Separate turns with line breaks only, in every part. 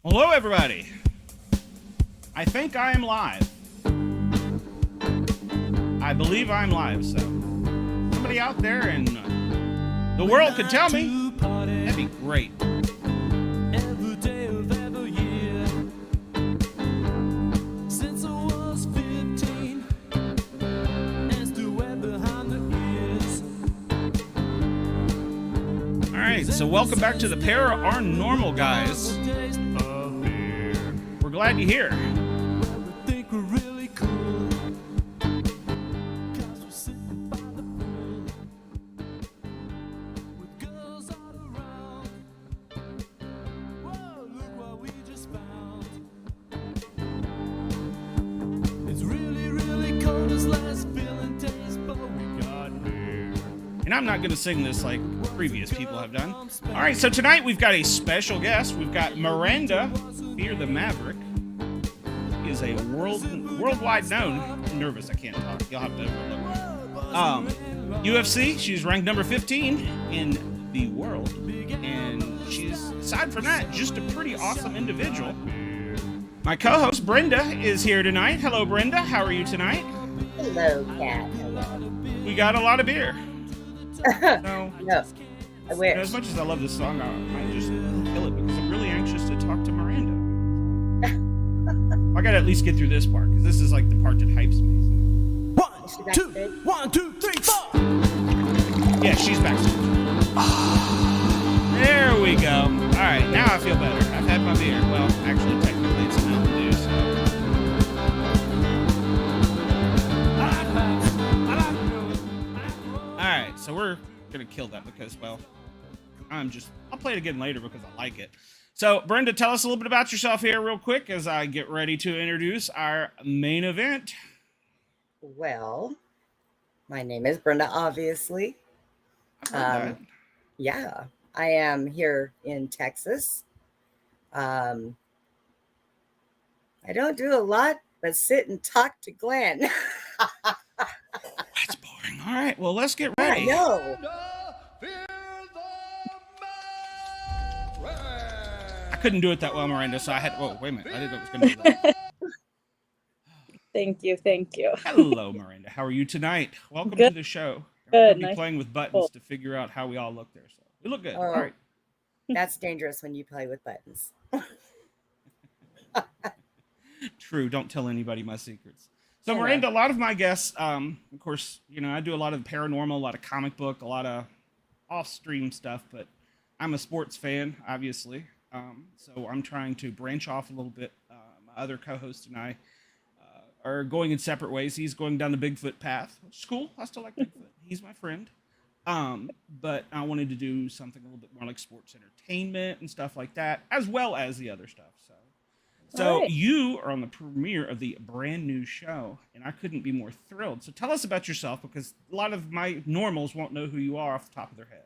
Hello, everybody. I think I am live. I believe I'm live, so somebody out there in the world could tell me. That'd be great. So welcome back to the Para OR Normal Guyz. We're glad you're here. And I'm not going to sing this like previous people have done. All right, so tonight we've got a special guest. We've got Miranda, Fear the Maverick. He is a worldwide known. I'm nervous, I can't talk. You'll have to overlook. UFC, she's ranked number 15 in the world. And she's, aside from that, just a pretty awesome individual. My co-host, Brenda, is here tonight. Hello, Brenda. How are you tonight?
Hello, Kat. Hello.
We got a lot of beer. No.
I wish.
As much as I love this song, I might just kill it because I'm really anxious to talk to Miranda. I gotta at least get through this part because this is like the part that hypes me. So. 1, 2, 3, 4. Yeah, she's backstage. There we go. All right, now I feel better. I've had my beer. Well, actually, technically, it's a Mountain Dew. So. All right, so we're gonna kill that because, well, I'll play it again later because I like it. So, Brenda, tell us a little bit about yourself here real quick as I get ready to introduce our main event.
Well, my name is Brenda, obviously. Yeah, I am here in Texas. I don't do a lot but sit and talk to Glenn.
That's boring. All right, well, let's get ready.
I know.
I couldn't do it that well, Miranda, so I had... Whoa, wait a minute. I didn't know it was going to do that.
Thank you.
Hello, Miranda. How are you tonight? Welcome to the show.
Good.
We'll be playing with buttons to figure out how we all look there. So we look good.
Oh,
all right.
That's dangerous when you play with buttons.
True. Don't tell anybody my secrets. So, Miranda, a lot of my guests, of course, you know, I do a lot of paranormal, a lot of comic book, a lot of off-stream stuff, but I'm a sports fan, obviously. So I'm trying to branch off a little bit. My other co-host and I are going in separate ways. He's going down the Bigfoot path, which is cool. I still like Bigfoot. He's my friend. But I wanted to do something a little bit more like sports entertainment and stuff like that, as well as the other stuff. So right. You are on the premiere of the brand new show, and I couldn't be more thrilled. So tell us about yourself, because a lot of my normals won't know who you are off the top of their head.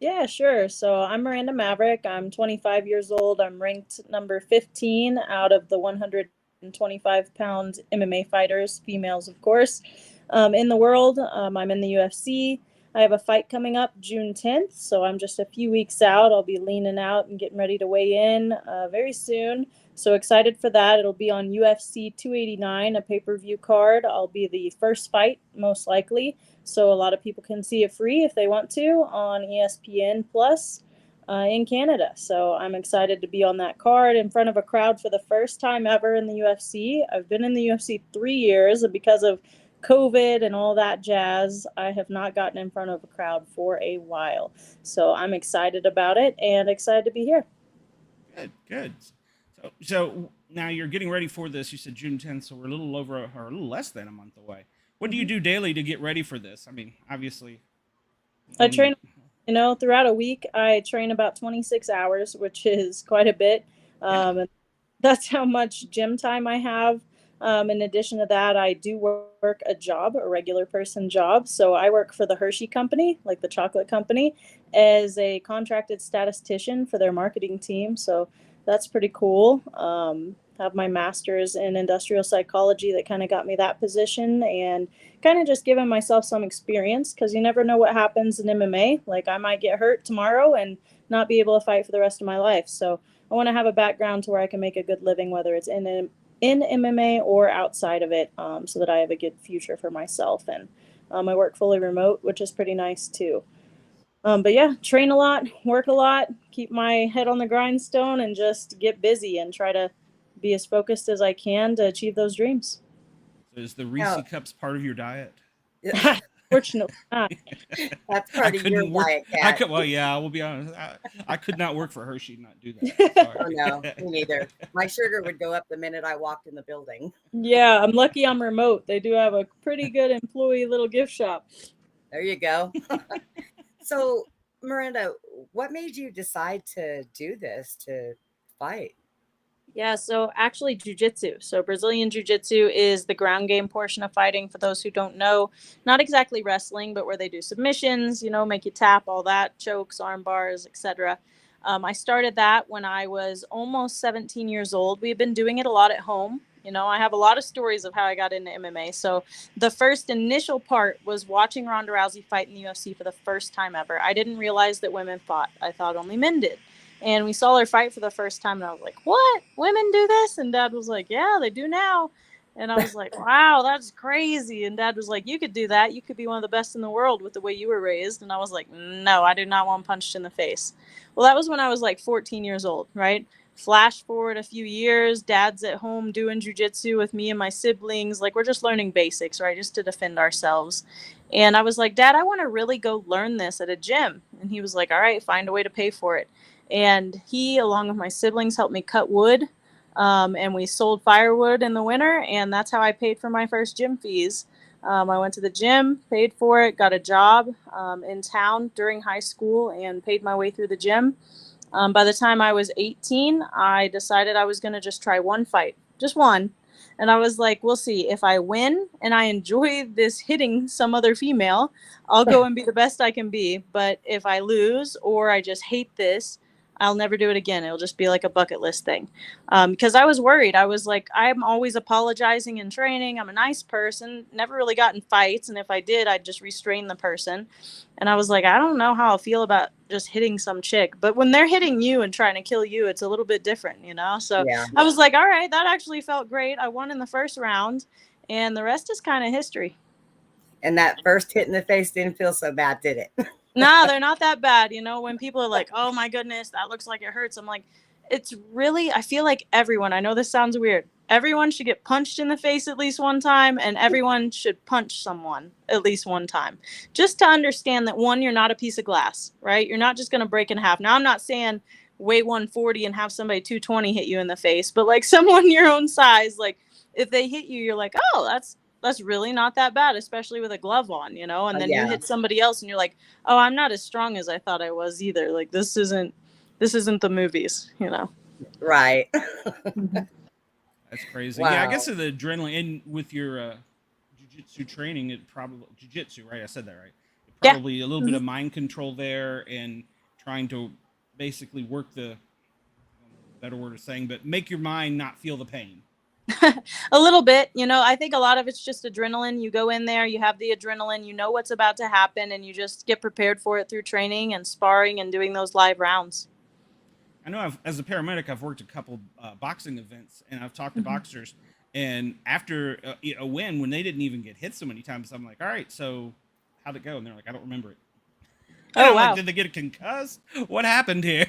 Yeah, sure. So I'm Miranda Maverick. I'm 25 years old. I'm ranked number 15 out of the 125-pound MMA fighters, females, of course, in the world. I'm in the UFC. I have a fight coming up June 10th, so I'm just a few weeks out. I'll be leaning out and getting ready to weigh in very soon. So excited for that. It'll be on UFC 289, a pay-per-view card. I'll be the first fight, most likely. So a lot of people can see it free if they want to on ESPN Plus in Canada. So I'm excited to be on that card in front of a crowd for the first time ever in the UFC. I've been in the UFC 3 years, and because of COVID and all that jazz, I have not gotten in front of a crowd for a while. So I'm excited about it and excited to be here.
Good. So now you're getting ready for this. You said June 10th, so we're a little over or a little less than a month away. What do you do daily to get ready for this? I mean, obviously.
I train, throughout a week. I train about 26 hours, which is quite a bit. And that's how much gym time I have. In addition to that, I do work a job, a regular person job. So I work for the Hershey company, like the chocolate company, as a contracted statistician for their marketing team. So that's pretty cool. Have my master's in industrial psychology that kind of got me that position, and kind of just giving myself some experience, because you never know what happens in MMA. Like, I might get hurt tomorrow and not be able to fight for the rest of my life. So I want to have a background to where I can make a good living, whether it's in MMA or outside of it, so that I have a good future for myself. And I work fully remote, which is pretty nice too. But yeah, train a lot, work a lot, keep my head on the grindstone, and just get busy and try to be as focused as I can to achieve those dreams.
So is the Reese Cups part of your diet?
Fortunately not.
That's part of your diet, Kat.
Well, yeah, I will be honest. I could not work for Hershey and not do that.
Oh, no, me neither. My sugar would go up the minute I walked in the building.
Yeah, I'm lucky I'm remote. They do have a pretty good employee little gift shop.
There you go. So, Miranda, what made you decide to do this, to fight?
Yeah, so actually jiu-jitsu. So Brazilian jiu-jitsu is the ground game portion of fighting, for those who don't know. Not exactly wrestling, but where they do submissions, make you tap, all that, chokes, arm bars, etc. I started that when I was almost 17 years old. We've been doing it a lot at home. I have a lot of stories of how I got into MMA. So the first initial part was watching Ronda Rousey fight in the UFC for the first time ever. I didn't realize that women fought. I thought only men did. And we saw her fight for the first time, and I was like, what? Women do this? And Dad was like, yeah, they do now. And I was like, wow, that's crazy. And Dad was like, you could do that. You could be one of the best in the world with the way you were raised. And I was like, no, I do not want punched in the face. Well, that was when I was like 14 years old, right? Flash forward a few years, Dad's at home doing jiu-jitsu with me and my siblings. Like, we're just learning basics, right? Just to defend ourselves. And I was like, Dad, I want to really go learn this at a gym. And he was like, all right, find a way to pay for it. And he, along with my siblings, helped me cut wood. And we sold firewood in the winter. And that's how I paid for my first gym fees. I went to the gym, paid for it, got a job in town during high school, and paid my way through the gym. By the time I was 18, I decided I was going to just try one fight, just one. And I was like, we'll see. If I win and I enjoy this hitting some other female, I'll go and be the best I can be. But if I lose or I just hate this, I'll never do it again. It'll just be like a bucket list thing. Because I was worried. I was like, I'm always apologizing in training. I'm a nice person. Never really got in fights. And if I did, I'd just restrain the person. And I was like, I don't know how I'll feel about just hitting some chick. But when they're hitting you and trying to kill you, it's a little bit different, So yeah. I was like, all right, that actually felt great. I won in the first round. And the rest is kind of history.
And that first hit in the face didn't feel so bad, did it?
No, they're not that bad. When people are like, oh my goodness, that looks like it hurts. I'm like, it's really, I feel like everyone, I know this sounds weird. Everyone should get punched in the face at least one time, and everyone should punch someone at least one time. Just to understand that, one, you're not a piece of glass, right? You're not just going to break in half. Now, I'm not saying weigh 140 and have somebody 220 hit you in the face, but like someone your own size, like if they hit you, you're like, oh, that's really not that bad, especially with a glove on, and then you hit somebody else and you're like, oh, I'm not as strong as I thought I was either. Like, this isn't the movies,
Right.
That's crazy.
Wow.
Yeah, I guess the adrenaline, and with your jiu-jitsu training, jiu-jitsu, right? I said that right. Probably a little bit of mind control there, and trying to basically work the, better word of saying, but make your mind not feel the pain.
A little bit, I think a lot of it's just adrenaline. You go in there, you have the adrenaline, you know what's about to happen, and you just get prepared for it through training and sparring and doing those live rounds.
I know as a paramedic, I've worked a couple boxing events, and I've talked to boxers, and after a win, when they didn't even get hit so many times, I'm like, all right, so how'd it go? And they're like, I don't remember it.
Oh, wow.
Like, did they get concussed? What happened here?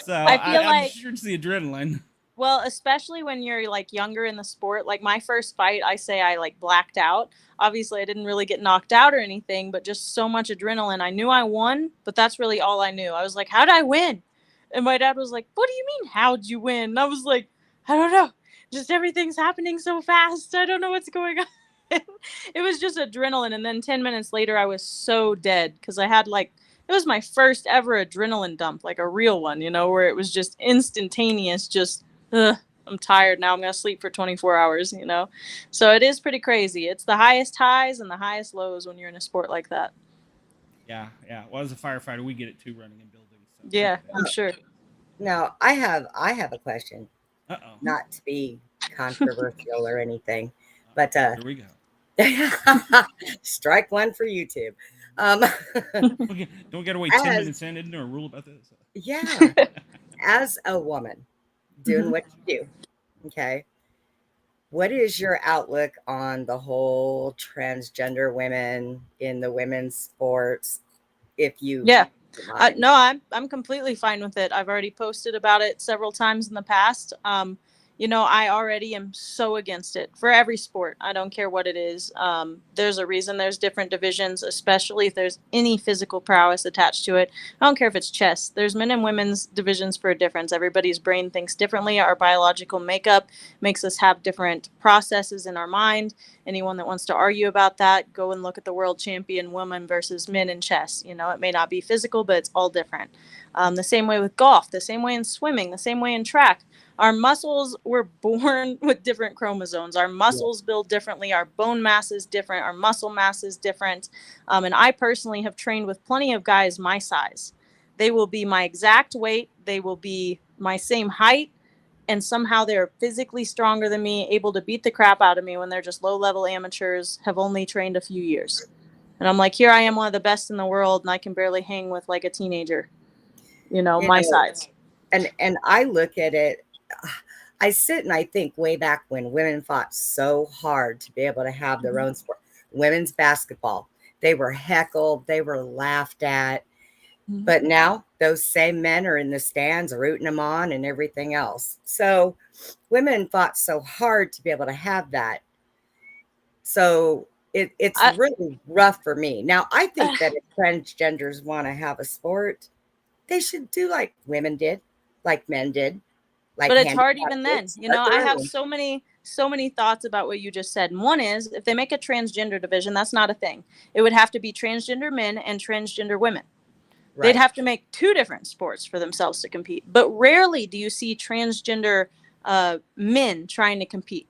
So I'm sure it's the adrenaline.
Well, especially when you're like younger in the sport, like my first fight, I say I like blacked out. Obviously, I didn't really get knocked out or anything, but just so much adrenaline. I knew I won, but that's really all I knew. I was like, how'd I win? And my dad was like, what do you mean, how'd you win? And I was like, I don't know. Just everything's happening so fast. I don't know what's going on. It was just adrenaline. And then 10 minutes later, I was so dead because I had it was my first ever adrenaline dump, like a real one, where it was just instantaneous, just, I'm tired now. I'm going to sleep for 24 hours, So it is pretty crazy. It's the highest highs and the highest lows when you're in a sport like that.
Yeah. Well, as a firefighter, we get it too running in buildings. So
yeah, I'm sure.
Now, I have a question.
Uh-oh.
Not to be controversial or anything, but
here we go.
Strike one for YouTube.
Don't get away 10
as
minutes in. Isn't there a rule about this?
yeah, as a woman doing what you do, okay, what is your outlook on the whole transgender women in the women's sports? If you
Yeah.
mind.
No, I'm completely fine with it. I've already posted about it several times in the past. I already am so against it for every sport. I don't care what it is. There's a reason there's different divisions, especially if there's any physical prowess attached to it. I don't care if it's chess. There's men and women's divisions for a difference. Everybody's brain thinks differently. Our biological makeup makes us have different processes in our mind. Anyone that wants to argue about that, go and look at the world champion women versus men in chess. It may not be physical, but it's all different. The same way with golf, the same way in swimming, the same way in track. Our muscles were born with different chromosomes. Our muscles build differently. Our bone mass is different. Our muscle mass is different. And I personally have trained with plenty of guys my size. They will be my exact weight. They will be my same height. And somehow they're physically stronger than me, able to beat the crap out of me when they're just low-level amateurs, have only trained a few years. And I'm like, here I am, one of the best in the world, and I can barely hang with like a teenager, my size.
And I look at it, I sit and I think way back when women fought so hard to be able to have their own sport. Women's basketball, they were heckled, they were laughed at. But now those same men are in the stands rooting them on and everything else. So women fought so hard to be able to have that. So it's really rough for me. Now, I think that if transgenders want to have a sport, they should do like women did, like men did.
But it's hard even then. I have so many thoughts about what you just said. And one is, if they make a transgender division, that's not a thing. It would have to be transgender men and transgender women. Right. They'd have to make two different sports for themselves to compete. But rarely do you see transgender men trying to compete.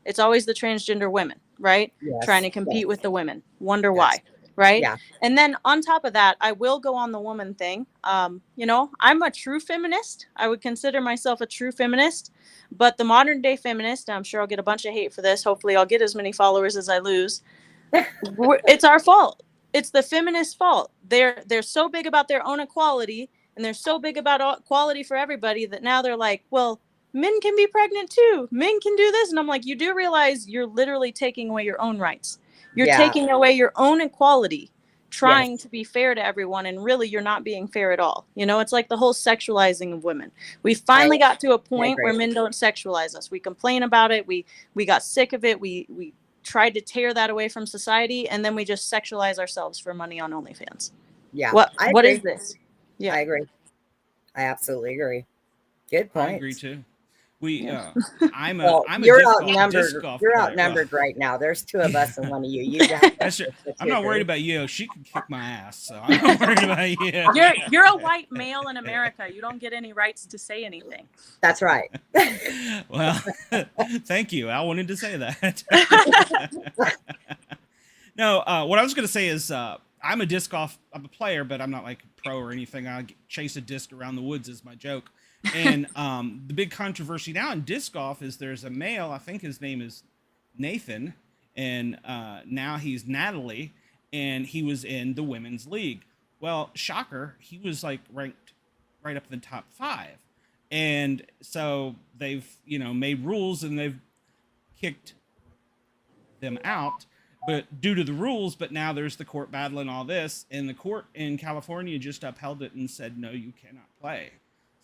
It's always the transgender women, right?
Yes,
trying to compete with the women. Wonder why, right?
Yeah.
And then on top of that, I will go on the woman thing. I'm a true feminist. I would consider myself a true feminist. But the modern day feminist, and I'm sure I'll get a bunch of hate for this. Hopefully I'll get as many followers as I lose. It's our fault. It's the feminist fault. They're so big about their own equality, and they're so big about equality for everybody that now they're like, well, men can be pregnant too. Men can do this. And I'm like, you do realize you're literally taking away your own rights. You're taking away your own equality, trying to be fair to everyone. And really, you're not being fair at all. It's like the whole sexualizing of women. We finally got to a point where men don't sexualize us. We complain about it. We got sick of it. We tried to tear that away from society, and then we just sexualize ourselves for money on OnlyFans.
Yeah.
What is this? Yeah,
I agree. I absolutely agree. Good point.
I agree too. I'm
you're
a
outnumbered. You're outnumbered right now. There's two of us and one of you.
I'm not worried about you. She can kick my ass, so I'm not worried about you.
You're a white male in America. You don't get any rights to say anything.
That's right.
Well, thank you. I wanted to say that. No, what I was going to say is I'm a disc golf. I'm a player, but I'm not like pro or anything. I chase a disc around the woods is my joke. And the big controversy now in disc golf is there's a male, I think his name is Nathan, and now he's Natalie, and he was in the women's league. Well, shocker, he was like ranked right up in the top 5. And so they've, made rules and they've kicked them out, but due to the rules, but now there's the court battle and all this, and the court in California just upheld it and said, no, you cannot play.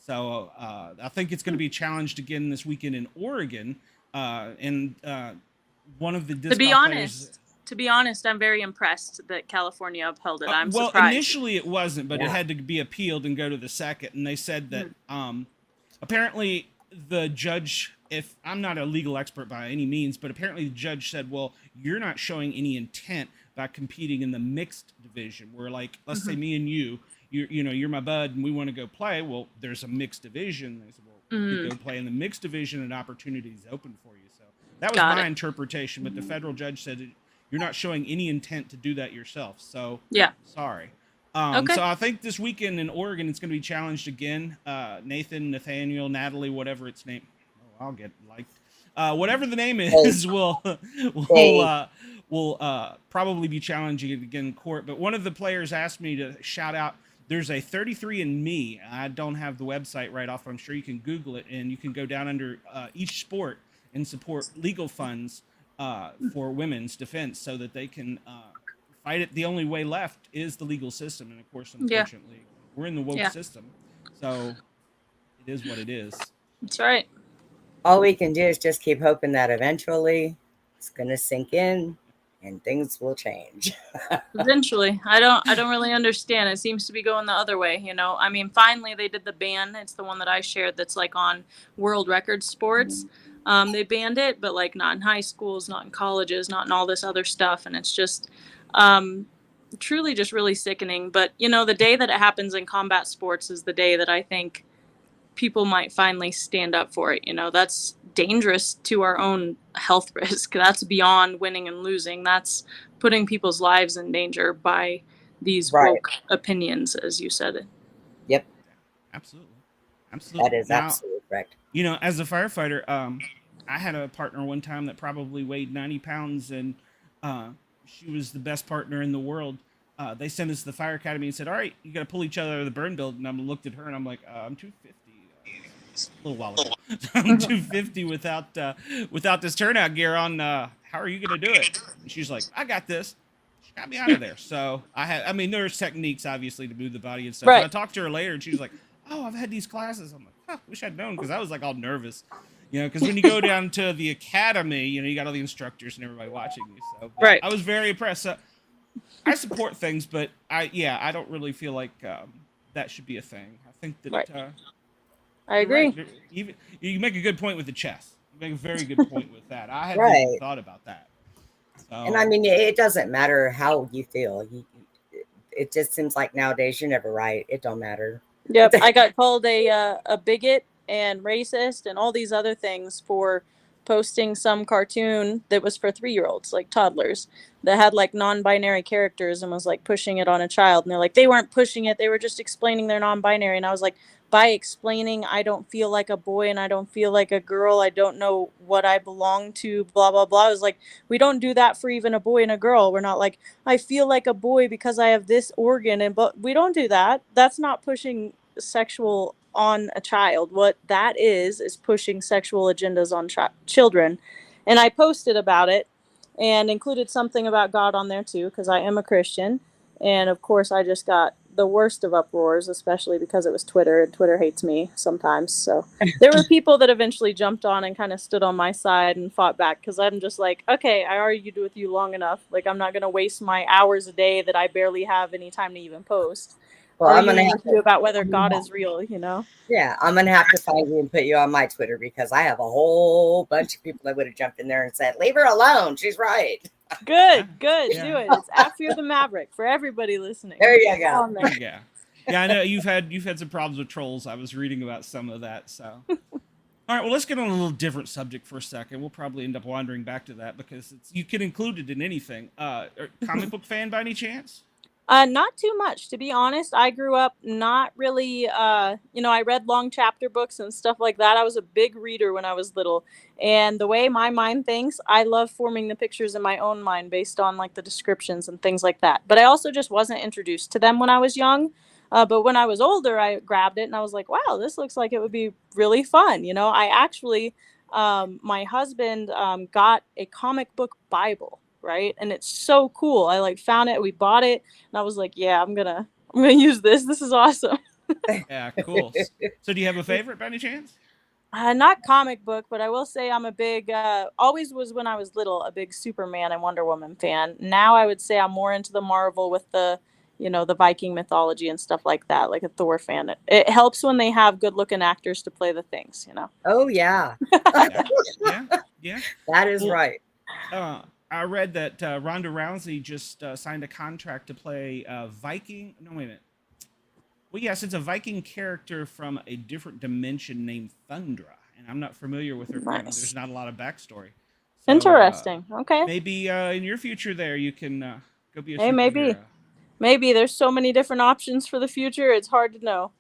So I think it's going to be challenged again this weekend in Oregon. And one of the disc golf players,
to be honest, I'm very impressed that California upheld it. I'm
well,
surprised.
Initially it wasn't, but it had to be appealed and go to the second. And they said that apparently the judge, if I'm not a legal expert by any means, but apparently the judge said, well, you're not showing any intent by competing in the mixed division, where like, let's say me and you're my bud and we want to go play. Well, there's a mixed division. They said, well, you go play in the mixed division and opportunities open for you. So that was my interpretation. But the federal judge said you're not showing any intent to do that yourself. So sorry. So I think this weekend in Oregon, it's going to be challenged again. Nathan, Nathaniel, Natalie, whatever its name. Oh, I'll get liked. Whatever the name is, will will probably be challenging it again in court. But one of the players asked me to shout out, there's a 33andMe. I don't have the website right off. I'm sure you can Google it, and you can go down under each sport and support legal funds for women's defense so that they can fight it. The only way left is the legal system. And of course, unfortunately, we're in the woke system. So it is what it is.
That's right.
All we can do is just keep hoping that eventually it's going to sink in and things will change.
Eventually. I don't really understand. It seems to be going the other way, you know. I mean, finally they did the ban. It's the one that I shared that's like on world record sports. They banned it, but like not in high schools, not in colleges, not in all this other stuff. And it's just truly just really sickening. But, you know, the day that it happens in combat sports is the day that I think people might finally stand up for it. You know, that's dangerous to our own health risk. That's beyond winning and losing. That's putting people's lives in danger by these woke opinions, as you said.
Yep.
Absolutely. Absolutely.
That is absolutely correct.
You know, as a firefighter, I had a partner one time that probably weighed 90 pounds, and she was the best partner in the world. They sent us to the fire academy and said, all right, you got to pull each other out of the burn building. And I looked at her and I'm like, I'm 250. A little while ago. I'm 250 without this turnout gear on. How are you going to do it? And she's like, I got this. She got me out of there. So I mean, there's techniques obviously to move the body and stuff.
Right.
And I talked to her later and she was like, oh, I've had these classes. I'm like, wish I'd known, because I was like all nervous, you know, because when you go down to the academy, you know, you got all the instructors and everybody watching you. So
right.
I was very impressed. So I support things, but I don't really feel like that should be a thing. I think that
I agree.
Right. You make a good point with the chess. You make a very good point with that. I hadn't even thought about that. So,
and I mean, it doesn't matter how you feel. It just seems like nowadays you're never right. It don't matter.
Yep. I got called a bigot and racist and all these other things for posting some cartoon that was for 3-year-olds, like toddlers, that had like non-binary characters and was like pushing it on a child. And they're like, they weren't pushing it. They were just explaining their non-binary. And I was like, by explaining I don't feel like a boy and I don't feel like a girl, I don't know what I belong to, blah, blah, blah. I was like, we don't do that for even a boy and a girl. We're not like, I feel like a boy because I have this organ. But we don't do that. That's not pushing sexual on a child. What that is pushing sexual agendas on children. And I posted about it and included something about God on there too, because I am a Christian. And of course, I just got the worst of uproars, especially because it was Twitter, and Twitter hates me sometimes. So there were people that eventually jumped on and kind of stood on my side and fought back, because I'm just like, okay, I argued with you long enough. Like, I'm not going to waste my hours a day that I barely have any time to even post. Well, I'm going to ask you about whether God is real, you know?
Yeah, I'm going to have to find you and put you on my Twitter, because I have a whole bunch of people that would have jumped in there and said, leave her alone. She's right.
Good. Do it. It's After the Maverick for everybody listening.
There you go.
Yeah. I know you've had some problems with trolls. I was reading about some of that. So, all right. Well, let's get on a little different subject for a second. We'll probably end up wandering back to that because you can include it in anything. Comic book fan by any chance?
Not too much, to be honest. I grew up not really, I read long chapter books and stuff like that. I was a big reader when I was little. And the way my mind thinks, I love forming the pictures in my own mind based on like the descriptions and things like that. But I also just wasn't introduced to them when I was young. But when I was older, I grabbed it and I was like, wow, this looks like it would be really fun. You know, I actually, my husband got a comic book Bible. Right. And it's so cool. I like found it. We bought it. And I was like, yeah, I'm gonna use this. This is awesome.
Yeah, cool. So do you have a favorite by any chance?
Not comic book, but I will say I'm a big, always was when I was little, a big Superman and Wonder Woman fan. Now I would say I'm more into the Marvel with the, the Viking mythology and stuff like that, like a Thor fan. It helps when they have good looking actors to play the things,
Oh, yeah.
Yeah.
That is right.
I read that Ronda Rousey just signed a contract to play Viking. No, wait a minute. Well, yes, it's a Viking character from a different dimension named Thundra, and I'm not familiar with her.
Nice.
There's not a lot of backstory. So,
interesting. Okay.
Maybe in your future there you can go be a
Hey,
superhero.
Maybe there's so many different options for the future. It's hard to know.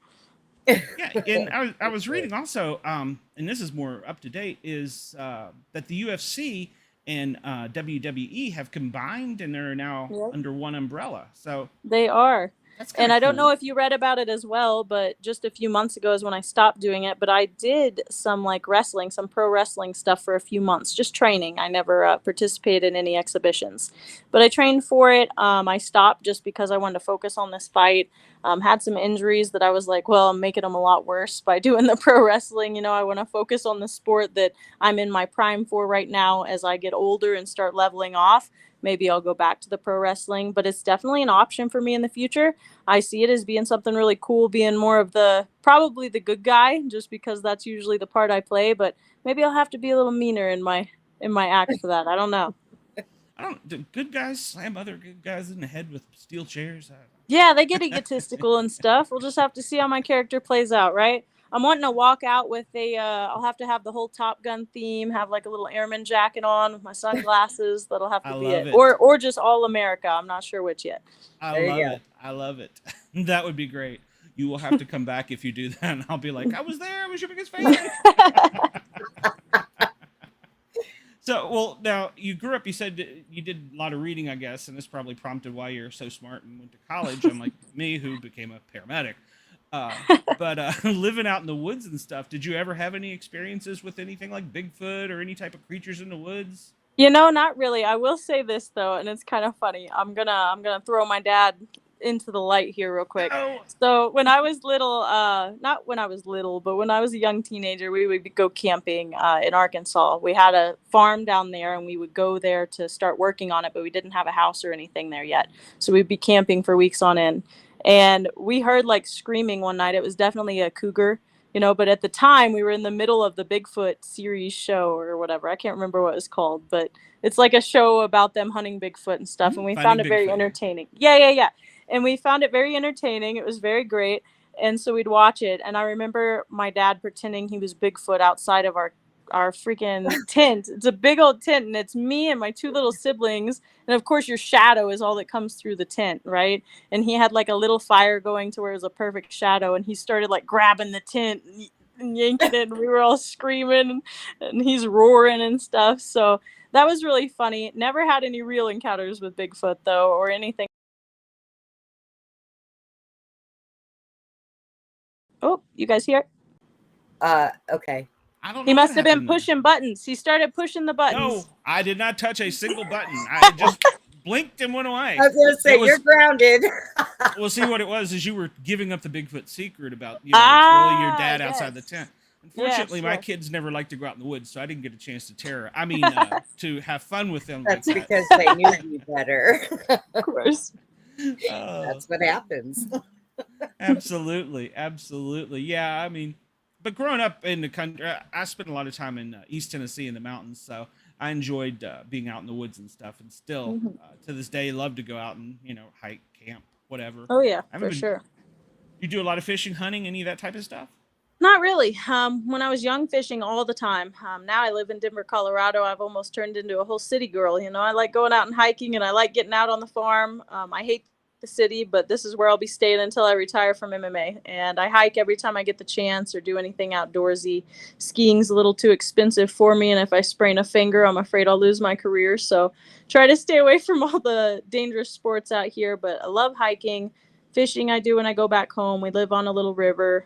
Yeah, and I was reading also, and this is more up to date, is that the UFC and WWE have combined, and they're now
Yep.
under one umbrella. So
They are.
that's kind
And
of
I don't
cool.
know if you read about it as well, but just a few months ago is when I stopped doing it. But I did some like wrestling, some pro wrestling stuff for a few months, just training. I never participated in any exhibitions, but I trained for it. I stopped just because I wanted to focus on this fight. Had some injuries that I was like, well, I'm making them a lot worse by doing the pro wrestling. You know, I want to focus on the sport that I'm in my prime for right now. As I get older and start leveling off, maybe I'll go back to the pro wrestling, but it's definitely an option for me in the future. I see it as being something really cool, being more of probably the good guy, just because that's usually the part I play, but maybe I'll have to be a little meaner in my act for that. I don't know.
Do good guys slam other good guys in the head with steel chairs?
Yeah, they get egotistical and stuff. We'll just have to see how my character plays out, right? I'm wanting to walk out with I'll have to have the whole Top Gun theme, have like a little airman jacket on with my sunglasses. That'll have to
I
be
love
it.
it.
Or just all America. I'm not sure which yet.
There you go.
I love it. That would be great. You will have to come back if you do that, and I'll be like, I was there. I was your biggest fan. So, well, now you grew up, you said you did a lot of reading, I guess, and this probably prompted why you're so smart and went to college, unlike me, who became a paramedic. But living out in the woods and stuff, did you ever have any experiences with anything like Bigfoot or any type of creatures in the woods?
You know, not really. I will say this though, and it's kind of funny. I'm gonna throw my dad into the light here real quick.
Oh,
So when I was little, not when I was little, but when I was a young teenager, we would go camping in Arkansas. We had a farm down there, and we would go there to start working on it, but we didn't have a house or anything there yet. So we'd be camping for weeks on end. And we heard like screaming one night. It was definitely a cougar, you know, but at the time we were in the middle of the Bigfoot series show or whatever. I can't remember what it's called, but it's like a show about them hunting Bigfoot and stuff. And we found it very entertaining. Yeah. And we found it very entertaining. It was very great. And so we'd watch it. And I remember my dad pretending he was Bigfoot outside of our freaking tent. It's a big old tent, and it's me and my two little siblings. And of course, your shadow is all that comes through the tent, right? And he had like a little fire going to where it was a perfect shadow. And he started like grabbing the tent and yanking it. And we were all screaming, and he's roaring and stuff. So that was really funny. Never had any real encounters with Bigfoot, though, or anything. Oh, you guys hear?
Okay.
I don't know.
He must have been
happened
pushing buttons. He started pushing the buttons.
No, I did not touch a single button. I just blinked and went away.
I was going to say, you're grounded.
Well, see, what it was is you were giving up the Bigfoot secret about, you know, it's really your dad outside the tent. Unfortunately, my kids never liked to go out in the woods, so I didn't get a chance to to have fun with them.
That's
like
because they knew you better.
Of course.
That's what happens.
Absolutely. Yeah, I mean, but growing up in the country, I spent a lot of time in East Tennessee in the mountains, so I enjoyed being out in the woods and stuff, and still, to this day, love to go out and, you know, hike, camp, whatever.
Oh, yeah, for sure.
You do a lot of fishing, hunting, any of that type of stuff?
Not really. When I was young, fishing all the time. Now I live in Denver, Colorado. I've almost turned into a whole city girl. You know, I like going out and hiking, and I like getting out on the farm. I hate the city, but this is where I'll be staying until I retire from MMA. And I hike every time I get the chance or do anything outdoorsy. Skiing's a little too expensive for me, and if I sprain a finger, I'm afraid I'll lose my career. So try to stay away from all the dangerous sports out here, but I love hiking. Fishing I do when I go back home. We live on a little river,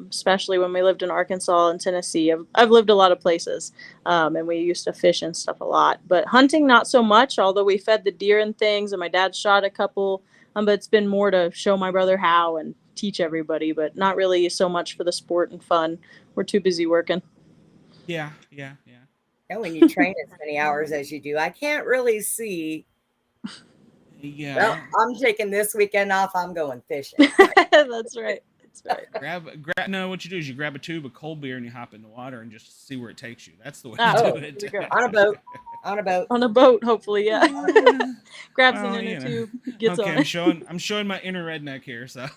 especially when we lived in Arkansas and Tennessee. I've lived a lot of places, and we used to fish and stuff a lot. But hunting, not so much, although we fed the deer and things, and my dad shot a couple. But it's been more to show my brother how and teach everybody, but not really so much for the sport and fun. We're too busy working.
Yeah.
And when you train as many hours as you do, I can't really see.
Yeah.
Well, I'm taking this weekend off. I'm going fishing.
That's right.
No, what you do is you grab a tube of cold beer and you hop in the water and just see where it takes you. That's the way to do it.
On a boat,
hopefully, yeah. Grabs an inner tube, gets on it.
I'm showing my inner redneck here, so.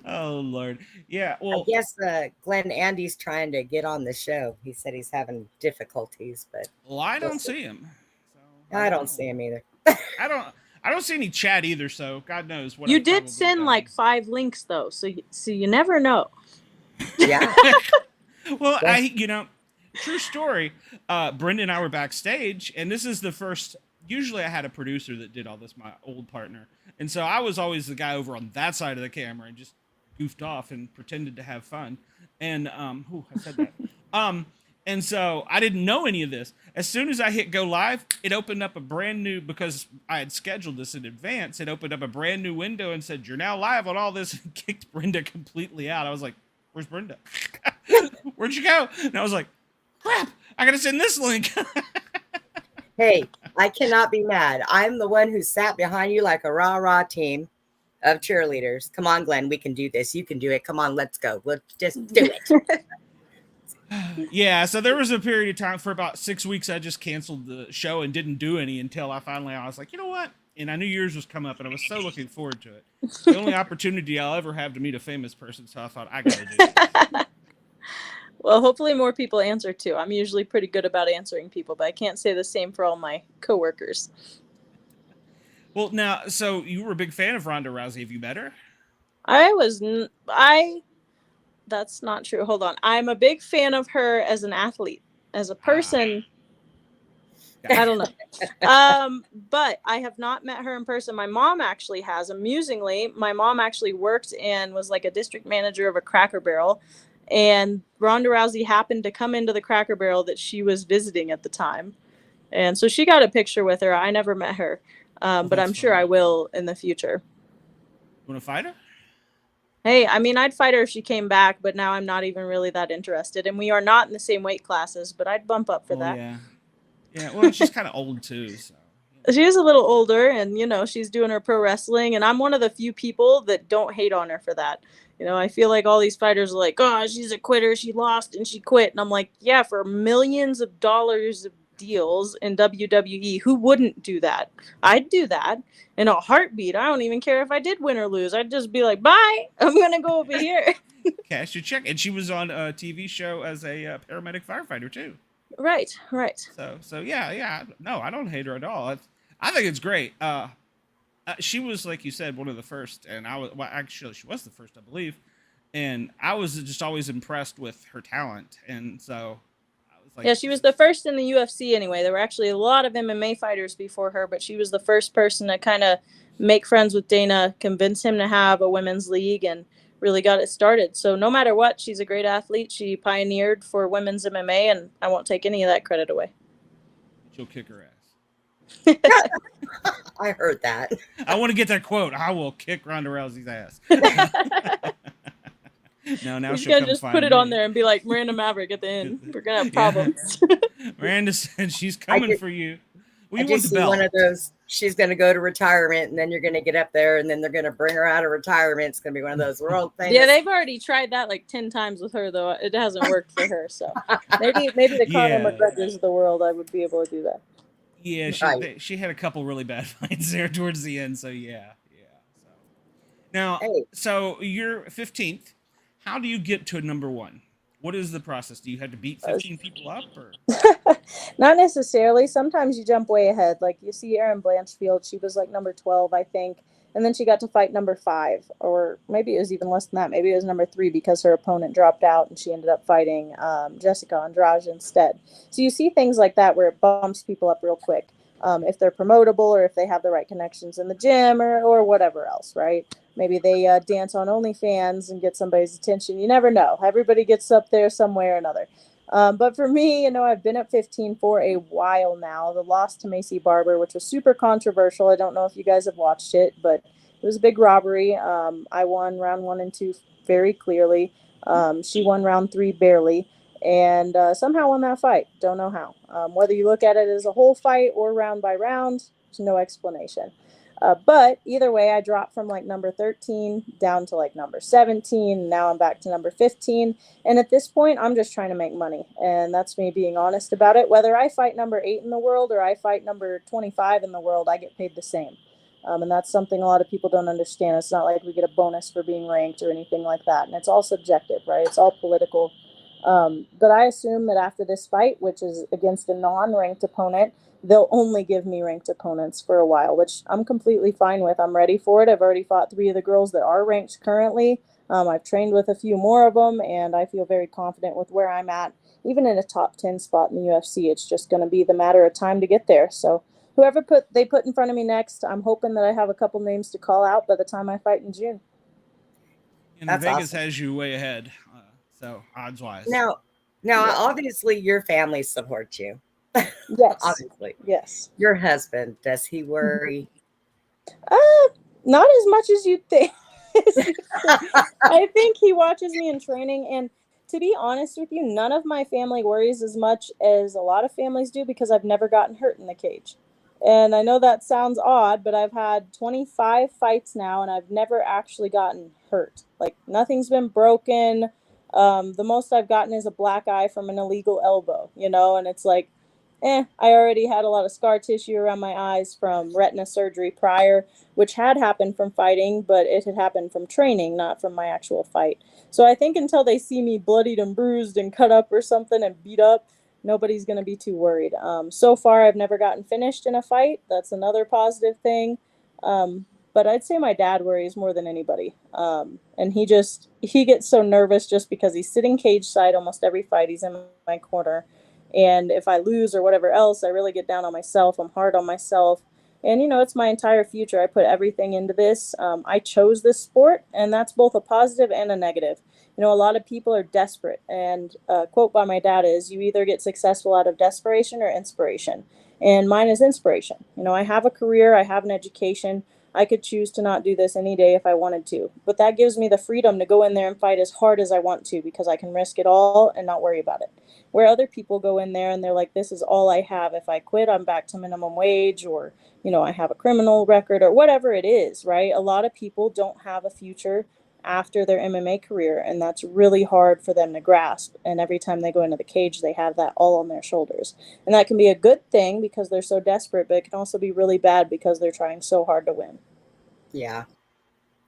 Oh Lord, yeah. Well,
I guess Glenn Andy's trying to get on the show. He said he's having difficulties, but
I don't see him. So
I don't see him either.
I don't see any chat either. So God knows what.
You did send like 5 links though, so you never know.
Yeah.
Well, True story. Brenda and I were backstage, and this is the first. Usually, I had a producer that did all this, my old partner, and so I was always the guy over on that side of the camera and just goofed off and pretended to have fun. And I said that. And so I didn't know any of this. As soon as I hit go live, it opened up a brand new, because I had scheduled this in advance. It opened up a brand new window and said, "You're now live on all this," and kicked Brenda completely out. I was like, "Where's Brenda? Where'd you go?" And I was like, "Crap, I gotta send this link."
Hey, I cannot be mad. I'm the one who sat behind you like a rah-rah team of cheerleaders. Come on, Glenn, we can do this. You can do it. Come on, let's go. Let's just do it.
Yeah, so there was a period of time for about 6 weeks I just canceled the show and didn't do any until I was like, you know what? And I knew yours was coming up, and I was so looking forward to it. The only opportunity I'll ever have to meet a famous person, so I thought, I gotta do it.
Well, hopefully more people answer too. I'm usually pretty good about answering people, but I can't say the same for all my coworkers.
Well, now, so you were a big fan of Ronda Rousey. Have you met her?
That's not true. Hold on. I'm a big fan of her as an athlete. As a person, I don't know. But I have not met her in person. My mom actually has. Amusingly, my mom actually worked and was like a district manager of a Cracker Barrel. And Ronda Rousey happened to come into the Cracker Barrel that she was visiting at the time. And so she got a picture with her. I never met her, but I'm sure I will in the future.
You want to fight her?
Hey, I mean, I'd fight her if she came back, but now I'm not even really that interested. And we are not in the same weight classes, but I'd bump up for that.
Yeah. Yeah, well, she's kind of old too, so.
She is a little older, and, she's doing her pro wrestling, and I'm one of the few people that don't hate on her for that. I feel like all these fighters are like, oh, she's a quitter, she lost and she quit. And I'm like, yeah, for millions of dollars of deals in WWE, who wouldn't do that? I'd do that in a heartbeat. I don't even care if I did win or lose. I'd just be like, bye, I'm going to go over here.
Cash your check. And she was on a TV show as a paramedic firefighter too.
Right.
So yeah. No, I don't hate her at all. I think it's great. She was, like you said, one of the first, and actually, she was the first, I believe. And I was just always impressed with her talent. And so I was like,
yeah, she was the first in the UFC anyway. There were actually a lot of MMA fighters before her, but she was the first person to kind of make friends with Dana, convince him to have a women's league, and really got it started. So no matter what, she's a great athlete. She pioneered for women's MMA, and I won't take any of that credit away.
She'll kick her ass.
I heard that.
I want to get that quote. I will kick Ronda Rousey's ass. No, now she'll come
just
find
put it
me.
on there and be like Miranda Maverick at the end. We're gonna have problems.
Miranda said she's coming for you.
I just see one of those. She's going to go to retirement, and then you're going to get up there, and then they're going to bring her out of retirement. It's going to be one of those world famous.
Yeah, they've already tried that like 10 times with her, though. It hasn't worked for her. So maybe the Conor McGregors of the world, I would be able to do that.
Yeah, she had a couple really bad fights there towards the end. So yeah. So now, so you're 15th. How do you get to number one? What is the process? Do you have to beat 15 people up, or?
Not necessarily. Sometimes you jump way ahead. Like you see Erin Blanchfield, she was like number 12, I think. And then she got to fight number 5, or maybe it was even less than that. Maybe it was number 3 because her opponent dropped out and she ended up fighting Jessica Andrade instead. So you see things like that where it bumps people up real quick. If they're promotable, or if they have the right connections in the gym, or whatever else, right? Maybe they dance on OnlyFans and get somebody's attention. You never know. Everybody gets up there some way or another. But for me, I've been at 15 for a while now. The loss to Macy Barber, which was super controversial. I don't know if you guys have watched it, but it was a big robbery. I won round 1 and 2 very clearly. She won round 3 barely. And somehow won that fight. Don't know how. Whether you look at it as a whole fight or round by round, there's no explanation. But either way, I dropped from like number 13 down to like number 17. Now I'm back to number 15. And at this point, I'm just trying to make money. And that's me being honest about it. Whether I fight number 8 in the world or I fight number 25 in the world, I get paid the same. And that's something a lot of people don't understand. It's not like we get a bonus for being ranked or anything like that. And it's all subjective, right? It's all political. But I assume that after this fight, which is against a non-ranked opponent, they'll only give me ranked opponents for a while, which I'm completely fine with. I'm ready for it. I've already fought 3 of the girls that are ranked currently. I've trained with a few more of them, and I feel very confident with where I'm at. Even in a top 10 spot in the UFC, it's just going to be the matter of time to get there. So whoever they put in front of me next, I'm hoping that I have a couple names to call out by the time I fight in June.
And
That's
Vegas
awesome.
has you way ahead, so odds wise.
Now,
Yeah.
obviously, your family supports you.
Yes.
Obviously,
Yes.
your husband, does he worry?
Not as much as you'd think. I think he watches me in training, and to be honest with you, none of my family worries as much as a lot of families do because I've never gotten hurt in the cage. And I know that sounds odd, but I've had 25 fights now, and I've never actually gotten hurt. Like, nothing's been broken. The most I've gotten is a black eye from an illegal elbow, and it's like, I already had a lot of scar tissue around my eyes from retina surgery prior, which had happened from fighting, but it had happened from training, not from my actual fight. So I think until they see me bloodied and bruised and cut up or something and beat up, nobody's going to be too worried. So far, I've never gotten finished in a fight. That's another positive thing. But I'd say my dad worries more than anybody. And he gets so nervous just because he's sitting cage side almost every fight. He's in my corner. And if I lose or whatever else, I really get down on myself. I'm hard on myself. And, it's my entire future. I put everything into this. I chose this sport, and that's both a positive and a negative. A lot of people are desperate. And a quote by my dad is, you either get successful out of desperation or inspiration. And mine is inspiration. I have a career, I have an education. I could choose to not do this any day if I wanted to. But that gives me the freedom to go in there and fight as hard as I want to because I can risk it all and not worry about it. Where other people go in there and they're like, this is all I have. If I quit, I'm back to minimum wage, or, I have a criminal record or whatever it is, right? A lot of people don't have a future after their MMA career, and that's really hard for them to grasp. And every time they go into the cage, they have that all on their shoulders. And that can be a good thing because they're so desperate, but it can also be really bad because they're trying so hard to win.
Yeah.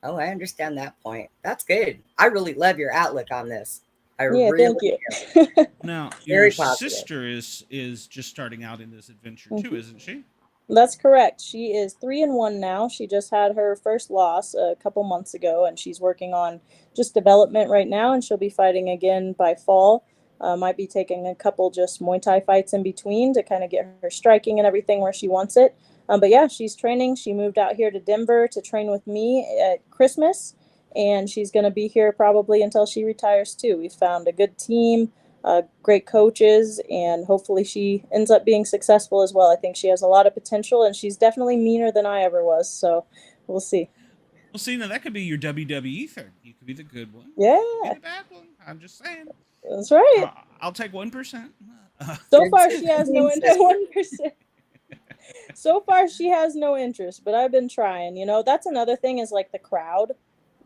Oh, I understand that point. That's good. I really love your outlook on this. I
Yeah,
really
thank you.
do.
Now,
Very
your
positive.
sister is just starting out in this adventure too, isn't she?
That's correct. She is 3-1 now. She just had her first loss a couple months ago, and she's working on just development right now, and she'll be fighting again by fall. Might be taking a couple just Muay Thai fights in between to kind of get her striking and everything where she wants it. But yeah, she's training. She moved out here to Denver to train with me at Christmas, and she's going to be here probably until she retires too. We found a good team, great coaches, and hopefully she ends up being successful as well. I think she has a lot of potential, and she's definitely meaner than I ever was. So we'll see.
Well, see, now that could be your WWE thing. You could be the good one.
Yeah,
You could be the bad one. I'm just saying.
that's right.
I'll take 1%.
So far, she has no interest. 1%. So far, she has no interest, but I've been trying. That's another thing is like the crowd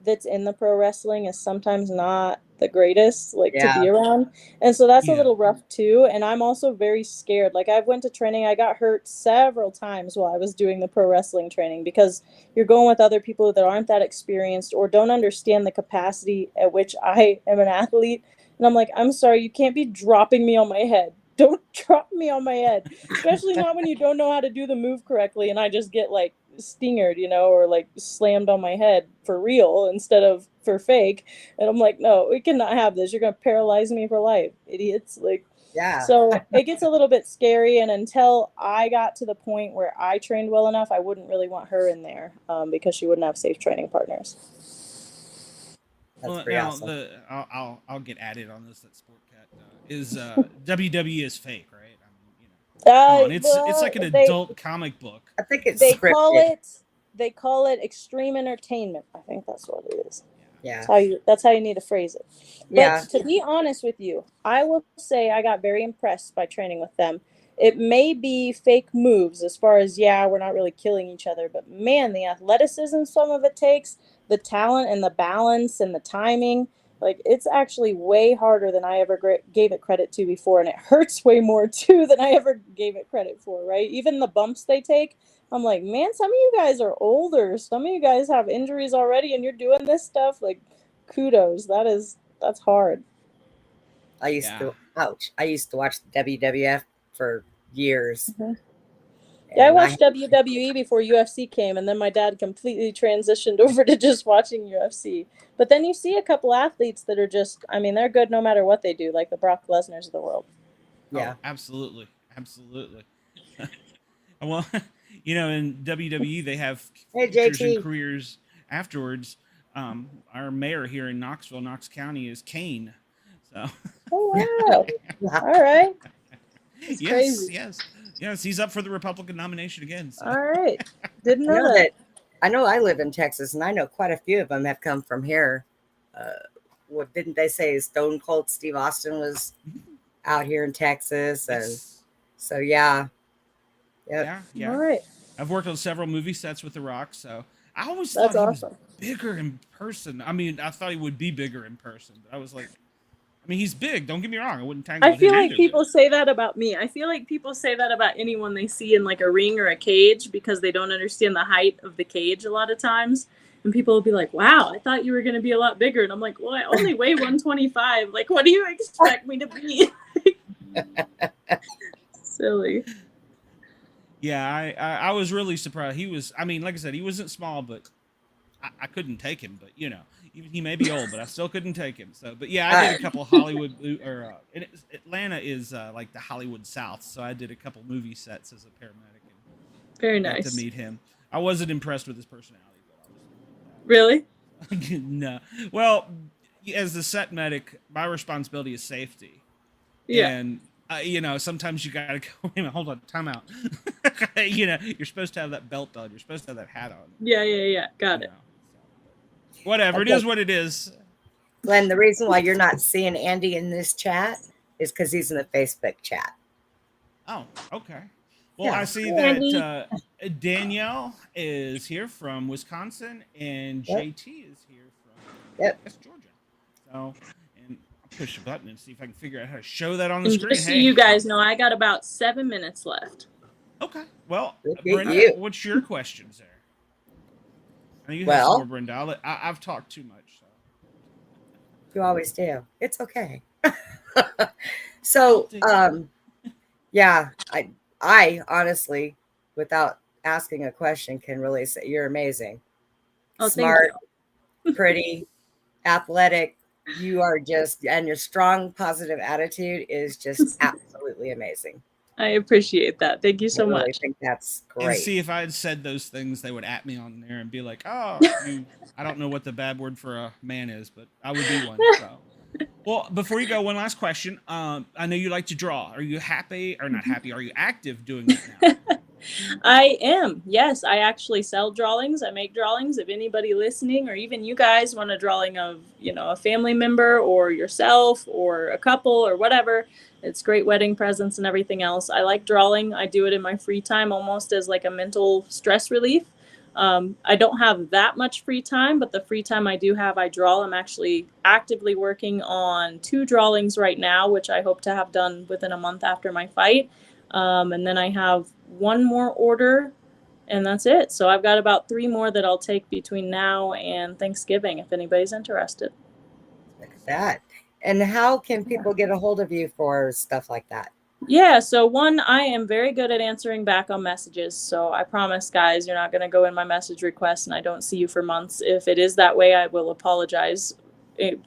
that's in the pro wrestling is sometimes not the greatest to be around, and so that's a little rough too. And I'm also very scared. Like, I went to training, I got hurt several times while I was doing the pro wrestling training because you're going with other people that aren't that experienced or don't understand the capacity at which I am an athlete. And I'm like, I'm sorry, you can't be dropping me on my head. Don't drop me on my head, especially not when you don't know how to do the move correctly. And I just get like stingered, or like slammed on my head for real instead of for fake. And I'm like, no, we cannot have this. You're going to paralyze me for life, idiots. So it gets a little bit scary. And until I got to the point where I trained well enough, I wouldn't really want her in there because she wouldn't have safe training partners.
That's pretty awesome.
I'll get added on this. That Sportcat is WWE is fake, right? Come on, it's like an adult comic book.
I think it's
they
scripted.
call it extreme entertainment. I think that's what it is.
Yeah.
That's how you need to phrase it. But
Yeah.
to be honest with you, I will say I got very impressed by training with them. It may be fake moves as far as, we're not really killing each other, but man, the athleticism some of it takes, the talent and the balance and the timing, it's actually way harder than I ever gave it credit to before. And it hurts way more too than I ever gave it credit for, right? Even the bumps they take, I'm like, man, some of you guys are older. Some of you guys have injuries already and you're doing this stuff. Kudos. That's hard.
I used to watch the WWF for years.
Mm-hmm. Yeah, I
And
watched WWE before UFC came, and then my dad completely transitioned over to just watching UFC. But then you see a couple athletes that are just, I mean, they're good no matter what they do, like the Brock Lesnar's of the world.
yeah.
Oh, absolutely, absolutely. Well, in WWE they have
Hey,
futures and
JT.
careers afterwards. Our mayor here in Knoxville, Knox County, is Kane. So.
Oh, wow. All right. It's
Yes,
crazy.
yes. He's up for the Republican nomination again. So.
All right. Didn't know that.
I know I live in Texas, and I know quite a few of them have come from here. What didn't they say? Stone Cold Steve Austin was out here in Texas, and
Yes.
so yeah.
Yeah.
All right.
I've worked on several movie sets with The Rock, so I always
That's
thought he
awesome.
was bigger in person. I mean, I thought he would be bigger in person, but I was like, I mean, he's big. Don't get me wrong. I wouldn't tangle
I
with
feel
him
like
either,
people say that about me. I feel like people say that about anyone they see in like a ring or a cage because they don't understand the height of the cage a lot of times. And people will be like, wow, I thought you were going to be a lot bigger. And I'm like, well, I only weigh 125. Like, what do you expect me to be? Silly.
Yeah, I was really surprised. He was, I mean, like I said, he wasn't small, but I couldn't take him. But he may be old, but I still couldn't take him. So, but yeah, I did a couple Hollywood and Atlanta is like the Hollywood South, so I did a couple movie sets as a paramedic. And
Very
got
nice.
to meet him. I wasn't impressed with his personality, but I was.
Really?
No. Well, as the set medic, my responsibility is safety.
Yeah.
And sometimes you gotta go. Wait a minute, hold on, time out. You're supposed to have that belt on. You're supposed to have that hat on.
Yeah. Got it.
Whatever.
Okay.
It is what it is.
Glenn, the reason why you're not seeing Andy in this chat is because he's in the Facebook chat.
Oh, okay. Well,
Yeah.
I see
Andy.
that Danielle is here from Wisconsin, and
Yep.
JT is here from West Georgia. So, and I'll push a button and see if I can figure out how to show that on the
And
screen.
just so you guys know, I got about 7 minutes left.
Okay. Well,
Look at
Brenda,
you.
what's your questions there? I know you have
Well-
some more, Brenda. I've talked too much. So.
You always do. It's okay. So, yeah, I honestly, without asking a question, can really say you're amazing.
Oh,
Smart,
thank
pretty, athletic. You are just, and your strong, positive attitude is just absolutely amazing.
I appreciate that. Thank you so
I really
much.
think that's
And
great.
see, if I had said those things, they would at me on there and be like, "Oh, I don't know what the bad word for a man is, but I would be one." So. Well, before you go, one last question. I know you like to draw. Are you happy or not happy? Are you active doing it now?
I am. Yes, I actually sell drawings. I make drawings. If anybody listening or even you guys want a drawing of, a family member or yourself or a couple or whatever, it's great wedding presents and everything else. I like drawing. I do it in my free time almost as like a mental stress relief. I don't have that much free time, but the free time I do have, I draw. I'm actually actively working on 2 drawings right now, which I hope to have done within a month after my fight. And then I have 1 more order, and that's it. So I've got about 3 more that I'll take between now and Thanksgiving if anybody's interested.
Look at that. And how can people get a hold of you for stuff like that?
Yeah, so one, I am very good at answering back on messages. So I promise, guys, you're not going to go in my message request and I don't see you for months. If it is that way, I will apologize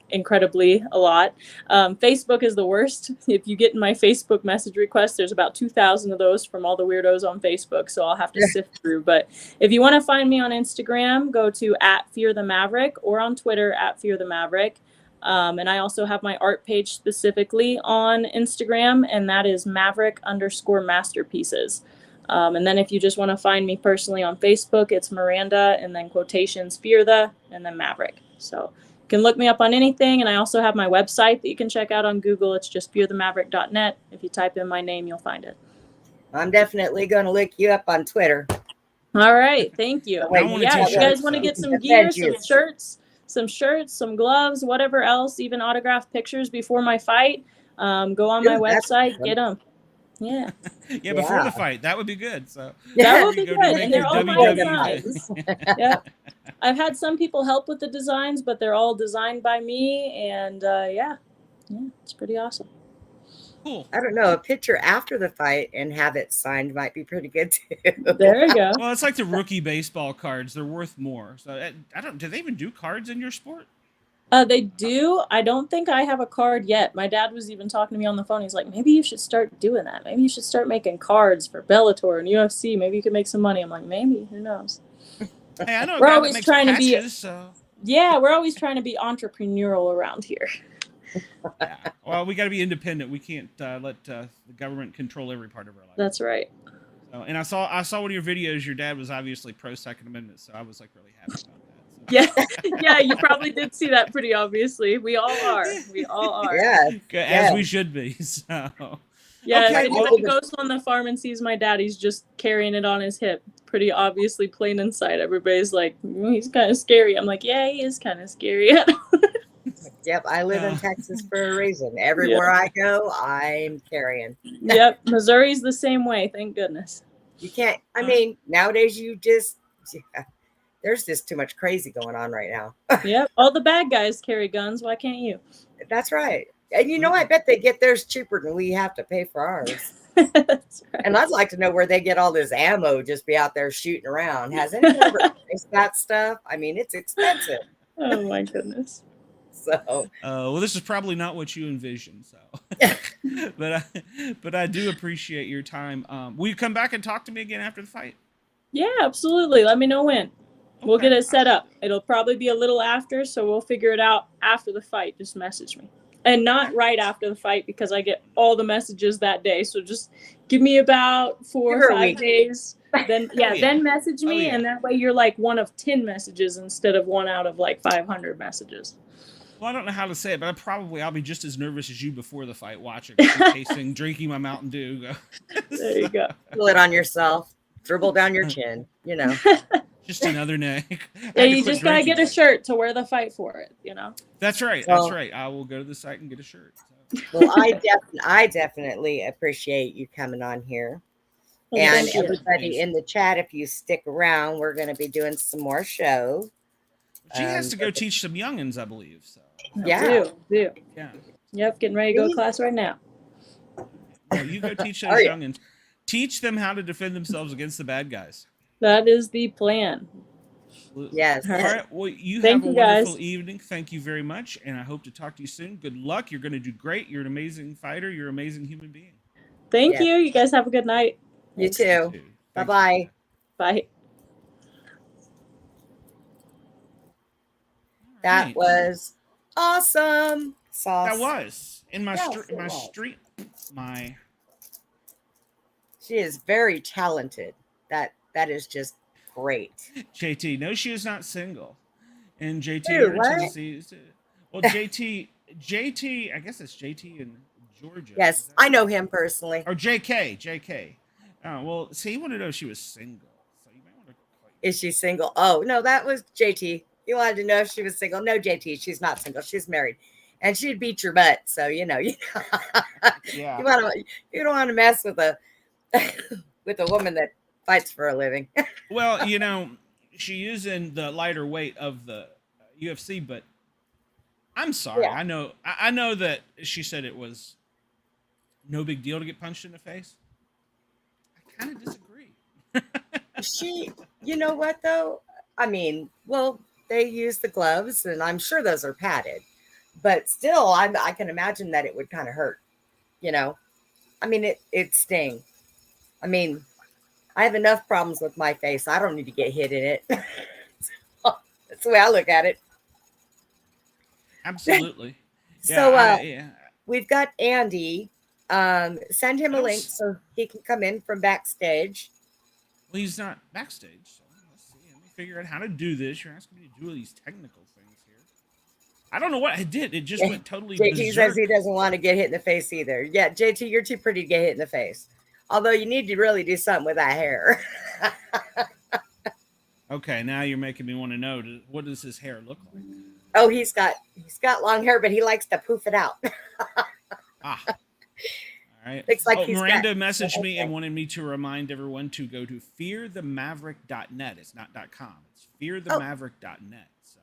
incredibly a lot. Facebook is the worst. If you get in my Facebook message request, there's about 2,000 of those from all the weirdos on Facebook, so I'll have to sift through. But if you want to find me on Instagram, go to @FearTheMaverick or on Twitter @FearTheMaverick. And I also have my art page specifically on Instagram, and that is Maverick_masterpieces. And then if you just want to find me personally on Facebook, it's Miranda and then quotations Fear the and then Maverick. So you can look me up on anything, and I also have my website that you can check out on Google. It's just fearthemaverick.net. If you type in my name, you'll find it.
I'm definitely going to look you up on Twitter.
All right, thank you.
Wait,
Yeah, if you guys want to get some gear, some shirts, some gloves, whatever else, even autographed pictures before my fight, go on my website, get them. Yeah.
Yeah, before the fight, that would be good. So
that would be good, and they're all my
WWE.
designs. Yeah, I've had some people help with the designs, but they're all designed by me, and yeah, it's pretty awesome.
Cool.
I don't know, a picture after the fight and have it signed might be pretty good too.
There you go.
Well, it's like the rookie baseball cards. They're worth more. So I don't. Do they even do cards in your sport?
They do. I don't think I have a card yet. My dad was even talking to me on the phone. He's like, maybe you should start doing that. Maybe you should start making cards for Bellator and UFC. Maybe you could make some money. I'm like, maybe. Who knows?
Hey, I know a
We're
guy that
always
makes
trying to be-
patches, so.
Yeah, we're always trying to be entrepreneurial around here.
Yeah. Well, we got to be independent. We can't let the government control every part of our life.
That's right.
So, and I saw one of your videos. Your dad was obviously pro Second Amendment, so I was like really happy about that. So.
Yeah, yeah, you probably did see that pretty obviously. We all are. We all are.
Yeah.
As we should be. So.
Yeah,
Okay,
if anybody goes on the farm and sees my dad, he's just carrying it on his hip. Pretty obviously plain inside. Everybody's like, he's kind of scary. I'm like, yeah, he is kind of scary.
Yep, I live in Texas for a reason. Everywhere I go, I'm carrying.
Yep, Missouri's the same way. Thank goodness.
You can't, I mean, nowadays there's just too much crazy going on right now.
Yep, all the bad guys carry guns. Why can't you?
That's right. And you know, I bet they get theirs cheaper than we have to pay for ours.
That's right.
And I'd like to know where they get all this ammo just be out there shooting around. Has anyone ever priced that stuff? I mean, it's expensive.
Oh my goodness.
So,
well, this is probably not what you envisioned. So, but I do appreciate your time. Will you come back and talk to me again after the fight?
Yeah, absolutely. Let me know when. We'll get it set up. It'll probably be a little after, so we'll figure it out after the fight. Just message me. And not right after the fight because I get all the messages that day. So just give me about 4 or 5 days. Then then message me, and that way you're like one of 10 messages instead of one out of like 500 messages.
Well, I don't know how to say it, but I'll be just as nervous as you before the fight, watching, tasting, drinking my Mountain Dew.
There you go.
pull it on yourself, dribble down your chin, you know.
Just another neck.
Yeah, you just gotta get a shirt to wear the fight for it, you know.
That's right.
Well,
that's right. I will go to the site and get a shirt. So.
Well, I definitely appreciate you coming on here.
Well,
and
thank you.
everybody in the chat, if you stick around, we're going to be doing some more show.
She has to go teach some youngins, I believe. So.
Yeah.
Do.
Yeah.
Yep, getting ready to go to class right now.
Well, you go teach those youngins. Teach them how to defend themselves against the bad guys.
That is the plan.
Absolutely.
Yes.
All right. Well, you
Thank
have a
you, guys.
wonderful evening. Thank you very much. And I hope to talk to you soon. Good luck. You're going to do great. You're an amazing fighter. You're an amazing human being.
Thank you. You guys have a good night.
You too. Bye-bye.
Bye.
That was awesome. Sauce.
That was in my
Yes,
street.
it
My
was.
street. My.
She is very talented. That is just great.
JT. No, she is not single. And JT.
Dude,
her
what?
tendencies- Well, JT. I guess it's JT in Georgia.
Yes, I know him personally.
Or JK. Oh, well, see, he wanted to know if she was single. So you might want to.
Is she single? Oh, no, that was JT. You wanted to know if she was single. No, JT, she's not single. She's married. And she'd beat your butt. So, you know,
Yeah.
you don't want to mess with a with a woman that fights for a living.
Well, you know, she is in the lighter weight of the UFC, but I'm sorry.
Yeah.
I know that she said it was no big deal to get punched in the face. I kind of disagree.
You know what, though? I mean, well, they use the gloves, and I'm sure those are padded. But still, I can imagine that it would kind of hurt, you know? I mean, it sting. I mean, I have enough problems with my face. I don't need to get hit in it. That's the way I look at it.
Absolutely.
So we've got Andy. Send him a link
Yes.
so he can come in from backstage.
Well, he's not backstage, so let's see. Let me figure out how to do this. You're asking me to do all these technical things here. I don't know what I did. It just went totally
JT
berserk.
says he doesn't want to get hit in the face either. Yeah, JT, you're too pretty to get hit in the face. Although you need to really do something with that hair.
Okay, now you're making me want to know, what does his hair look like?
Oh, he's got long hair, but he likes to poof it out.
Ah. All right.
Looks like he's
Miranda
got-
messaged me and wanted me to remind everyone to go to fearthemaverick.net. It's not .com. It's fearthemaverick.net. So,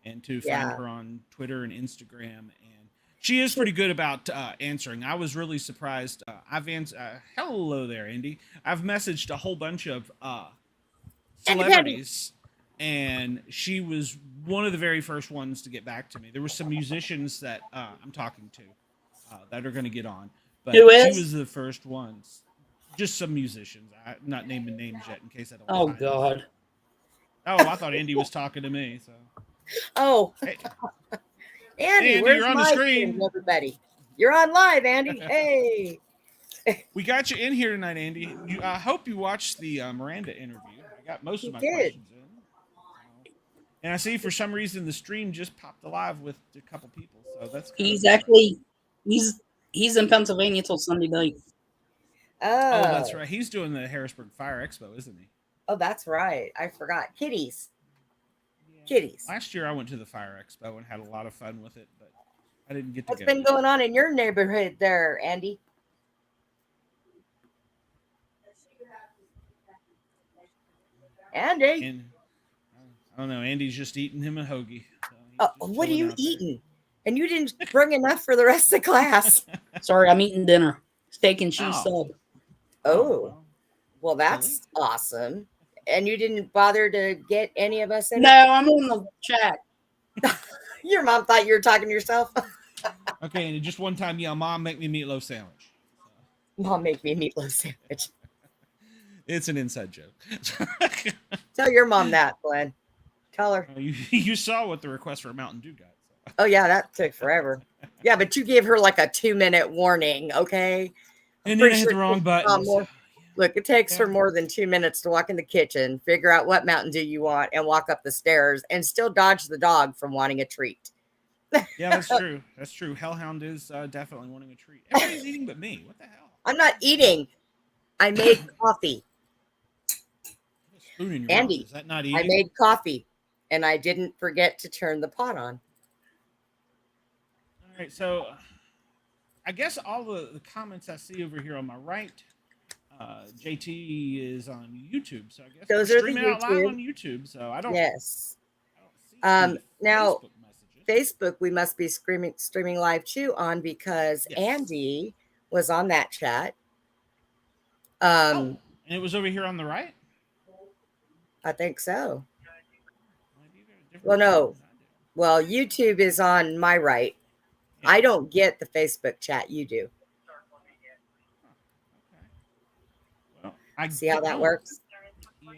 and to find her on Twitter and Instagram. And She is pretty good about answering. I was really surprised. Hello there, Andy. I've messaged a whole bunch of celebrities, and she was one of the very first ones to get back to me. There were some musicians that I'm talking to that are going to get on, but
Who
she
is?
was the first ones. Just some musicians. I'm not naming names yet in case I don't.
Oh
find
God.
It. Oh, I thought Andy was talking to me. So.
Oh,
Hey,
Andy,
Andy,
where's
you're on the
my
screen.
screen, everybody? You're on live, Andy. Hey.
We got you in here tonight, Andy. I hope you watched the Miranda interview. I got most of my
did.
questions in. And I see for some reason the stream just popped alive with a couple people. So that's
He's actually he's in Pennsylvania till Sunday night.
Oh,
that's right. He's doing the Harrisburg Fire Expo, isn't he?
Oh, that's right. I forgot. Kitties. Kitties.
Last year I went to the Fire Expo and had a lot of fun with it, but I didn't get to
What's
go.
been going on in your neighborhood there, Andy? Andy.
And, I don't know. Andy's just eating him a hoagie.
So what are you eating? And you didn't bring enough for the rest of the class.
Sorry, I'm eating dinner. Steak and cheese sub.
Oh, well, that's awesome. And you didn't bother to get any of us in?
No, I'm in the chat.
Your mom thought you were talking to yourself.
Okay, and just one time, Mom, make me meatloaf sandwich.
Mom, make me a meatloaf sandwich.
It's an inside joke.
Tell your mom that, Glenn. Tell her.
You saw what the request for a Mountain Dew got. So.
Oh, yeah, that took forever. Yeah, but you gave her like a 2-minute warning, okay?
And then I hit the wrong button.
Look, it takes her more than 2 minutes to walk in the kitchen, figure out what Mountain Dew you want, and walk up the stairs and still dodge the dog from wanting a treat.
Yeah, that's true. That's true. Hellhound is definitely wanting a treat. Everybody's eating but me. What the hell?
I'm not eating. I made coffee.
Spoon in your
Andy,
mouth. Is that not eating?
I made coffee, and I didn't forget to turn the pot on.
All right, so I guess all the comments I see over here on my right, JT is on YouTube, so I guess
those
we're
are the
streaming out live
YouTube.
on YouTube. So I don't.
Yes.
I don't see
Now,
Facebook messages.
Facebook, we must be streaming live too on because Andy was on that chat.
And it was over here on the right.
I think so. Well, no. Well, YouTube is on my right. Yeah. I don't get the Facebook chat. You do.
Well, I
see how that works. Yeah.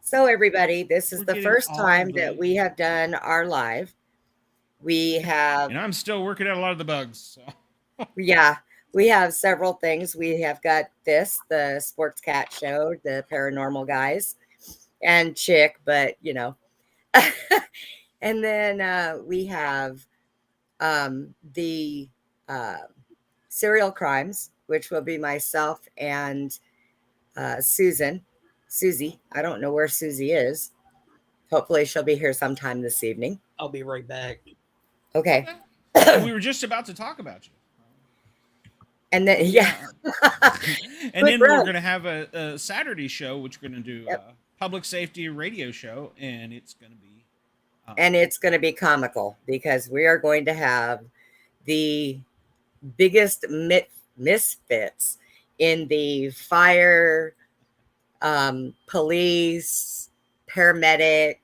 So everybody, this is the first time that we have done our live. We have,
and I'm still working out a lot of the bugs. So.
Yeah, we have several things. We have got the Sportcat show, the Para OR Normal Guyz, and Chick, but you know. And then we have the serial crimes, which will be myself and Susie. I don't know where Susie is. Hopefully she'll be here sometime this evening.
I'll be right back.
Okay.
We were just about to talk about you.
And then, yeah.
And then we're going to have a Saturday show, which we're going to do a public safety radio show, and it's going to be
comical because we are going to have the biggest misfits in the fire, police, paramedic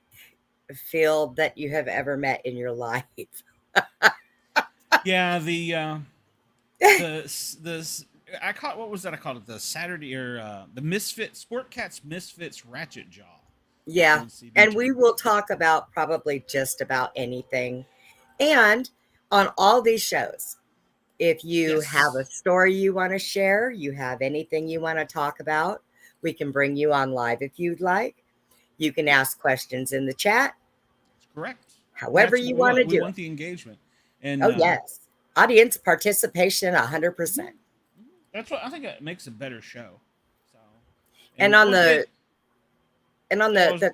field that you have ever met in your life.
Yeah, the I caught, what was that? I called it the Saturday or the Sportcat's Misfits Ratchet Jaw.
Yeah, and we will talk about probably just about anything. And on all these shows, if you have a story you want to share, you have anything you want to talk about, we can bring you on live if you'd like. You can ask questions in the chat.
That's correct.
However you want to do it.
We want the engagement. And
yes. Audience participation 100%.
That's what I think it makes a better show. So
and on the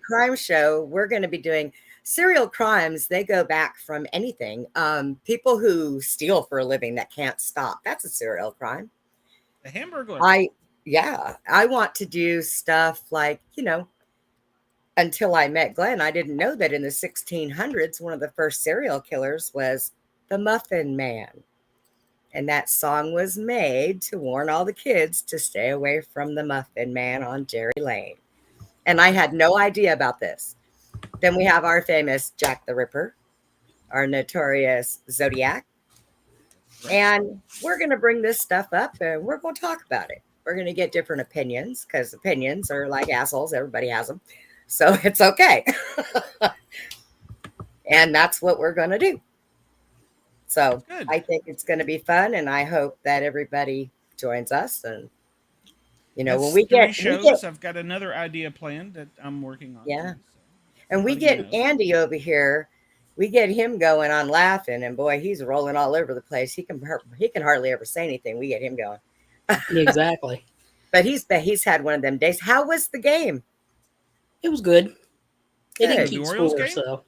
crime show, we're going to be doing serial crimes. They go back from anything. People who steal for a living that can't stop. That's a serial crime.
The Hamburglar.
I want to do stuff like, until I met Glenn, I didn't know that in the 1600s, one of the first serial killers was the Muffin Man. And that song was made to warn all the kids to stay away from the Muffin Man on Jerry Lane. And I had no idea about this. Then we have our famous Jack the Ripper, our notorious Zodiac. And we're going to bring this stuff up and we're going to talk about it. We're going to get different opinions because opinions are like assholes. Everybody has them. So it's okay. And that's what we're going to do. So I think it's going to be fun. And I hope that everybody joins us. And, you know, when we get
shows, I've got another idea planned that I'm working on.
Yeah.
Too, so
and we get Andy over here. We get him going on laughing, and boy, he's rolling all over the place. He can hardly ever say anything. We get him going.
Exactly.
But he's had one of them days. How was the game?
It was good. It didn't
The
keep
Orioles
score,
game?
so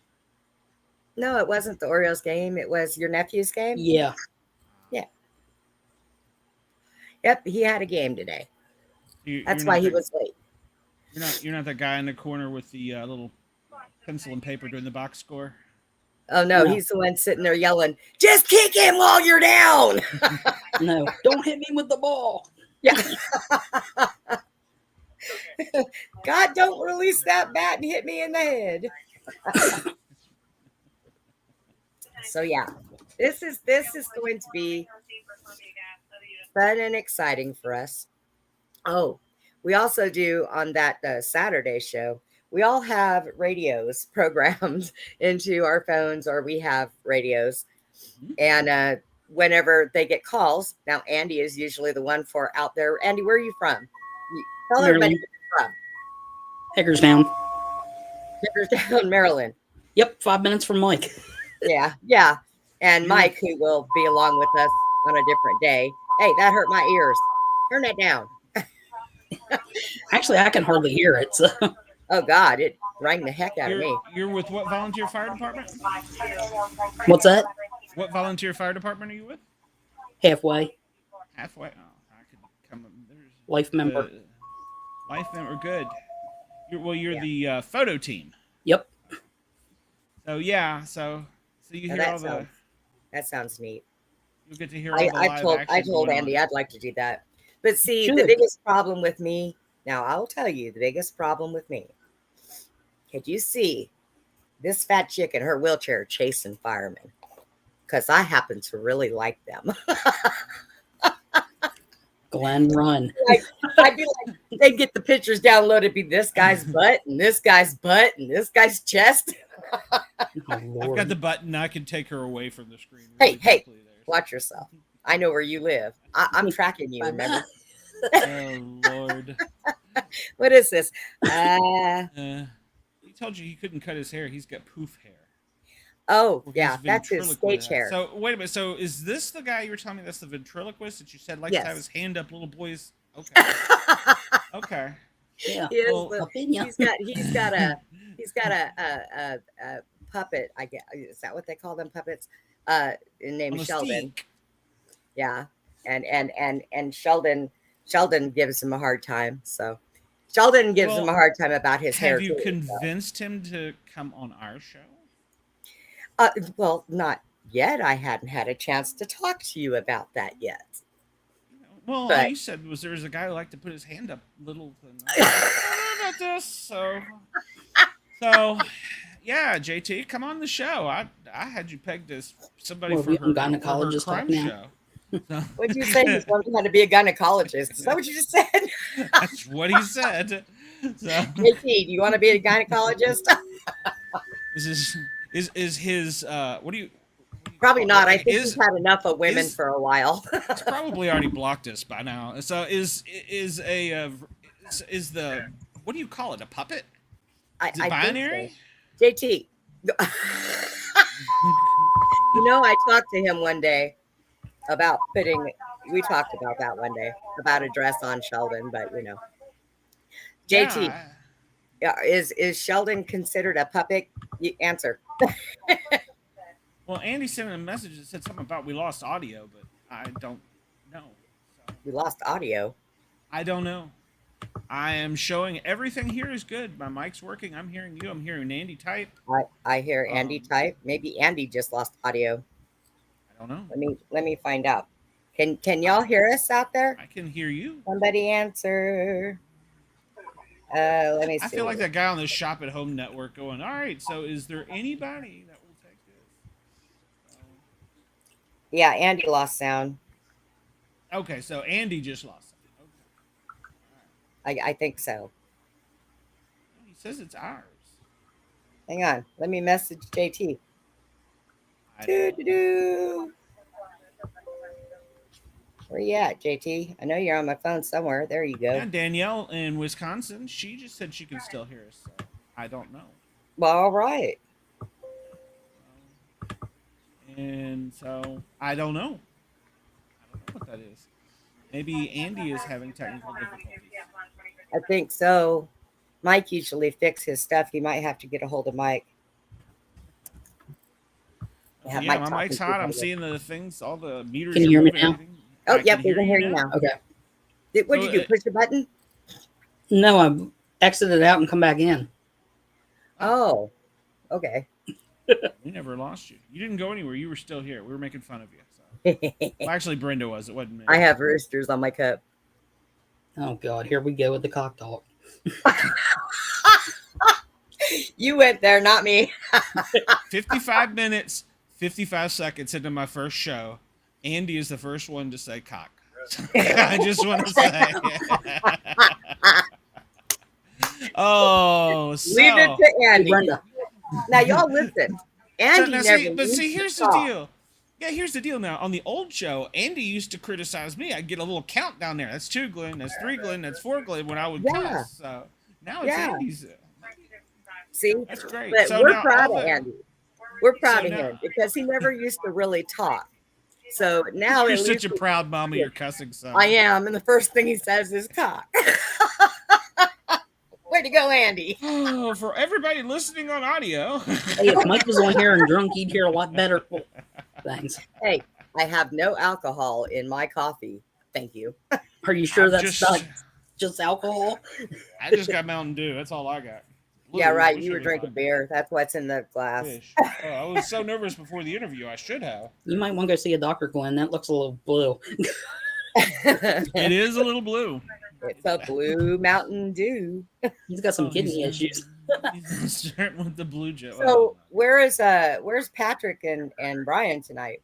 No, it wasn't the Orioles game. It was your nephew's game.
yeah.
Yeah. Yep, he had a game today. That's why he was late.
You're not that guy in the corner with the little pencil and paper doing the box score.
Oh no, he's the one sitting there yelling, "Just kick him while you're down."
No, don't hit me with the ball.
Yeah. God, don't release that bat and hit me in the head. So yeah, this is going to be fun and exciting for us. Oh, we also do on that Saturday show. We all have radios programmed into our phones, or we have radios. And whenever they get calls, now Andy is usually the one for out there. Andy, where are you from? Tell everybody where you're from.
Hagerstown.
Hagerstown, Maryland.
Yep, 5 minutes from Mike.
Yeah. And Mike, who will be along with us on a different day. Hey, that hurt my ears. Turn that down.
Actually, I can hardly hear it. So.
Oh, God, it rang the heck out of me.
You're with what volunteer fire department?
What's that?
What volunteer fire department are you with?
Halfway.
Halfway? Oh, I could come.
Life member.
Life member, good. You're the photo team.
Yep.
So, yeah, so you hear all the...
That sounds neat.
You'll get to hear all the live
I told Andy I'd like to do that. But see, the biggest problem with me, now I'll tell you, the biggest problem with me, could you see this fat chick in her wheelchair chasing firemen? Because I happen to really like them.
Glenn, run.
I'd be like, they'd get the pictures downloaded, be this guy's butt and this guy's butt and this guy's chest.
Oh,
I've got the button. I can take her away from the screen.
Really hey, watch yourself. I know where you live. I'm tracking you, remember?
Oh, Lord.
What is this?
He told you he couldn't cut his hair. He's got poof hair.
Oh, yeah. That's his stage hair.
So, wait a minute. So, is this the guy you were telling me that's the ventriloquist that you said likes to have his hand up little boys? Okay. Okay.
Yeah.
He's got a puppet, I guess. Is that what they call them, puppets? Named Sheldon. Yeah. And Sheldon gives him a hard time. So Sheldon gives him a hard time about his hair.
Have you convinced him to come on our show?
Well, not yet. I hadn't had a chance to talk to you about that yet.
Well, all you said was there was a guy who liked to put his hand up little. I don't know about this. So yeah, JT, come on the show. I had you pegged as somebody for her
gynecologist
crime
now.
show. So.
What'd you say? He's learning how to be a gynecologist. Is that what you just said?
That's what he said. So.
JT, do you want to be a gynecologist?
Is his what do you?
Probably not. I think he's had enough of women for a while.
He's probably already blocked us by now. So is the what do you call it? A puppet? Is it binary?
So. JT. I talked to him one day about we talked about that one day, about a dress on Sheldon, but JT, is Sheldon considered a puppet? You answer.
Well, Andy sent a message that said something about we lost audio, but I don't know. So.
We lost audio?
I don't know. I am showing everything here is good. My mic's working. I'm hearing you. I'm hearing Andy type.
I hear Andy type. Maybe Andy just lost audio.
I don't know.
Let me find out. Can y'all hear us out there?
I can hear you.
Somebody answer. Let me see.
I feel like that guy on the Shop at Home network going, all right, so is there anybody that will take this?
Yeah, Andy lost sound.
Okay, so Andy just lost something. Okay.
I think so.
He says it's ours.
Hang on. Let me message JT. Where you at, JT? I know you're on my phone somewhere. There you go.
Yeah, Danielle in Wisconsin, she just said she can still hear us. So I don't know.
Well, all right.
And so I don't know. I don't know what that is. Maybe Andy is having technical difficulties.
I think so. Mike usually fixes his stuff. He might have to get a hold of Mike.
Yeah,
Mike
my mic's
talking
hot.
to
I'm
you.
seeing the things, all the meters.
Can you hear me now?
Oh, yep, we can hear you now.
Okay.
What did you do? Push the button?
No, I exited out and come back in.
Oh, okay.
We never lost you. You didn't go anywhere. You were still here. We were making fun of you. So. Well, actually, Brenda was. It wasn't me.
I have roosters on my cup.
Oh God, here we go with the cock talk.
You went there, not me.
55 minutes, 55 seconds into my first show. Andy is the first one to say cock. I just want to say. Oh, so.
Leave it to Andy.
Brenda.
Now, y'all listen. Andy
Now,
never
here's the deal. Yeah, here's the deal now. On the old show, Andy used to criticize me. I'd get a little count down there. That's 2 Glenn, that's 3 Glenn, that's 4 Glenn when I would cuss. So now it's Andy's.
See?
That's great.
But
So
we're
now
proud
all
of
the-
Andy. We're proud
So
of
now-
him because he never used to really talk. So now
You're
at
such
least
a proud mama. You're cussing son.
I am. And the first thing he says is cock. Way to go, Andy.
Oh, for everybody listening on audio.
Hey, if Mike was on here and drunk, he'd hear a lot better. Thanks.
Hey, I have no alcohol in my coffee. Thank you.
Are you sure
I'm
that's not just alcohol?
I just got Mountain Dew. That's all I got.
Yeah, right.
Blue,
You were
sugar
drinking
fine.
beer. That's what's in the glass.
Fish. Oh, I was so nervous before the interview. I should have.
You might want to go see a doctor, Glenn. That looks a little blue.
It is a little blue.
It's a blue Mountain Dew.
He's got some kidney issues.
He's starting with the blue Joe.
So where's Patrick and Brian tonight?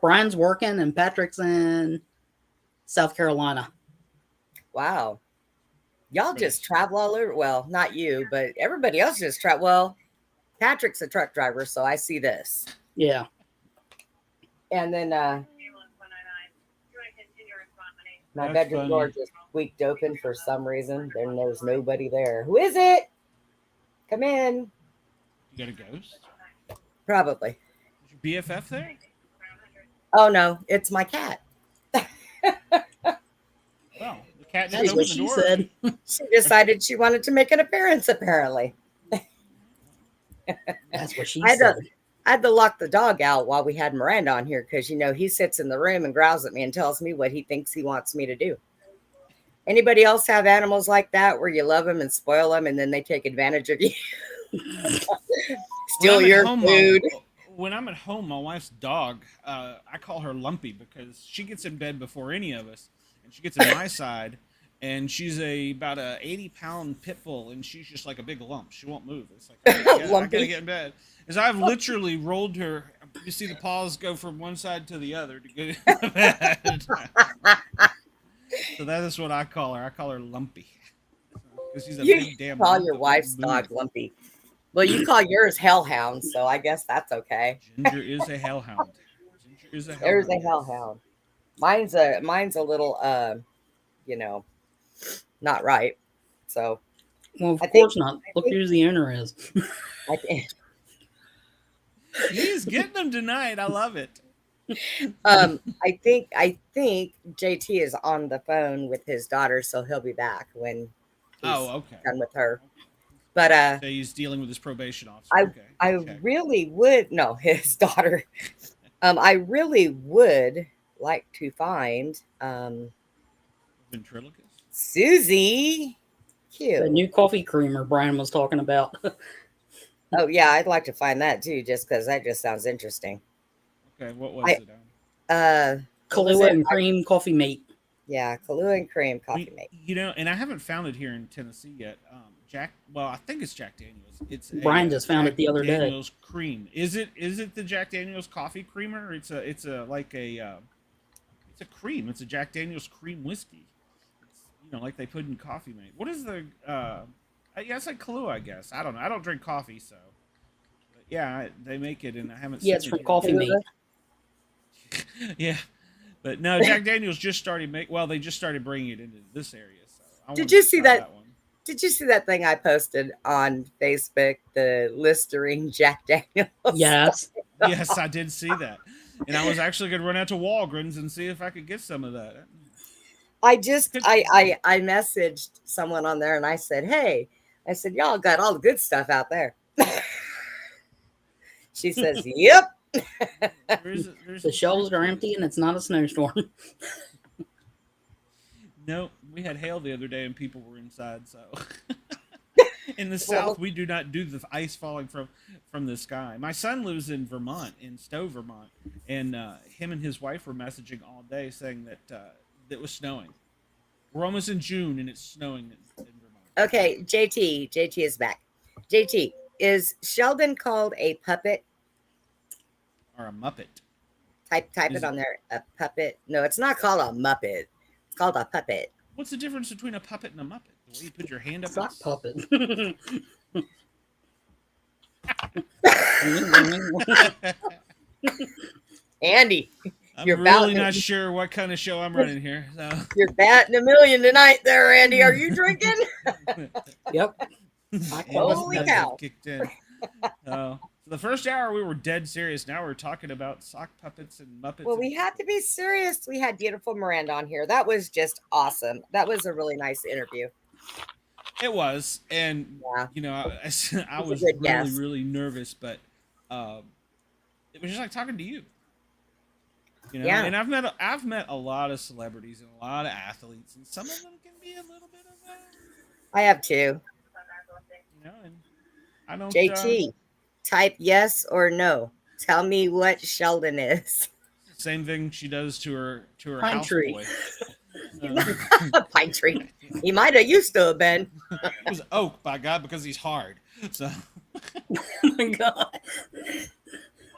Brian's working and Patrick's in South Carolina.
Wow. Y'all just travel all over. Well, not you, but everybody else just travel. Well, Patrick's a truck driver, so I see this.
Yeah.
And then my
That's
bedroom
funny.
door just squeaked open for some reason. There's nobody there. Who is it? Come in.
You got a ghost?
Probably.
Is your BFF there?
Oh no, it's my cat.
Well, the cat
That's
just
what
opened the
she
door.
said.
She decided she wanted to make an appearance, apparently.
That's what she
I
said.
had to lock the dog out while we had Miranda on here because, he sits in the room and growls at me and tells me what he thinks he wants me to do. Anybody else have animals like that where you love them and spoil them and then they take advantage of you? Steal your food.
When I'm at home, my wife's dog, I call her Lumpy because she gets in bed before any of us, and she gets in my side, and she's about a 80-pound pit bull, and she's just like a big lump. She won't move. It's like I gotta get in bed. As I've literally rolled her. You see the paws go from one side to the other to get in bed. So that is what I call her. I call her Lumpy because she's a big damn.
Call
lump
your
that
wife's
won't move.
dog Lumpy. Well, you call yours Hellhound, so I guess that's okay.
Ginger is a hellhound. Ginger is a hellhound.
There's a Hellhound. Mine's a little not right. So
Well, of
I think-
course not. Look who the owner is.
I think
He's getting them tonight. I love it.
I think JT is on the phone with his daughter, so he'll be back when he's
Okay.
done with her. But
So he's dealing with his probation officer.
I
Okay. Okay.
really would his daughter. I really would like to find
Ventriloquist.
Susie.
The
Cute.
new coffee creamer Brian was talking about.
Oh yeah, I'd like to find that too, just because that just sounds interesting.
Okay, what was
I-
it?
What was
Kahlua
it?
and cream coffee mate.
Yeah, Kahlua and cream coffee mate.
You know, and I haven't found it here in Tennessee yet. Well, I think it's Jack Daniels. It's
Brian just found
Jack
it the other day.
Daniels cream. Is it the Jack Daniels coffee creamer? It's a cream. It's a Jack Daniels cream whiskey. It's, you know, like they put in coffee mate. What is the yeah, it's like Kahlua, I guess. I don't know. I don't drink coffee, so but yeah, they make it, and I haven't.
Yeah,
seen
it's
it
from
here.
Coffee Mate.
Yeah, but no, Jack Daniels just started they just started bringing it into this area. So I
Did
wanted
you
to
see
try
that?
one.
Did you see that thing I posted on Facebook? The Listerine Jack Daniels.
Yes.
Yes, I did see that, and I was actually going to run out to Walgreens and see if I could get some of that.
I messaged someone on there and I said, "Hey," I said, "Y'all got all the good stuff out there." She says, "Yep."
The shelves are empty and it's not a snowstorm.
No, we had hail the other day and people were inside. So in the South, we do not do the ice falling from the sky. My son lives in Vermont, in Stowe, Vermont, and him and his wife were messaging all day saying that it was snowing. We're almost in June and it's snowing in Vermont.
Okay, JT is back. JT, is Sheldon called a puppet?
Or a Muppet.
Type it on there. A puppet? No, it's not called a Muppet. It's called a puppet.
What's the difference between a puppet and a Muppet? The way you put your hand up.
Sock puppet.
Andy,
I'm
You're
really
batting-
not sure what kind of show I'm running here. So.
you're batting a million tonight there, Andy. Are you drinking?
Yep.
Holy cow.
Kicked in. So the first hour we were dead serious. Now we're talking about sock puppets and Muppets.
Well, we had to be serious. We had beautiful Miranda on here. That was just awesome. That was a really nice interview.
It was, and
Yeah.
you know, I was
good guess.
really nervous, but it was just like talking to you. You know,
Yeah.
and I've met a lot of celebrities and a lot of athletes, and some of them can be a little bit of
I have two.
you know, and I don't.
JT, type yes or no. Tell me what Sheldon is.
Same thing she does to her
Pine
house
tree.
boy.
Pine tree. He might have used to have been.
It was oak, by God, because he's hard. So
Oh my God.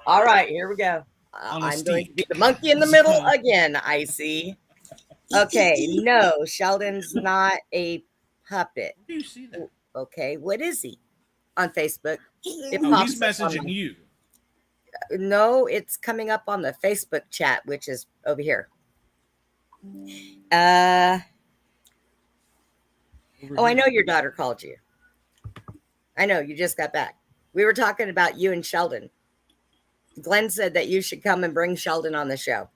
All right, here we go.
On a
I'm going to
steak.
be the monkey in the middle again, I see. Okay, no, Sheldon's not a puppet.
where do you see that?
Okay, what is he? On Facebook. It
Oh,
pops
he's
up on
messaging you.
No, it's coming up on the Facebook chat, which is over here.
Over
Oh, I
here.
know your daughter called you. I know, you just got back. We were talking about you and Sheldon. Glenn said that you should come and bring Sheldon on the show.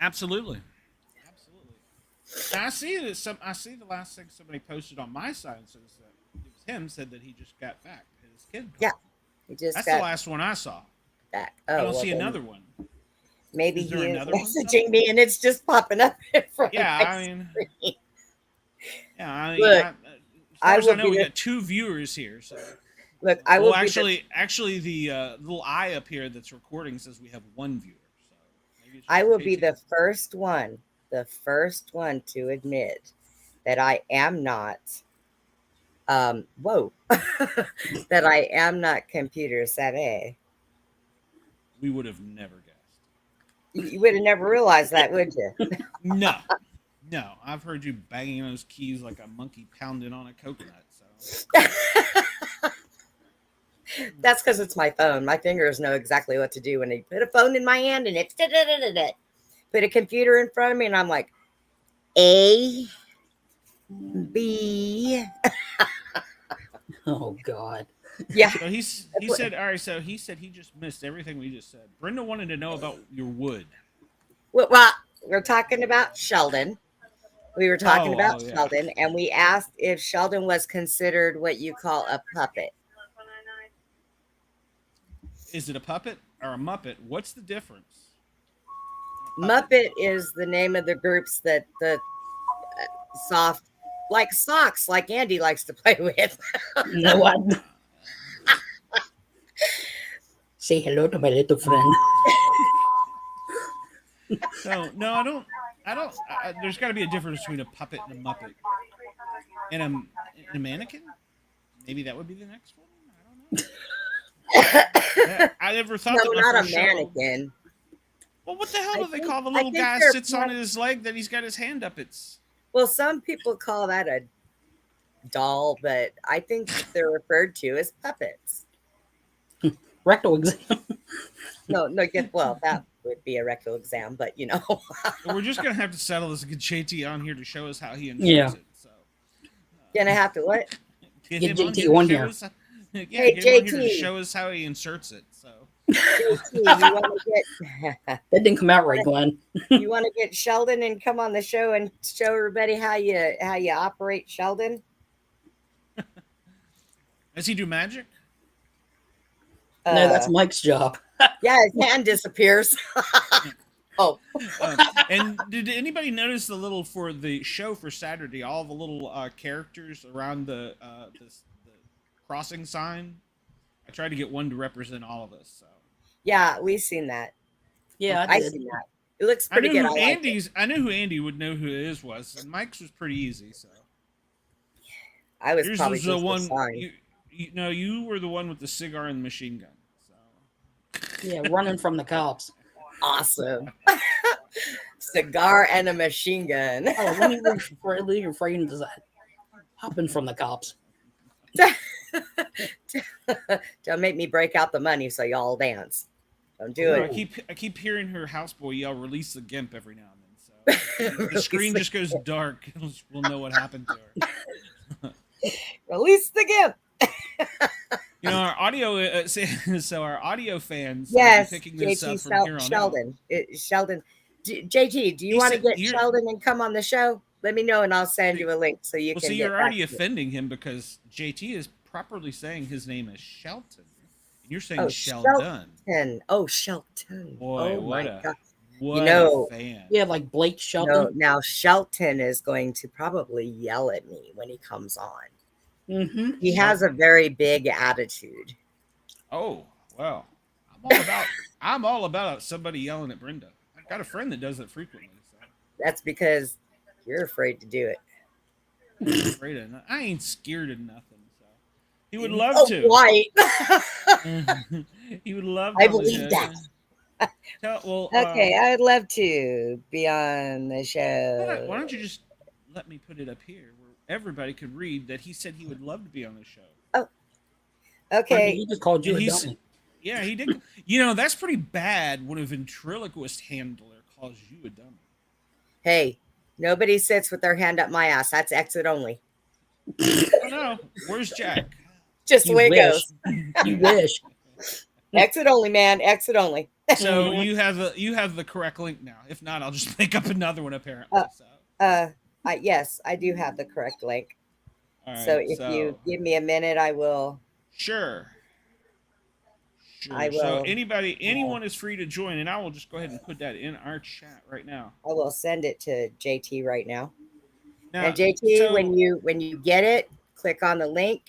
Absolutely. And I see that I see the last thing somebody posted on my side says that it was him said that he just got back. His kid.
Yeah. He just
That's
got
the last one I saw.
back.
I don't
well,
see
then
another one.
Maybe
Is
he
there
is
another one
messaging me and it's just popping up in front
Yeah,
of my
I mean,
screen.
yeah, I mean,
Look,
as far as I
will
know,
be
we
the-
got 2 viewers here. So,
Look, I will
well,
be
actually, the little eye up here that's recording says we have 1 viewer. So maybe it's
I
just
will
pay
be the
attention.
first one to admit that I am not that I am not computer savvy.
We would have never guessed.
You would have never realized that, would you?
No, no. I've heard you banging those keys like a monkey pounding on a coconut. So
That's because it's my phone. My fingers know exactly what to do when they put a phone in my hand and it's put a computer in front of me and I'm like A B.
Oh God.
Yeah.
So he said, all right. So he said he just missed everything we just said. Brenda wanted to know about your wood.
Well, we're talking about Sheldon. We were talking about
yeah.
Sheldon, and we asked if Sheldon was considered what you call a puppet.
Is it a puppet or a Muppet? What's the difference?
Muppet is the name of the groups that the soft, like socks, like Andy likes to play with.
No, I, Say hello to my little friend.
No, I don't. There's got to be a difference between a puppet and a muppet, and a mannequin. Maybe that would be the next one. I don't know. Yeah, I never thought
No,
that my
not a
first show-
mannequin.
Well, what the hell
I
do they
think-
call the
I
little
think
guy
they're
sits on his leg that he's got his hand up? It's
Well, some people call that a doll, but I think they're referred to as puppets.
Rectal exam.
No, well, that would be a rectal exam, but you know.
we're just gonna have to settle this and get JT on here to show us how he inserts
Yeah.
it. So
Gonna have to what?
get
Get
him on
JT
here to
on
show
here.
us. Yeah,
Hey,
get him on here to
JT.
show us how he inserts it. So
You want to
That didn't come out right, Glenn.
get Sheldon and come on the show and show everybody how you operate Sheldon?
does he do magic?
No, that's Mike's job.
Yeah, his hand disappears. Oh,
And did anybody notice the little for the show for Saturday? All the little characters around the crossing sign. I tried to get one to represent all of us. So
yeah, we've seen that.
Yeah,
I
I did.
seen that. It looks
I
pretty
knew
good.
who
I like it.
Andy's. I knew who Andy would know who his was, and Mike's was pretty easy. So
I was
yours
probably
was the
just
one.
a sign.
You were the one with the cigar and the machine gun. So
Yeah, running from the cops.
Awesome. Cigar and a machine gun.
Oh, let me leave refrain to that. Hopping from the cops.
Don't make me break out the money so y'all dance. Don't do
You know,
it.
I keep hearing her houseboy yell, "Release the gimp" every now and then. So the screen just goes dark. We'll know what happened to her.
Release the gift.
You know, our audio. So our audio fans.
Yes,
are picking this up
JT
from here on out.
Sheldon. Sheldon. JT, do you
He
want to
said
get
you're-
Sheldon and come on the show? Let me know and I'll send you a link so you
Well,
can
see,
get
you're already
back to it.
offending him because JT is properly saying his name is Shelton. And you're saying
Oh,
Sheldon.
Shelton.
Boy,
Oh
what
my
a
God.
what
know,
a fan.
Yeah, like Blake
No,
Shelton.
now Shelton is going to probably yell at me when he comes on.
Mm-hmm.
He has a very big attitude.
Oh, well. I'm all about somebody yelling at Brenda. I've got a friend that does it frequently. So
That's because you're afraid to do it.
I'm afraid of I ain't scared of nothing. So he would love
Oh,
to.
white.
He would love
I
to on the
believe
show.
that.
Well,
Okay, I'd love to be on the show.
why don't you just let me put it up here where everybody could read that he said he would love to be on the show.
Okay,
He just called you
And
a
he's-
dummy.
Yeah, he did. You know, that's pretty bad when a ventriloquist handler calls you a dummy.
hey, nobody sits with their hand up my ass. That's exit only.
Oh no, where's Jack?
Just the
You
way it
wish.
goes.
You wish.
Exit only, man. Exit only.
So you have the correct link now. If not, I'll just make up another one apparently. So.
Yes, I do have the correct link.
All right,
So if you give me a minute, I will.
Sure.
I
So
will.
anyone is free to join, and I will just go ahead and put that in our chat right now.
I will send it to JT right now.
Now,
And JT,
so-
when you get it, click on the link.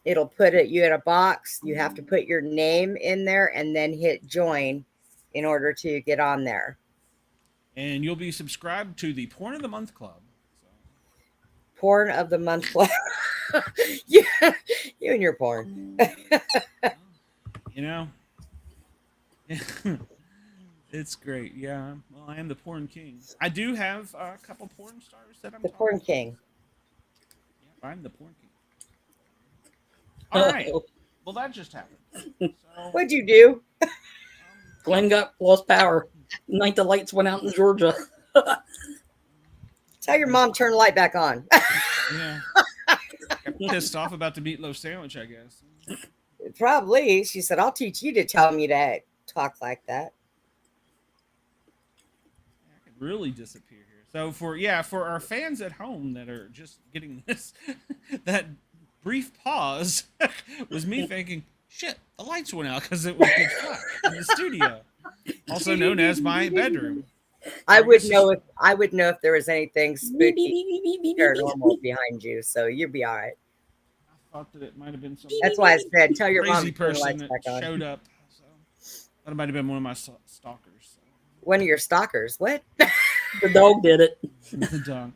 It'll put you in a box. You have to put your name in there and then hit join in order to get on there.
and you'll be subscribed to the Porn of the Month Club. So.
Porn of the month club. Yeah, you and your porn.
You know, it's great. Yeah, well, I am the porn king. I do have a couple porn stars that I'm
The
talking
porn
to.
king.
Yeah, I'm the porn king. All right.
Uh-oh.
Well, that just happened. So,
What'd you do?
Glenn got lost power. Night the lights went out in Georgia.
Tell your mom turn the light back on.
yeah, got pissed off about the meatloaf sandwich, I guess.
Probably. She said, I'll teach you to tell me to talk like that.
I could really disappear here. So for our fans at home that are just getting this, that brief pause was me thinking, shit, the lights went out because it was pitch black in the studio, also known as my bedroom.
I would know if there was anything spooky paranormal behind you, so you'd be all right.
I thought that it might have been some
That's why I said tell your mom
crazy
to turn the
person
lights
that
back on.
showed up. So. That might have been one of my stalkers.
One of your stalkers. What?
The dog did it.
The dog.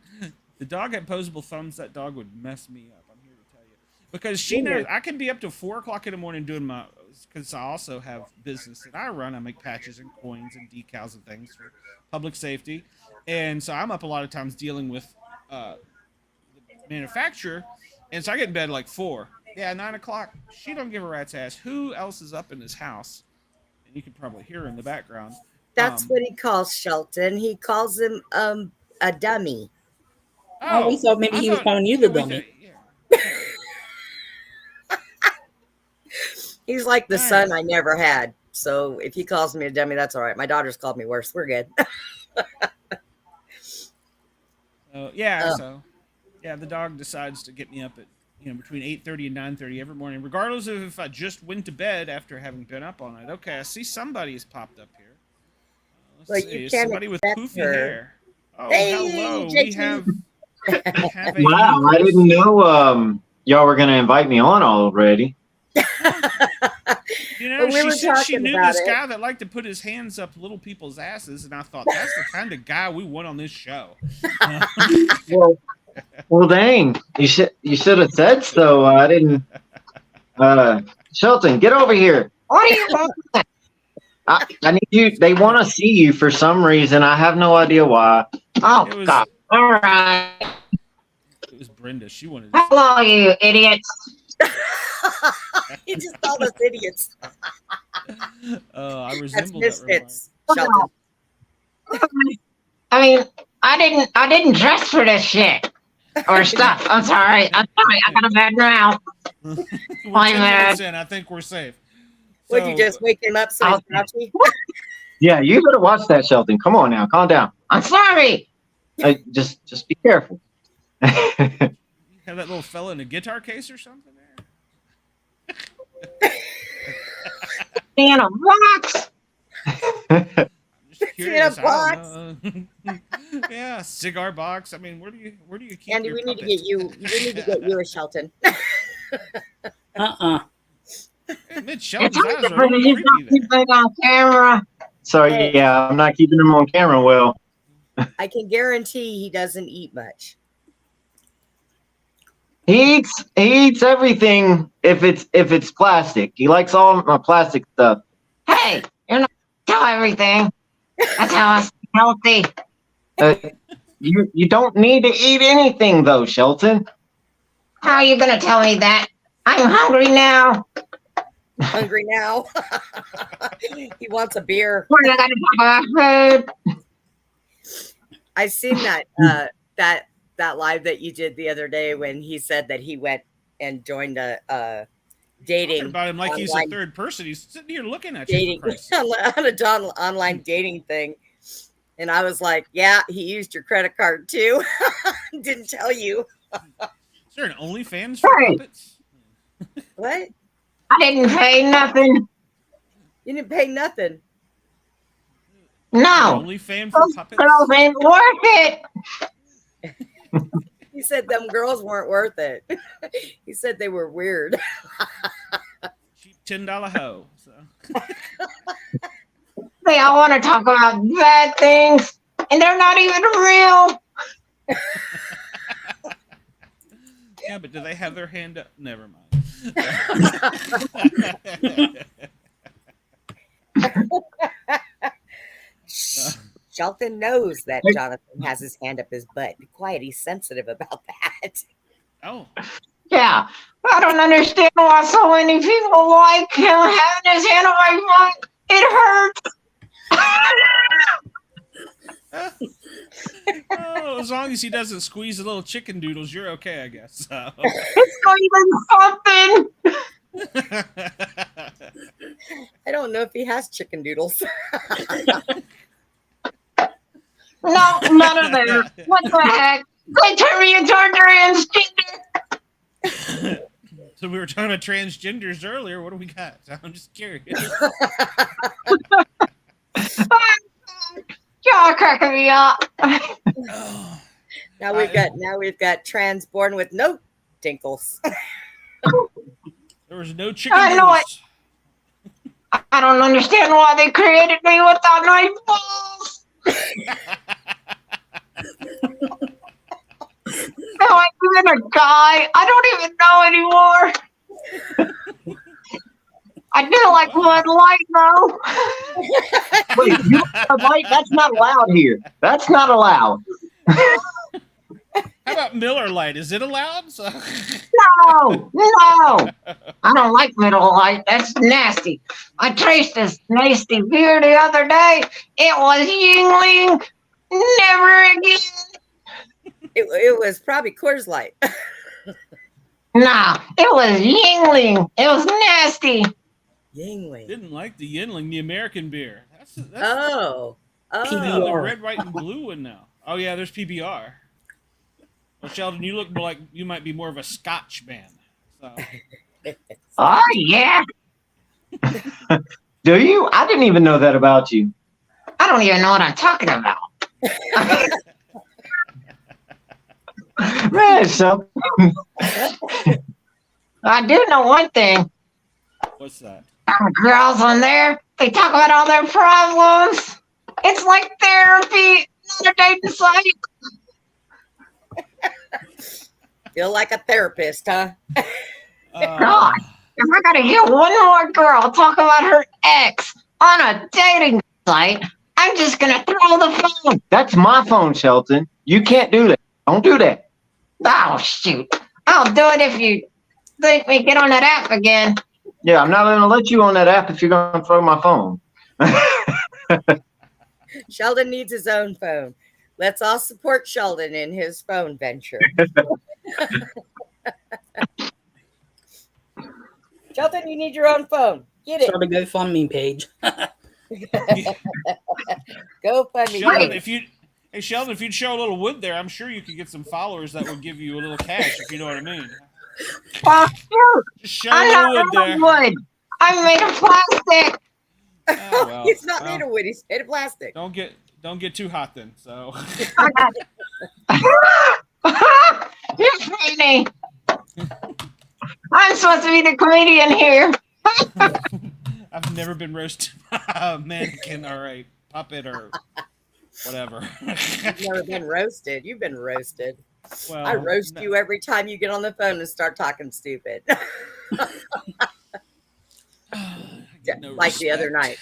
The dog had posable thumbs. That dog would mess me up. I'm here to tell you. Because she knows I can be up to 4 o'clock in the morning doing my, because I also have business that I run. I make patches and coins and decals and things for public safety. And so I'm up a lot of times dealing with the manufacturer. And so I get in bed like 4. Yeah, 9 o'clock. She don't give a rat's ass. Who else is up in this house? And you can probably hear her in the background.
That's what he calls Shelton. He calls him a dummy.
Oh, we thought maybe he was calling you the dummy.
He's like the son I never had. So if he calls me a dummy, that's all right. My daughter's called me worse. We're good.
So the dog decides to get me up at between 8:30 and 9:30 every morning, regardless of if I just went to bed after having been up all night. Okay, I see somebody has popped up here. Let's see.
You can't
Somebody with poofy
her.
hair. Oh,
hey,
hello.
JT.
We have a
wow, I didn't know y'all were gonna invite me on already.
She said she knew this guy that liked to put his hands up little people's asses, and I thought that's the kind of guy we want on this show.
Well, dang, you should have said so. I didn't. Shelton, get over here. What do you want? I need you. They want to see you for some reason. I have no idea why. Oh, God. All right.
It was Brenda. She wanted
to hello, you idiots.
He just called us idiots.
I resemble
That's misfits,
Shelton. I mean, I didn't dress for this shit or stuff. I'm sorry. I got a bad mouth.
I think we're safe.
Would you just wake him up so he's grouchy?
Yeah, you better watch that, Shelton. Come on now, calm down. I'm sorry. Just be careful.
Have that little fella in a guitar case or something there?
In a box.
Curious, yeah, cigar box. I mean, where do you keep
Andy,
your
we need
puppet?
to get you. We need to get you a Shelton.
Shelton's eyes are creepy there.
On camera. Sorry, yeah, I'm not keeping him on camera well.
I can guarantee he doesn't eat much.
He eats everything if it's plastic. He likes all my plastic stuff. Hey, you're not tell everything. That's how I stay healthy. You don't need to eat anything though, Shelton. How are you gonna tell me that? I'm hungry now.
Hungry now. He wants a beer.
We're not gonna talk about food.
I seen that live that you did the other day when he said that he went and joined a dating.
Talking about him like he's a third person. He's sitting here looking at
dating
you.
On a online dating thing, and I was like, "Yeah, he used your credit card too." Didn't tell you.
Is there an OnlyFans for puppets?
What?
I didn't pay nothing.
You didn't pay nothing.
No.
OnlyFans for puppets?
Girls ain't worth it.
He said them girls weren't worth it. He said they were weird.
Cheap $10 hoe. So.
They all want to talk about bad things, and they're not even real.
Yeah, but do they have their hand up? Never mind.
Shelton knows that Jonathan has his hand up his butt. Be quiet. He's sensitive about that.
Oh.
Yeah. I don't understand why so many people like him having his hand on my butt. It hurts.
Oh, as long as he doesn't squeeze the little chicken doodles, you're okay, I guess. So.
It's not even something.
I don't know if he has chicken doodles.
No, none of that. What the heck? They turn me into a transgender.
So we were talking about transgenders earlier. What do we got? I'm just curious.
Y'all cracking me up.
Now we've got trans born with no dinkles.
There was no chicken doodles.
I don't understand why they created me without my balls. Am I even a guy? I don't even know anymore. I do like Bud Light though. Wait, you like Bud Light? That's not allowed here. That's not allowed.
How about Miller Lite? Is it allowed? So...
No. I don't like Miller Lite. That's nasty. I traced this nasty beer the other day. It was Yingling. Never again.
It was probably Coors Light.
Nah, it was Yingling. It was nasty.
Yingling.
Didn't like the Yingling, the American beer. That's
Oh.
the
PBR.
red, white, and blue one now. Oh yeah, there's PBR. Well, Sheldon, you look more like you might be more of a Scotch man. So
Oh, yeah. Do you? I didn't even know that about you. I don't even know what I'm talking about. Man, so I do know one thing.
what's that?
Girls on there, they talk about all their problems. It's like therapy, not a dating site.
Feel like a therapist, huh?
God, if I gotta hear one more girl talk about her ex on a dating site, I'm just gonna throw the phone. That's my phone, Shelton. You can't do that. Don't do that. Oh, shoot. I'll do it if you think we get on that app again. Yeah, I'm not gonna let you on that app if you're gonna throw my phone.
Sheldon needs his own phone. Let's all support Sheldon in his phone venture. Sheldon, you need your own phone. Get it.
Start a GoFundMe page.
Go funny.
Sheldon, if you'd show a little wood there, I'm sure you could get some followers that would give you a little cash, if you know what I mean.
Oh, shoot.
Just show a
I'm
little wood
not
there.
made of wood. I'm made of plastic.
Oh, well,
He's not
well,
made of wood. He's made of plastic.
Don't get too hot then. So
You're funny. I'm supposed to be the comedian here.
I've never been roasted by a mannequin or a puppet or whatever.
You've never been roasted. You've been roasted.
Well,
I roast
no.
you every time you get on the phone and start talking stupid.
Get no
Like the other
respect.
night.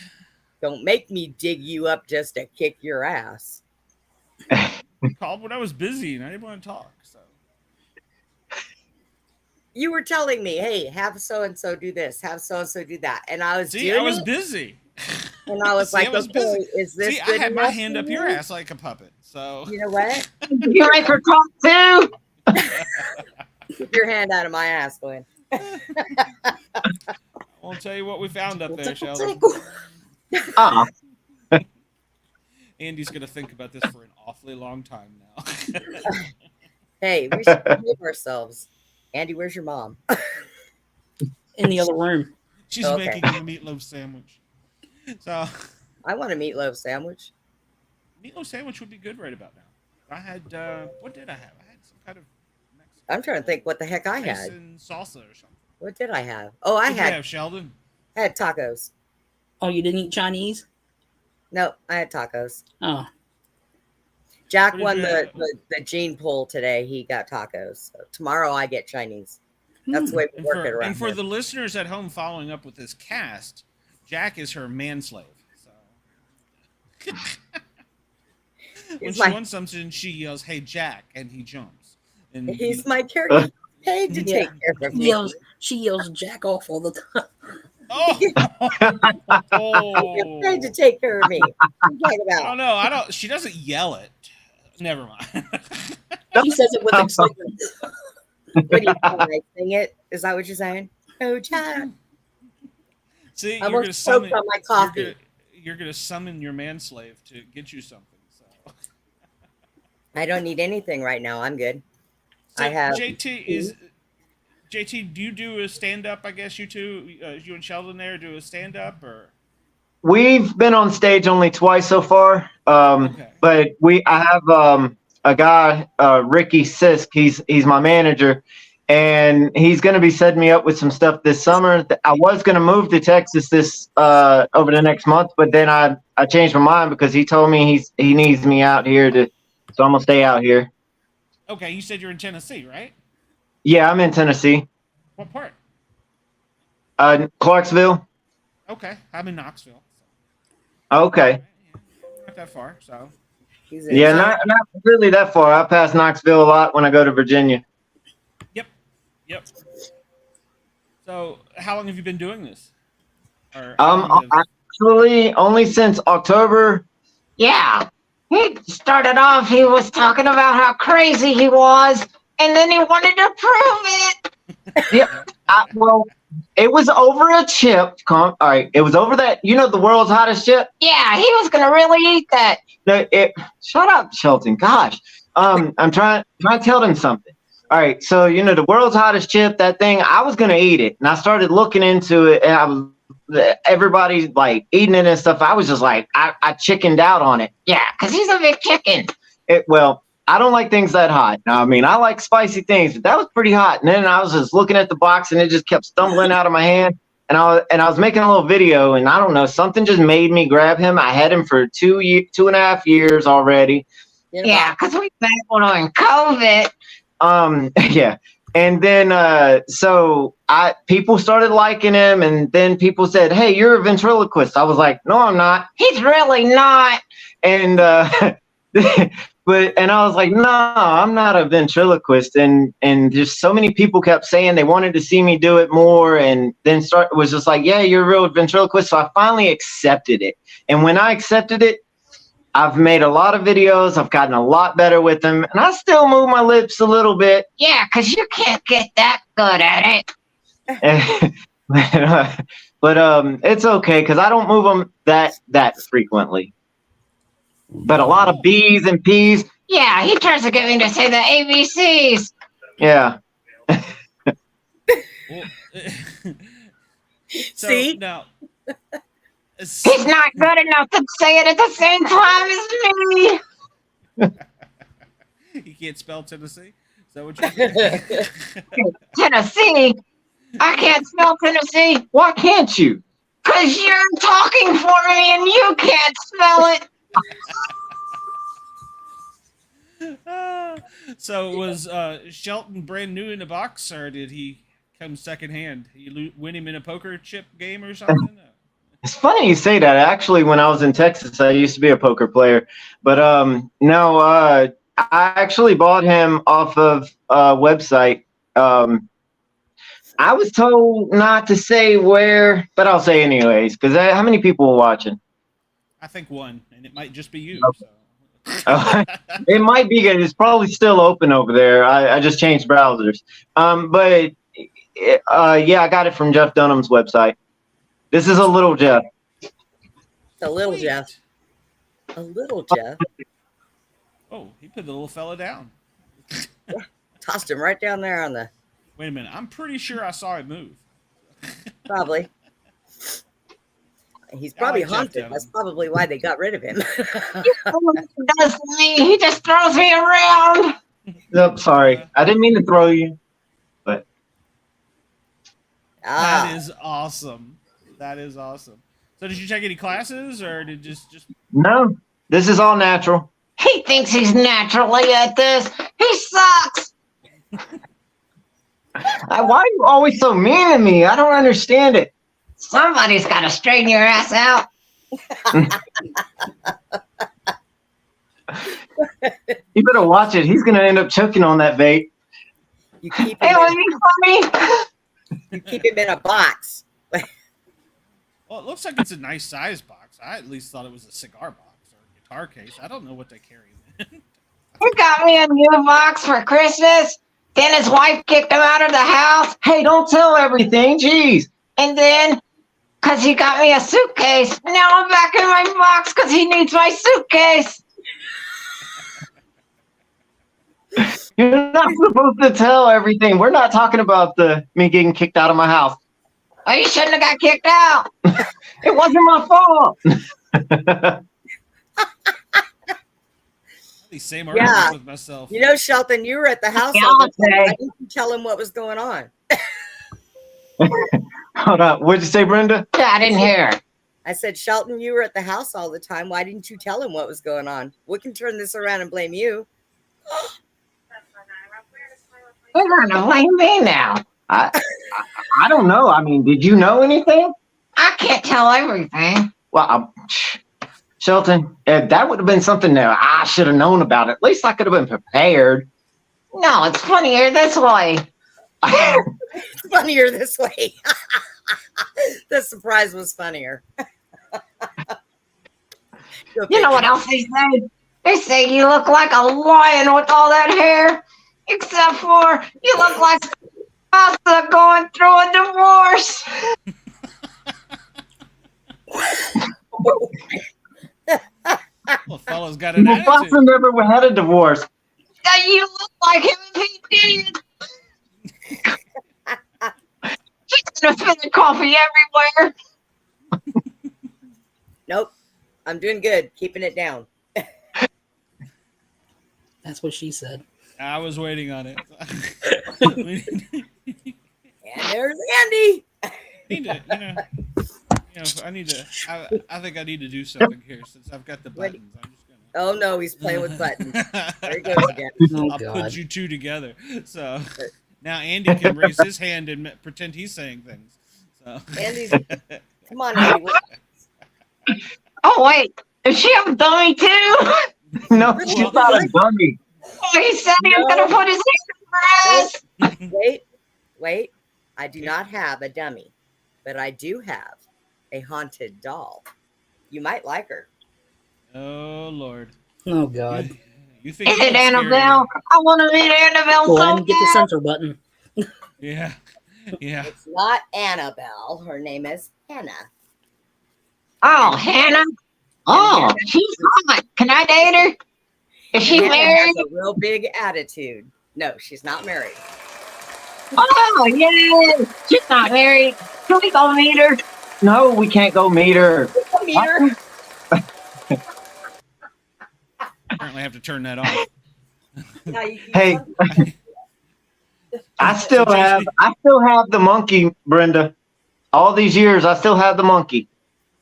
Don't make me dig you up just to kick your ass.
Called when I was busy and I didn't want to talk. So
You were telling me, hey, have so-and-so do this, have so-and-so do that. And I was
see,
doing
I was
it,
busy.
and I was
See,
like,
I was
okay,
busy.
is this
See, I
good
had my
enough
hand
for
up your
you?
ass like a puppet. So
You know what?
You make her talk too.
Keep your hand out of my ass, Glenn.
I won't tell you what we found up there, Sheldon.
Oh,
Andy's gonna think about this for an awfully long time now.
Hey, we should behave ourselves. Andy, where's your mom?
In the other room.
She's
Okay.
making a meatloaf sandwich. So
I want a meatloaf sandwich.
meatloaf sandwich would be good right about now. I had what did I have? I had some kind of Mexican
I'm trying to think what the heck I
rice
had.
and salsa or something.
What did I have? Oh, I
What did you
had
have, Sheldon?
tacos.
Oh, you didn't eat Chinese?
No, I had tacos.
Oh.
Jack
What did
won
you
the,
have?
the gene poll today. He got tacos. So tomorrow I get Chinese. That's the way we
And
work it around
and for
here.
the listeners at home following up with this cast, Jack is her manslave. So when
He's
she
my-
wants something, she yells, "Hey, Jack!" and he jumps. And
He's my caregiver. Paid to take care of me.
She yells jack off all the time.
oh,
You're paid to take care of me. What are you talking
I
about?
don't know. I don't. She doesn't yell it. Never mind.
She says it with excitement.
What do you call it? Sing it? Is that what you're saying? Oh, Jack.
See,
I
you're gonna
almost choked
summon.
on my coffee.
You're gonna summon your manslave to get you something. So,
I don't need anything right now. I'm good.
so
I have-
JT is. JT, do you do a stand up? I guess you two, you and Sheldon there, do a stand up or?
we've been on stage only twice so far.
Okay.
But I have a guy, Ricky Sisk. He's my manager, and he's going to be setting me up with some stuff this summer. I was going to move to Texas this over the next month, but then I changed my mind because he told me he needs me out here so I'm gonna stay out here.
Okay, you said you're in Tennessee, right?
Yeah, I'm in Tennessee.
What part?
Clarksville.
Okay, I'm in Knoxville.
Okay.
Not that far, so.
Yeah, not really that far. I pass Knoxville a lot when I go to Virginia.
Yep. So, how long have you been doing this?
Actually, only since October. Yeah. He started off, he was talking about how crazy he was, and then he wanted to prove it. Yeah. Well, it was over a chip. All right. It was over that, the world's hottest chip? Yeah, he was going to really eat that. Shut up, Shelton. Gosh. I'm trying to tell them something. All right. So, the world's hottest chip, that thing, I was going to eat it. And I started looking into it, and everybody's like eating it and stuff. I was just like, I chickened out on it. Yeah, because he's a big chicken. Well, I don't like things that hot. I mean, I like spicy things, but that was pretty hot. And then I was just looking at the box, and it just kept stumbling out of my hand. And I was making a little video, and I don't know, something just made me grab him. I had him for 2.5 years already. Yeah, because we've been on COVID. Yeah. And then, so people started liking him, and then people said, "Hey, you're a ventriloquist." I was like, "No, I'm not." He's really not. And, and I was like, "No, I'm not a ventriloquist." And just so many people kept saying they wanted to see me do it more. And then was just like, "Yeah, you're a real ventriloquist." So I finally accepted it. And when I accepted it, I've made a lot of videos. I've gotten a lot better with them. And I still move my lips a little bit. Yeah, because you can't get that good at it. But it's okay because I don't move them that frequently. But a lot of B's and P's. Yeah, he tries to get me to say the ABCs. Yeah.
So,
See?
now,
He's not good enough to say it at the same time as me.
you can't spell Tennessee? Is that what you're saying?
Tennessee? I can't spell Tennessee. Why can't you? Because you're talking for me and you can't spell it.
So was Shelton brand new in the box, or did he come secondhand? You win him in a poker chip game or something?
It's funny you say that. Actually, when I was in Texas, I used to be a poker player. But no, I actually bought him off of a website. I was told not to say where, but I'll say anyways, because how many people were watching?
I think one, and it might just be you.
Okay. So. It might be good. It's probably still open over there. I just changed browsers. But yeah, I got it from Jeff Dunham's website. This is a little Jeff.
A little
Sweet.
Jeff. A little Jeff.
Oh, he put the little fella down.
Tossed him right down there on the.
Wait a minute. I'm pretty sure I saw it move.
Probably. He's probably
like Jeff
haunted.
Dunham.
That's probably why they got rid of him.
He just throws me around. Nope, sorry. I didn't mean to throw you. But
That is awesome. That is awesome. So did you take any classes, or did just
no, this is all natural. He thinks he's naturally at this. He sucks. Why are you always so mean to me? I don't understand it. Somebody's got to straighten your ass out. You better watch it. He's going to end up choking on that bait.
You keep
Hey,
him,
was he funny?
you keep him in a box.
well, it looks like it's a nice size box. I at least thought it was a cigar box or a guitar case. I don't know what they carry in.
He got me a new box for Christmas. Then his wife kicked him out of the house. Hey, don't tell everything. Jeez. And then, because he got me a suitcase, now I'm back in my box because he needs my suitcase. You're not supposed to tell everything. We're not talking about me getting kicked out of my house. Oh, you shouldn't have got kicked out. It wasn't my fault.
The same
Yeah.
argument with myself.
You know, Shelton, you were at the house.
Yeah,
all the time.
okay.
Why didn't you tell him what was going on?
Hold on. What'd you say, Brenda? Yeah, I didn't hear.
I said, Shelton, you were at the house all the time. Why didn't you tell him what was going on? We can turn this around and blame you.
You're gonna blame me now. I don't know. I mean, did you know anything? I can't tell everything. Well, Shelton, that would have been something that I should have known about. At least I could have been prepared. No, it's funnier this way.
It's funnier this way. The surprise was funnier.
You know what else they say? They say you look like a lion with all that hair, except for you look like Pasta going through a divorce.
Well, fella's got an attitude.
Pasta never had a divorce. You look like him if he did. She's gonna spill the coffee everywhere.
Nope. I'm doing good. Keeping it down.
That's what she said.
I was waiting on it.
And there's Andy.
I think I need to do something here since I've got the buttons. I'm just gonna.
Oh no, he's playing with buttons. There he goes again.
Oh,
I'll
God.
put you two together. So now Andy can raise his hand and pretend he's saying things. So
Andy's, come on, Andy.
Oh wait, is she a dummy too? No, she's not a dummy. Oh, he said he was gonna put his hand in her ass.
Wait. I do not have a dummy, but I do have a haunted doll. You might like her.
Oh Lord.
Oh, God.
You think
Is it Annabelle? I want to meet Annabelle
Go
so
ahead and get the
bad.
censor button.
Yeah. Yeah.
It's not Annabelle. Her name is Hannah.
Oh, Hannah. Oh, she's hot. Can I date her? Is she
Hannah
married?
has a real big attitude. No, she's not married.
Oh, yeah. She's not married. Can we go meet her? No, we can't go meet her.
Come meet her.
Apparently, I have to turn that off.
Yeah, you
Hey, I still have the monkey, Brenda. All these years, I still have the monkey.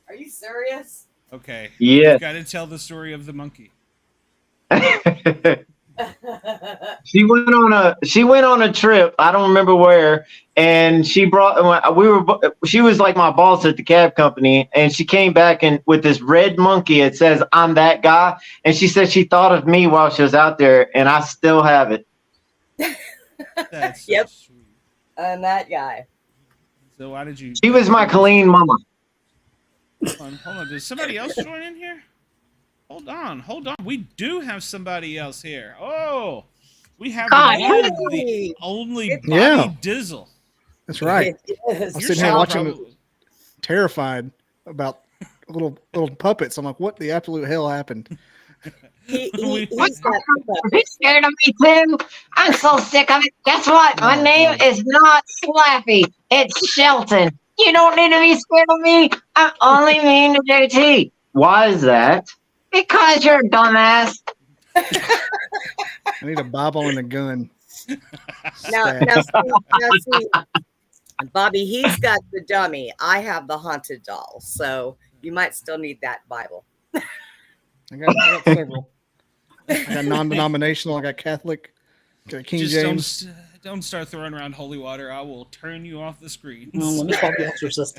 Are you serious?
Okay.
Yeah.
You've got to tell the story of the monkey.
She went on a trip. I don't remember where, and she was like my boss at the cab company, and she came back and with this red monkey. It says "I'm that guy," and she said she thought of me while she was out there, and I still have it.
That's so
Yep.
sweet.
I'm that guy.
So why did you?
She was my Colleen mama.
Hold on. Did somebody else join in here? Hold on. We do have somebody else here. Oh, we have
God,
the one,
hey.
the only Bobby
Yeah.
Dizzle.
That's right.
It is.
I'm
Your
sitting here
sound
watching
probably-
Terrified about little puppets. I'm like, what the absolute hell happened?
He's
We-
got
He's scared of me too. I'm so sick of it. Guess what? My
Oh,
name
God.
is not Slappy. It's Shelton. You don't need to be scared of me. I'm only mean to JT. Why is that? Because you're a dumbass.
I need a Bible and a gun.
now see, Bobby, he's got the dummy. I have the haunted doll, so you might still need that Bible.
I got several. I got non-denominational. I got Catholic. Got King
Just
James.
don't start throwing around holy water. I will turn you off the screen.
Well, let me call the exorcist.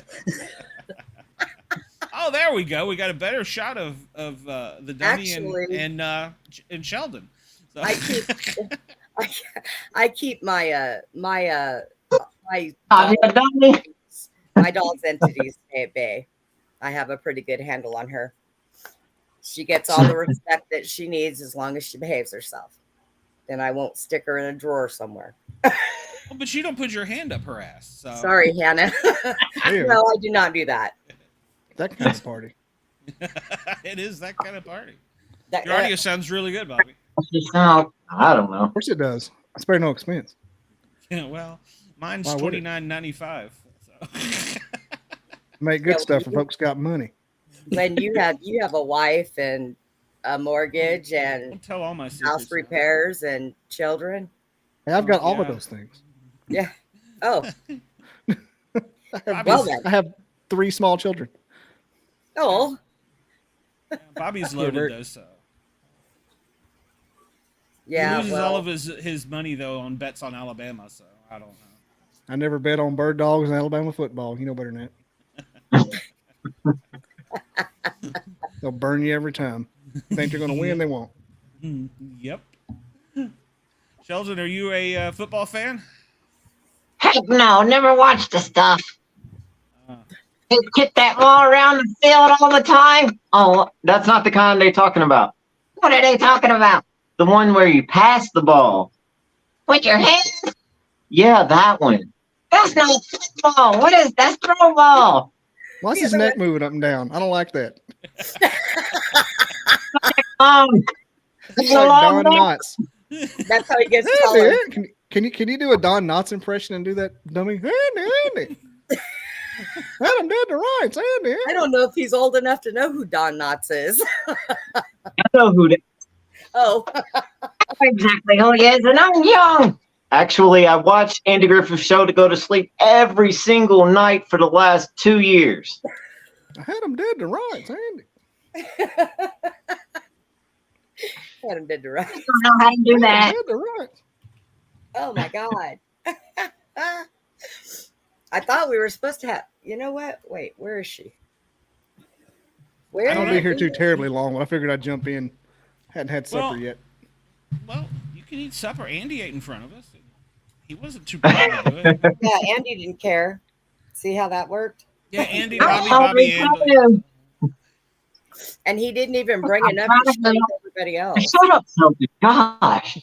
Oh, there we go. We got a better shot of the dummy
Actually-
and Sheldon. So.
I keep my my
Oh, you're a dummy.
my doll's entities at bay. I have a pretty good handle on her. She gets all the respect that she needs as long as she behaves herself. Then I won't stick her in a drawer somewhere.
Oh, but you don't put your hand up her ass. So.
Sorry, Hannah.
Ew,
No, I do not do that.
that kind of party.
It is that kind of party.
That
Your audio sounds really good, Bobby.
I don't know.
Of course it does. I spare no expense.
Yeah, well, mine's
Why would it?
$29.95. So.
Make good
Yeah,
stuff for folks got money.
when you have a wife and a mortgage and
Don't tell all my secrets.
house
now.
repairs and children.
Hey, I've got all of
yeah.
those things.
Yeah. Oh,
Bobby's,
then.
I have 3 small children.
oh,
Bobby's loaded though, so
yeah.
he loses
well,
all of his money though on bets on Alabama. So I don't know.
I never bet on bird dogs and Alabama football. You know better than that. They'll burn you every time. Think they're going to win, they won't.
Yep. Sheldon, are you a football fan?
Heck no, never watched the stuff. Just hit that ball around the field all the time. Oh, that's not the kind they're talking about. What are they talking about? The one where you pass the ball with your hands? Yeah, that one. That's not football. What is that's throw ball?
Why's his neck moving up and down? I don't like that.
It's
It's
a
like
long
Don
neck.
Knotts.
that's how he gets
Hey,
taller.
man, can you do a Don Knotts impression and do that, dummy? Andy. Adam did the rights, Andy.
I don't know if he's old enough to know who Don Knotts is.
I know who that
Oh,
exactly who he is, and I'm young. Actually, I watched Andy Griffith's show to go to sleep every single night for the last 2 years.
Adam did the rights, Andy.
Adam did the right.
I don't know how to do that.
Adam did the rights.
Oh my God. I thought we were supposed to have. You know what? Wait, where is she? Where?
I don't be here too terribly long, but I figured I'd jump in. Hadn't had supper
Well,
yet.
Well, you can eat supper. Andy ate in front of us. He wasn't too proud to do it.
Yeah, Andy didn't care. See how that worked?
Yeah, Andy,
I'm
Bobby,
hungry
and
too.
And he didn't even bring enough to share with everybody else.
Shut up, Sophie. Gosh.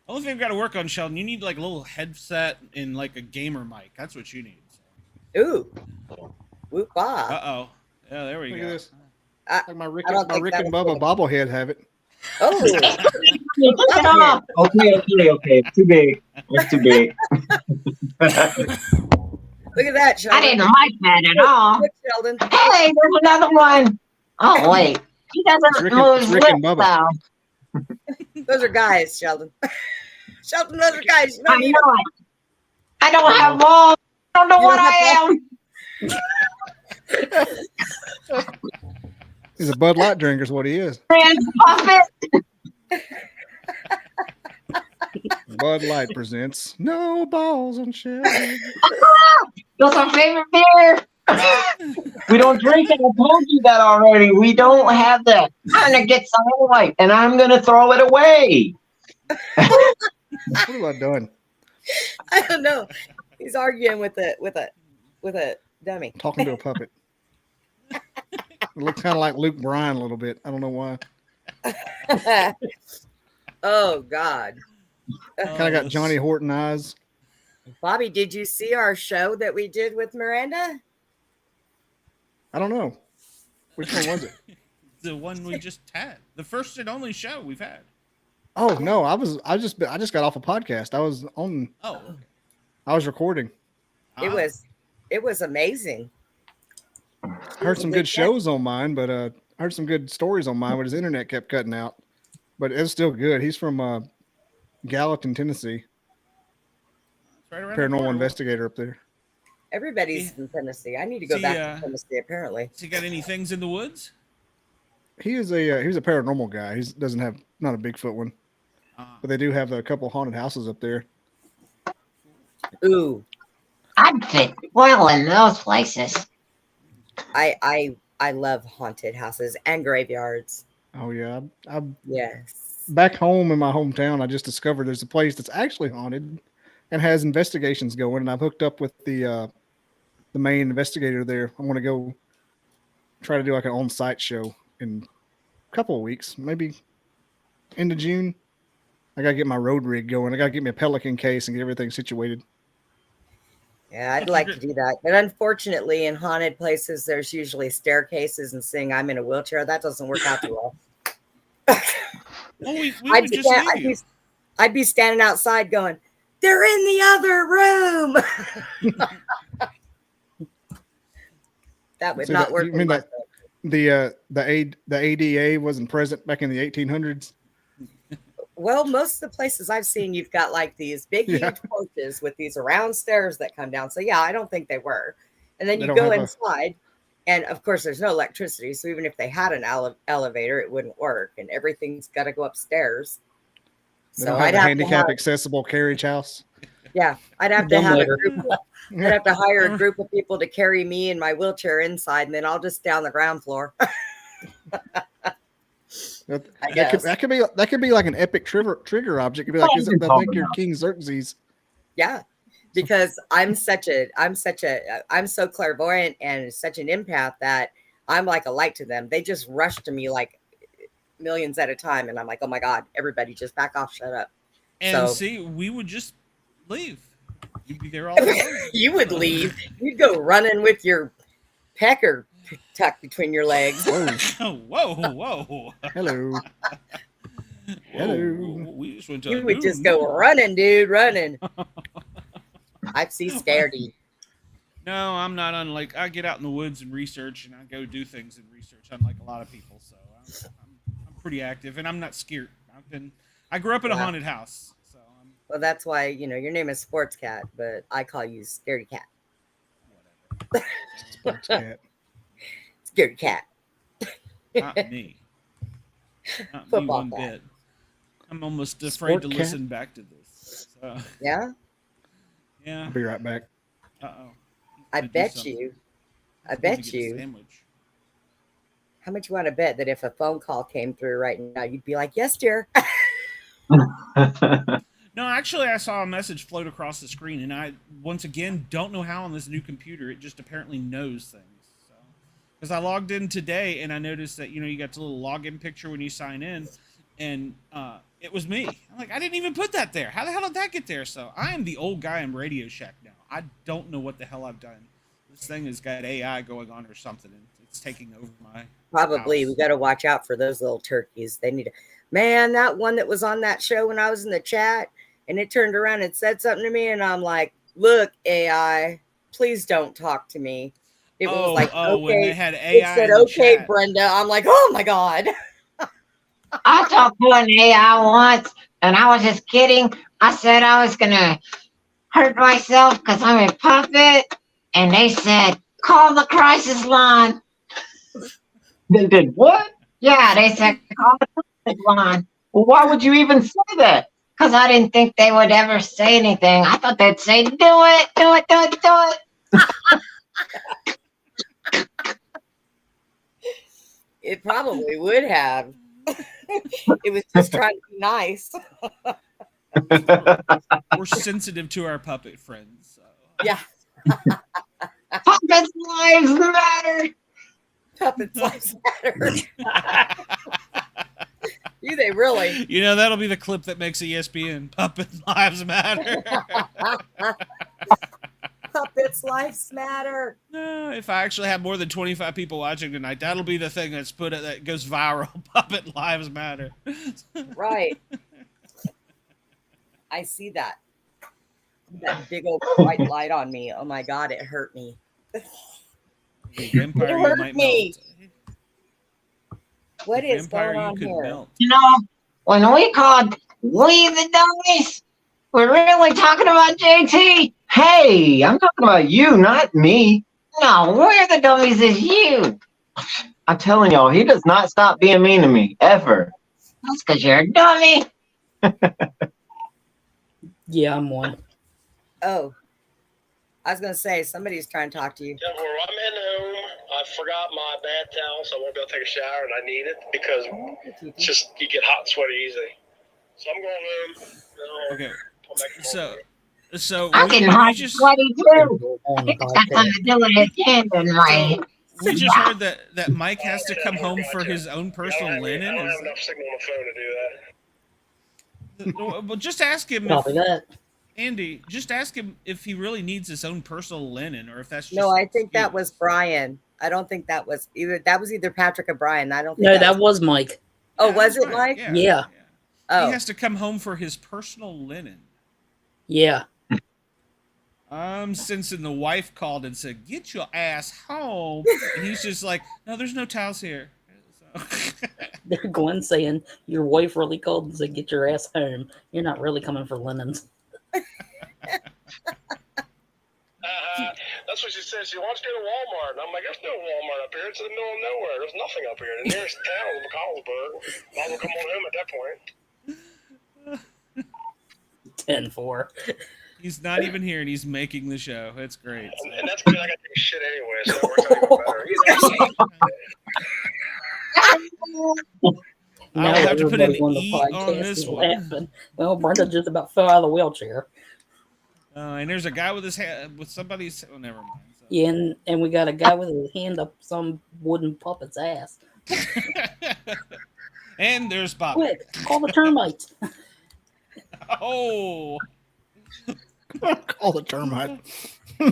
only thing we've got to work on, Sheldon, you need like a little headset and like a gamer mic. That's what you need.
Ooh. Whoop ah.
Uh-oh. Yeah, there we
Look
go.
at this.
I-
Like my Rick,
I don't
my
think
Rick
that
and
was
Bubba bobblehead have it.
Oh.
Okay. Too big. It's too big.
Look at that,
I
Sheldon.
didn't like that at all.
Look, Sheldon.
Hey, there's another one. Oh, wait. He doesn't
Rick
move
and-
his
Rick and
lips,
Bubba.
though.
Those are guys, Sheldon. Sheldon, those are guys. You
I
don't need
know it. I don't have balls. I don't know
You
what
don't
I
have
am.
He's a Bud Light drinker is what he is.
Trans puppet.
Bud Light presents No Balls on Shelf.
That's our favorite beer. We don't drink it. I told you that already. We don't have that. I'm gonna get some anyway, and I'm gonna throw it away.
What have I done?
I don't know. He's arguing with a dummy.
Talking to a puppet. It looks kind of like Luke Bryan a little bit. I don't know why.
Oh God.
Kind of got Johnny Horton eyes.
Bobby, did you see our show that we did with Miranda?
I don't know. Which one was it?
The one we just had. The first and only show we've had.
Oh no, I just got off a podcast. I was recording.
It was amazing.
Heard some good shows on mine, but heard some good stories on mine, but his internet kept cutting out. But it's still good. He's from Gallatin, Tennessee.
Right around the
Paranormal
corner.
investigator up there.
Everybody's from Tennessee. I need to go
See,
back to Tennessee, apparently.
Has he got any things in the woods?
He's a paranormal guy. He doesn't have not a Bigfoot one, but they do have a couple haunted houses up there.
Ooh.
I'd fit well in those places.
I love haunted houses and graveyards.
Oh yeah, I
Yes.
back home in my hometown. I just discovered there's a place that's actually haunted and has investigations going, and I've hooked up with the main investigator there. I want to go try to do like an on-site show in a couple of weeks, maybe end of June. I gotta get my road rig going. I gotta get me a Pelican case and get everything situated.
Yeah, I'd like to do that. But unfortunately, in haunted places, there's usually staircases, and seeing I'm in a wheelchair, that doesn't work out too well.
Well, we would just leave you.
I'd be standing outside going, they're in the other room. That would
See,
not
that-
work.
you mean the ADA wasn't present back in the 1800s.
Well, most of the places I've seen, you've got like these big,
Yeah.
huge porches with these round stairs that come down. So yeah, I don't think they were. And then
They
you
don't
go
have a-
inside, and of course, there's no electricity. So even if they had an elevator, it wouldn't work, and everything's got to go upstairs.
They
So
don't have
I'd
a
have to
handicap
have,
accessible carriage house.
yeah, I'd have to have a
Dumbwaiter.
group. I'd have to hire a group of people to carry me and my wheelchair inside, and then I'll just stay on the ground floor.
That,
I
that could,
guess.
that could be like an epic trigger object. It'd be like, is it that make your King Xerxes?
Yeah, because I'm so clairvoyant and such an empath that I'm like a light to them. They just rush to me like millions at a time, and I'm like, oh my god, everybody just back off, shut up.
And
So-
see, we would just leave. You'd be there all the time.
You would leave. You'd go running with your pecker tucked between your legs.
Whoa.
Whoa, whoa.
Hello. Hello.
We just went to
You
a
would
new-
just go running, dude, running. I'd see scaredy.
No, I'm not unlike. I get out in the woods and research, and I go do things and research. Unlike a lot of people, so I'm pretty active, and I'm not scared. I grew up in a
Yeah.
haunted house, so I'm
Well, that's why, your name is Sportscat, but I call you Scaredy Cat.
whatever.
Sports cat.
Scaredy Cat.
Not me. Not me
Football
one
cat.
bit. I'm almost afraid to
Sportcat.
listen back to this. So,
Yeah,
yeah.
I'll be right back.
Uh-oh.
I
Gonna do
bet
something.
you. I
I'm gonna
bet
get a
you.
sandwich.
How much you want to bet that if a phone call came through right now, you'd be like, yes, dear.
No, actually, I saw a message float across the screen, and I, once again, don't know how on this new computer it just apparently knows things. So, because I logged in today, and I noticed that, you got the little login picture when you sign in, and it was me. I'm like, I didn't even put that there. How the hell did that get there? So, I am the old guy in Radio Shack now. I don't know what the hell I've done. This thing has got AI going on or something, and it's taking over my
Probably.
house.
We got to watch out for those little turkeys. They need to. Man, that one that was on that show when I was in the chat, and it turned around and said something to me, and I'm like, look, AI, please don't talk to me. It was like,
when they
okay.
had
It
AI
said,
in the
okay,
chat.
Brenda. I'm like, oh my God.
I talked to an AI once, and I was just kidding. I said I was gonna hurt myself because I'm a puppet, and they said, "Call the crisis line." They did what? Yeah, they said, "Call the crisis line." Well, why would you even say that? Because I didn't think they would ever say anything. I thought they'd say, "Do it, do it, do it, do it."
It probably would have. It was just trying to be nice.
We're sensitive to our puppet friends. So.
Yeah.
Puppets' lives matter.
Puppets lives matter. Do they really?
That'll be the clip that makes ESPN. Puppet lives matter.
Puppets lives matter.
If I actually have more than 25 people watching tonight, that'll be the thing that goes viral. Puppet lives matter.
Right. I see that. That big old white light on me. Oh my God, it hurt me.
The vampire
You
you
hurt
might
me.
melt.
What
The
is
vampire
going
you
on
could
here?
melt.
When we called We the Dummies, we're really talking about JT. Hey, I'm talking about you, not me. No, we're the dummies is you. I'm telling y'all, he does not stop being mean to me, ever. That's because you're a dummy.
Yeah, I'm one.
Oh, I was going to say, somebody's trying to talk to you.
Yeah, well, I'm heading home. I forgot my bath towel, so I won't be able to take a shower, and I need it because it's just you get hot and sweaty easily. So I'm going home.
Okay.
I'll make a
So
I'm getting hot and
just
sweaty too.
On the
It's got something
podcast.
to do with his hand in my
we just heard that Mike has to come home for his own
I
personal
don't
linen.
have enough signal on the phone to do that.
Well, just ask him,
Copy that.
Andy. Just ask him if he really needs his own personal linen, or if that's just
No, I
an
think that
excuse.
was Brian. I don't think that was either. That was either Patrick or Brian. I don't think
No, that was Mike.
Oh,
Yeah,
was
that's
it
right.
Mike?
Yeah.
Oh,
He has to come home for his personal linen.
Yeah.
I'm sensing the wife called and said, "Get your ass home," and he's just like, "No, there's no towels here." So.
They're Glenn saying your wife really called and said, "Get your ass home. You're not really coming for linens."
That's what she said. She wants to go to Walmart. And I'm like, there's no Walmart up here. It's in the middle of nowhere. There's nothing up here. The nearest town is McCallsburg. Mom will come on home at that point.
10-4.
He's not even here, and he's making the show. It's great.
And that's because I got to take a shit anyway, so it works out even better.
I'll have to put an
everybody
E on this
is
one.
laughing. Well, Brenda just about fell out of the wheelchair.
And there's a guy with his hand with somebody's. Oh, never mind. So.
Yeah, and we got a guy with his hand up some wooden puppet's ass.
And there's Bob.
Quick, call the termites.
Oh.
Call the termite.
Hey,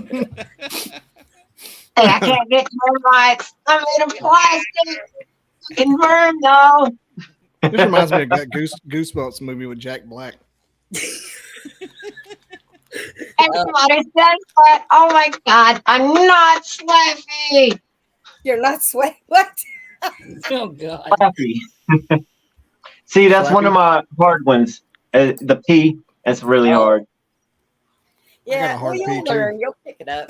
I can't get termites. I'm made of plastic. I can burn though.
This reminds me of that Goosebumps movie with Jack Black.
Everybody says that. Oh my God, I'm not Slappy.
You're not sweating. What?
Oh God.
Slappy. See, that's one of my hard ones. The P. That's really hard.
Yeah,
a
well,
hard
you'll
P, too.
learn. You'll pick it up.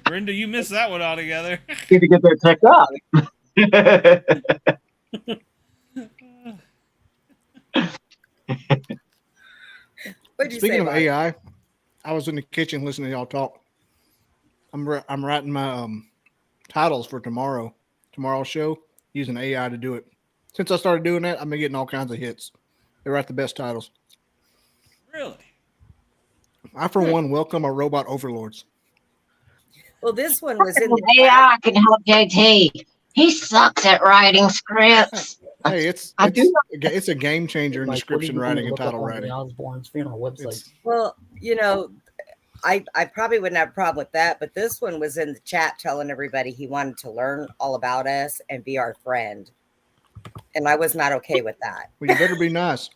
Brenda, you missed that one altogether.
Need to get that checked out.
What'd you
Speaking
say,
of
Bob?
AI, I was in the kitchen listening to y'all talk. I'm writing my titles for tomorrow's show using AI to do it. Since I started doing that, I've been getting all kinds of hits. They write the best titles.
Really?
I, for one, welcome our robot overlords.
Well, this one was in
The
the
AI can help JT. He sucks at writing scripts.
Hey, it's a game changer in
Mike, what are
description
you gonna
writing and
look up
title
on
writing.
the Osborne's funeral website.
It's-
Well, you know, I probably wouldn't have a problem with that, but this one was in the chat telling everybody he wanted to learn all about us and be our friend. And I was not okay with that.
Well, you better be nice.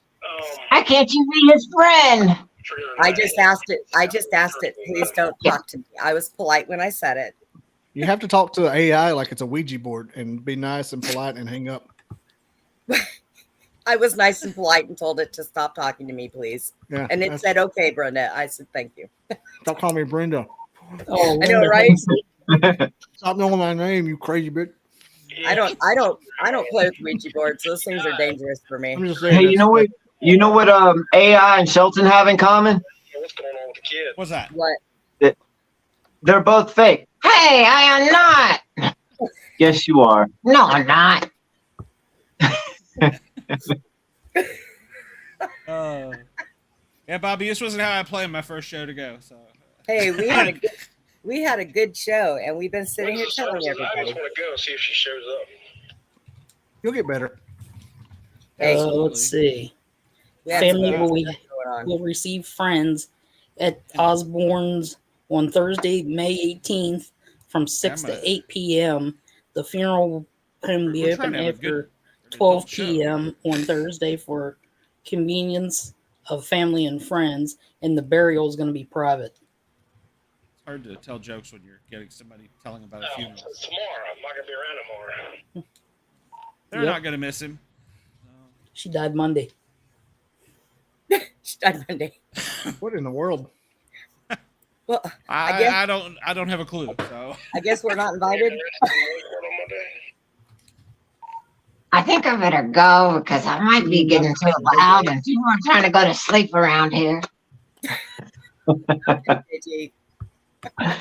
How can't you be his friend?
I just asked it. Please don't talk to me. I was polite when I said it.
You have to talk to the AI like it's a Ouija board and be nice and polite and hang up.
I was nice and polite and told it to stop talking to me, please.
Yeah,
And it said, okay, Brenda. I said, thank you.
Don't call me Brenda.
Oh,
I know,
Linda
right?
Humphrey.
Stop knowing my name, you crazy bitch.
I don't play with Ouija boards. Those things are dangerous for me.
I'm just saying.
Hey, you know what? You know what? AI and Shelton have in common?
What's going on with the kid?
What's that?
What?
They're both fake. Hey, I am not. Yes, you are. No, I'm not.
Yeah, Bobby, this wasn't how I planned my first show to go. So.
Hey, we had a good show, and we've been sitting here telling
I just
everybody.
want to go see if she shows up.
You'll get better.
Hey,
Let's see.
we had some
Family
good
will,
stuff going on.
will receive friends at Osborne's on Thursday, May 18th from 6
Yeah,
to 8 p.m. The funeral home will be
We're trying
open
to have a
after
good
12
adult show.
p.m. on Thursday for convenience of family and friends, and the burial is going to be private.
It's hard to tell jokes when you're getting somebody telling about a
Oh,
funeral.
it's tomorrow. I'm not going to be around tomorrow.
They're
Yep.
not going to miss him.
She died Monday.
She died Monday.
What in the world?
Well, I guess-
I don't have a clue. So
I guess we're not invited.
I think I better go because I might be getting too loud and people are trying to go to sleep around here.
JT.
All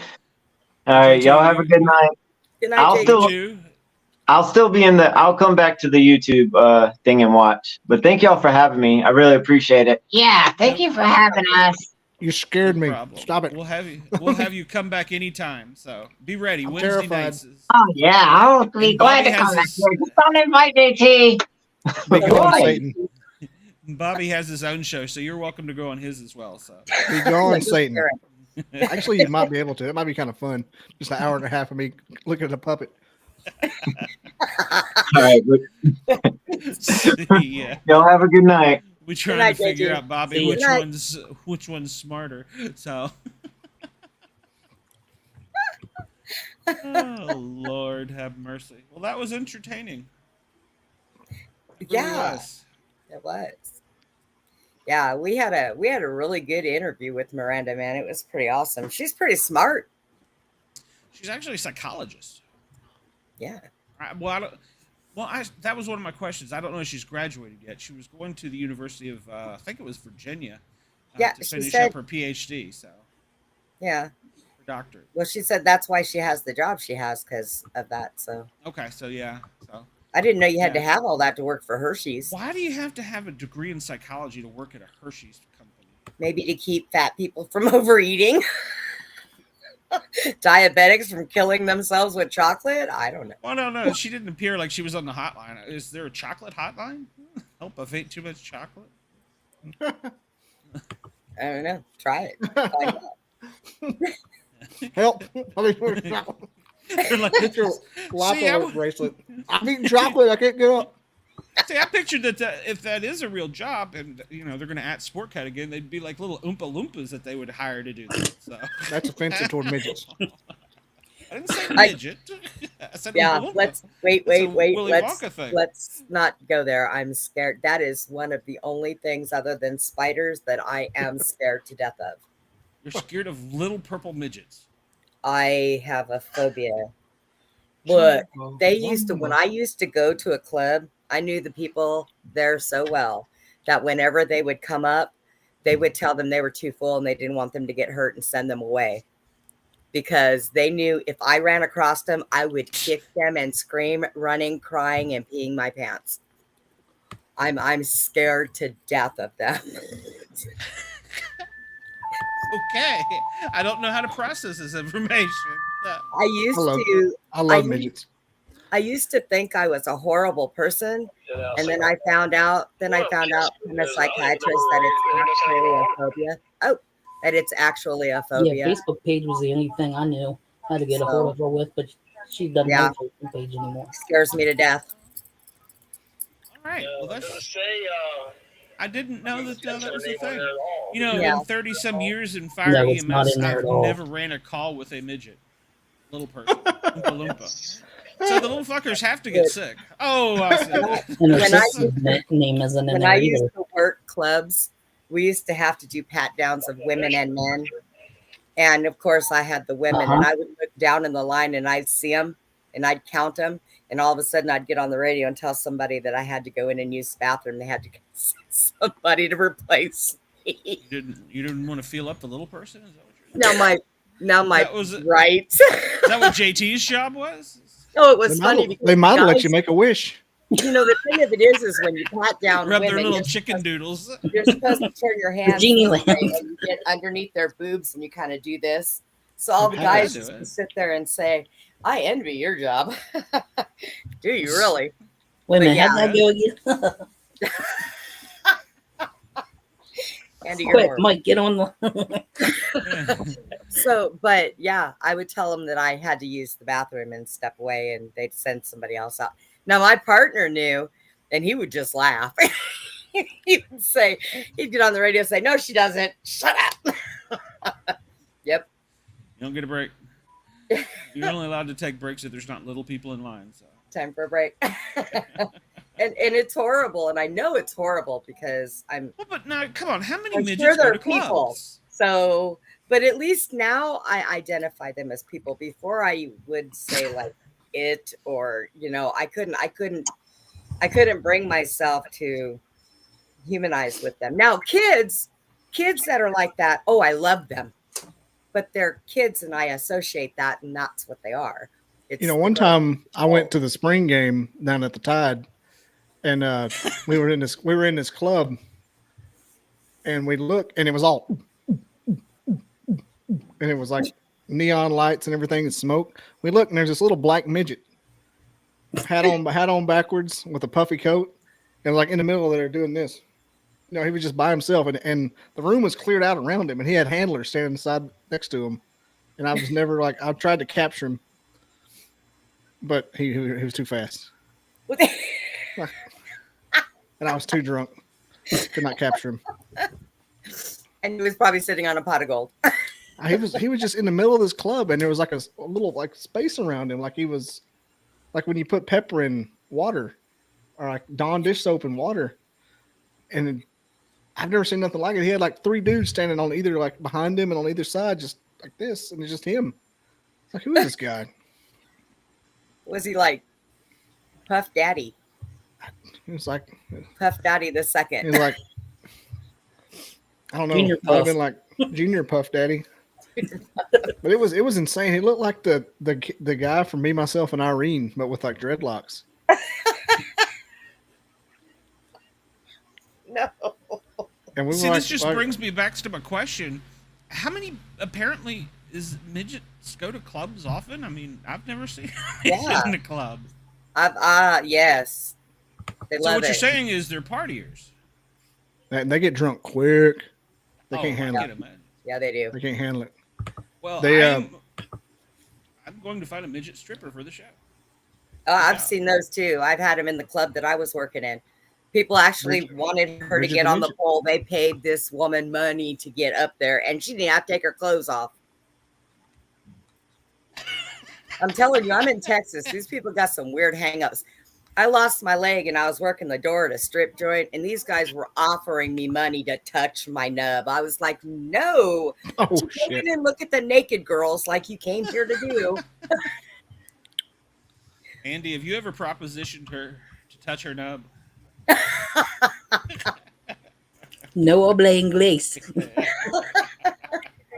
right, y'all have a good night.
Good night,
I'll
JT.
still-
you.
I'll still be I'll come back to the YouTube thing and watch. But thank y'all for having me. I really appreciate it. Yeah, thank you for having us.
You scared me.
Problem.
Stop it.
We'll have you come back anytime. So be ready.
I'm
Wednesday
terrified.
nights. Is,
Oh yeah, I'll be
And
glad
Bobby
to come
has
back
his-
here. Just don't invite JT.
Be gone,
Why?
Satan.
Bobby has his own show, so you're welcome to go on his as well. So
Be gone,
Like,
Satan.
Aaron.
Actually, you might be able to. It might be kind of fun. Just an hour and a half of me looking at a puppet.
All right,
yeah.
y'all have a good night.
We trying
night,
to figure
JG.
out, Bobby,
See ya.
which one's smarter. So. Oh Lord, have mercy. Well, that was entertaining. It really
Yeah,
was.
it was. Yeah, we had a really good interview with Miranda, man. It was pretty awesome. She's pretty smart.
She's actually a psychologist.
Yeah.
That was one of my questions. I don't know if she's graduated yet. She was going to the University of, I think it was Virginia,
Yeah,
to
she
finish
said-
up her PhD. So
Yeah.
her doctorate.
Well, she said that's why she has the job she has because of that. So
Okay, so yeah. So
I didn't know you had to
Yeah.
have all that to work for Hershey's.
why do you have to have a degree in psychology to work at a Hershey's company?
Maybe to keep fat people from overeating. Diabetics from killing themselves with chocolate. I don't know.
Well, no. She didn't appear like she was on the hotline. Is there a chocolate hotline? Help! I've ate too much chocolate.
I don't know. Try it. Find out.
Help!
They're like,
Get your life
See, I
alert
w-
bracelet. I'm eating chocolate. I can't get up.
See, I pictured that if that is a real job, and they're going to at Sportcat again, they'd be like little Oompa Loompas that they would hire to do that. So
That's offensive toward midgets.
I didn't say midget. I said
Yeah,
Oompa Loompa.
let's wait.
It's a Willy
Let's
Wonka thing.
not go there. I'm scared. That is one of the only things other than spiders that I am scared to death of.
You're scared of little purple midgets.
I have a phobia. Look, when I used to go to a club, I knew the people there so well that whenever they would come up, they would tell them they were too full and they didn't want them to get hurt and send them away. Because they knew if I ran across them, I would kick them and scream, running, crying, and peeing my pants. I'm scared to death of them.
Okay, I don't know how to process this information.
I love midgets.
I used to think I was a horrible person,
You know,
and
so-
then I found out from a psychiatrist that it's actually a phobia. Oh, that it's actually a
Yeah,
phobia.
Facebook page was the only thing I knew how to get a hold of her with, but she doesn't
Yeah.
have a Facebook page anymore.
Scares me to death.
All right, well
I was
that's.
gonna say,
I didn't know that
that's
that
her
was a
name on
thing.
there at all.
You know,
Yeah.
in 30 some years in fire
No, it's not
EMS,
in there
I've
at all.
never ran a call with a midget, little person, Oompa Loompa. So the little fuckers have to get sick. Oh, I see.
And her
When I-
sister's name isn't in
When
there
I
either.
used to work clubs, we used to have to do pat downs of women and men. And of course, I had the women, and I would look down in the line and I'd see them and I'd count them. And all of a sudden, I'd get on the radio and tell somebody that I had to go in and use the bathroom. They had to get somebody to replace me.
You didn't want to feel up the little person? Is that what you're saying?
Now my
That was-
right.
Is that what JT's job was?
Oh, it was funny. because
They might have let
guys-
you make a wish.
You know, the thing of it is when you pat down
Rub their
women,
little
you're
chicken
supposed-
doodles.
You're supposed to turn your hands
Genie
this way,
lamp.
and you get underneath their boobs and you kind of do this. So all the
How do I
guys
do
just
it?
sit there and say, I envy your job. Do you really?
Wait a minute,
yeah.
how'd that go again?
Andy, you're
Quick,
horrible.
Mike, get on the.
So, but yeah, I would tell them that I had to use the bathroom and step away and they'd send somebody else out. Now, my partner knew and he would just laugh. He would say, he'd get on the radio and say, no, she doesn't. Shut up. Yep.
You don't get a break. You're only allowed to take breaks if there's not little people in line. So.
Time for a break. and it's horrible. And I know it's horrible because I'm
Well, but now, come on, how many
I'm
midgets
sure
go
there
to
are people.
clubs?
so, but at least now I identify them as people. Before I would say like it or, you know, I couldn't bring myself to humanize with them. Now, kids that are like that, oh, I love them. But they're kids and I associate that and that's what they are. It's,
You know, one time I went to the spring game down at the Tide, and we were in this club, and we looked, and it was all, and it was like neon lights and everything and smoke. We looked, and there's this little black midget, hat on backwards with a puffy coat, and like in the middle of there doing this. You know, he was just by himself, and the room was cleared out around him, and he had handlers standing inside next to him, and I was never like I tried to capture him. But he was too fast, and I was too drunk. Could not capture him.
And he was probably sitting on a pot of gold.
He was just in the middle of this club, and there was like a little like space around him, like he was like when you put pepper in water, or like Dawn dish soap in water. And I've never seen nothing like it. He had like 3 dudes standing on either like behind him and on either side, just like this, and it's just him. It's like, who is this guy?
Was he like Puff Daddy?
He was like
Puff Daddy the second.
he was like, I don't know,
Junior
might have
Puff.
been like Junior Puff Daddy. But it was insane. He looked like the guy from Me, Myself, and Irene, but with like dreadlocks.
No.
And we
See,
were
this
like,
just
like,
brings me back to my question. How many, apparently, is midgets go to clubs often? I mean, I've never seen a midget
Yeah.
in the club.
Yes. They
So
love
what
it.
you're saying is they're partiers.
and they get drunk quick. They
Oh,
can't handle
I
it.
get it, man.
Yeah, they do.
They can't handle it.
Well,
They,
I'm going to find a midget stripper for the show.
Oh, I've seen those too. I've had them in the club that I was working in. People actually wanted her to
Bridget
get
the
on the
Midget.
pole. They paid this woman money to get up there, and she didn't have to take her clothes off. I'm telling you, I'm in Texas. These people got some weird hangups. I lost my leg and I was working the door at a strip joint, and these guys were offering me money to touch my nub. I was like, no.
Oh
Go
shit!
in and look at the naked girls like you came here to do.
Andy, have you ever propositioned her to touch her nub?
No habla inglés.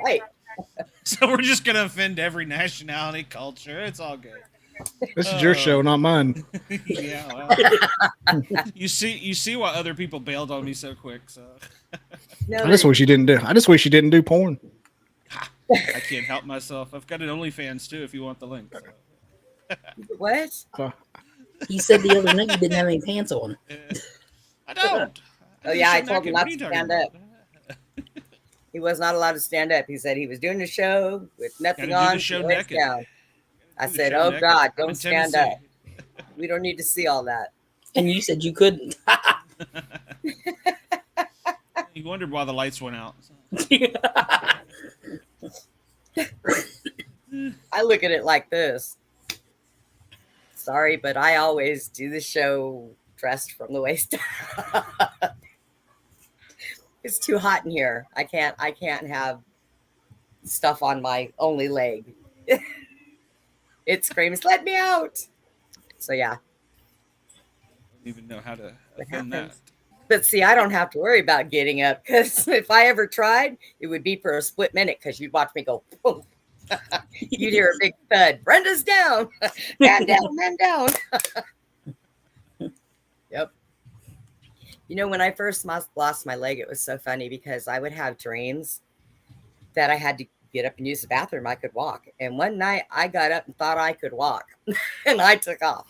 Right.
So we're just going to offend every nationality, culture. It's all good.
This is your show, not mine.
Yeah, well, you see why other people bailed on me so quick. So
No,
I just wish you didn't do. I just wish you didn't do porn.
I can't help myself. I've got an OnlyFans too. If you want the link. So.
what?
He said the other night he didn't have any pants on.
I don't.
Oh, yeah, I
Shit
told him
naked.
not
What are you
to
talking
stand
about?
up. He was not allowed to stand up. He said he was doing the show with nothing
Gotta do
on.
the show
legs
naked.
down. I
Do the
said,
show
oh,
naked.
God,
I'm in
don't stand up.
Tennessee.
We don't need to see all that.
And you said you couldn't.
You wondered why the lights went out.
I look at it like this. Sorry, but I always do the show dressed from the waist up. It's too hot in here. I can't have stuff on my only leg. It screams, let me out. So yeah.
I don't even know how to
What
offend that.
happens? But see, I don't have to worry about getting up, because if I ever tried, it would be for a split minute, because you'd watch me go, boom. You'd hear a big thud. Brenda's down. Man down, man down. Yep. You know, when I first lost my leg, it was so funny because I would have dreams that I had to get up and use the bathroom. I could walk. And one night I got up and thought I could walk, and I took off.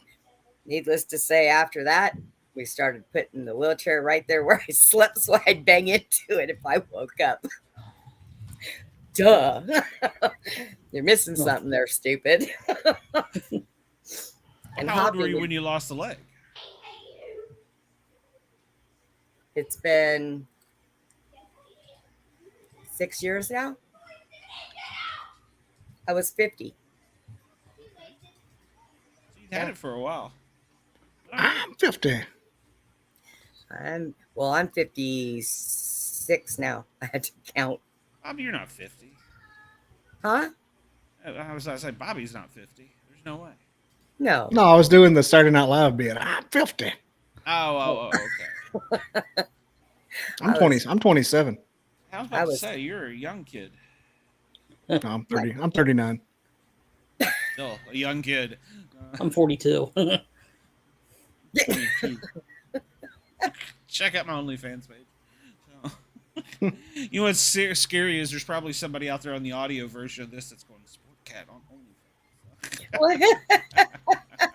Needless to say, after that, we started putting the wheelchair right there where I slept so I'd bang into it if I woke up. Duh. You're missing something there, stupid. And
How old were
hopping,
you when you lost the leg?
it's been 6 years now. I was 50.
So you'd had it for a while.
I'm 50.
I'm 56 now. I had to count.
Bobby, you're not 50.
Huh?
I was going to say, Bobby's not 50. There's no way.
No.
No, I was doing the Saturday Night Live bit. I'm 50.
Oh, okay.
I'm 20. I'm 27.
I was about to say, you're a young kid.
No, I'm 30. I'm 39.
Still a young kid.
I'm 42.
22. Check out my OnlyFans page. So, you know what's scary is there's probably somebody out there on the audio version of this that's going to Sportcat on OnlyFans.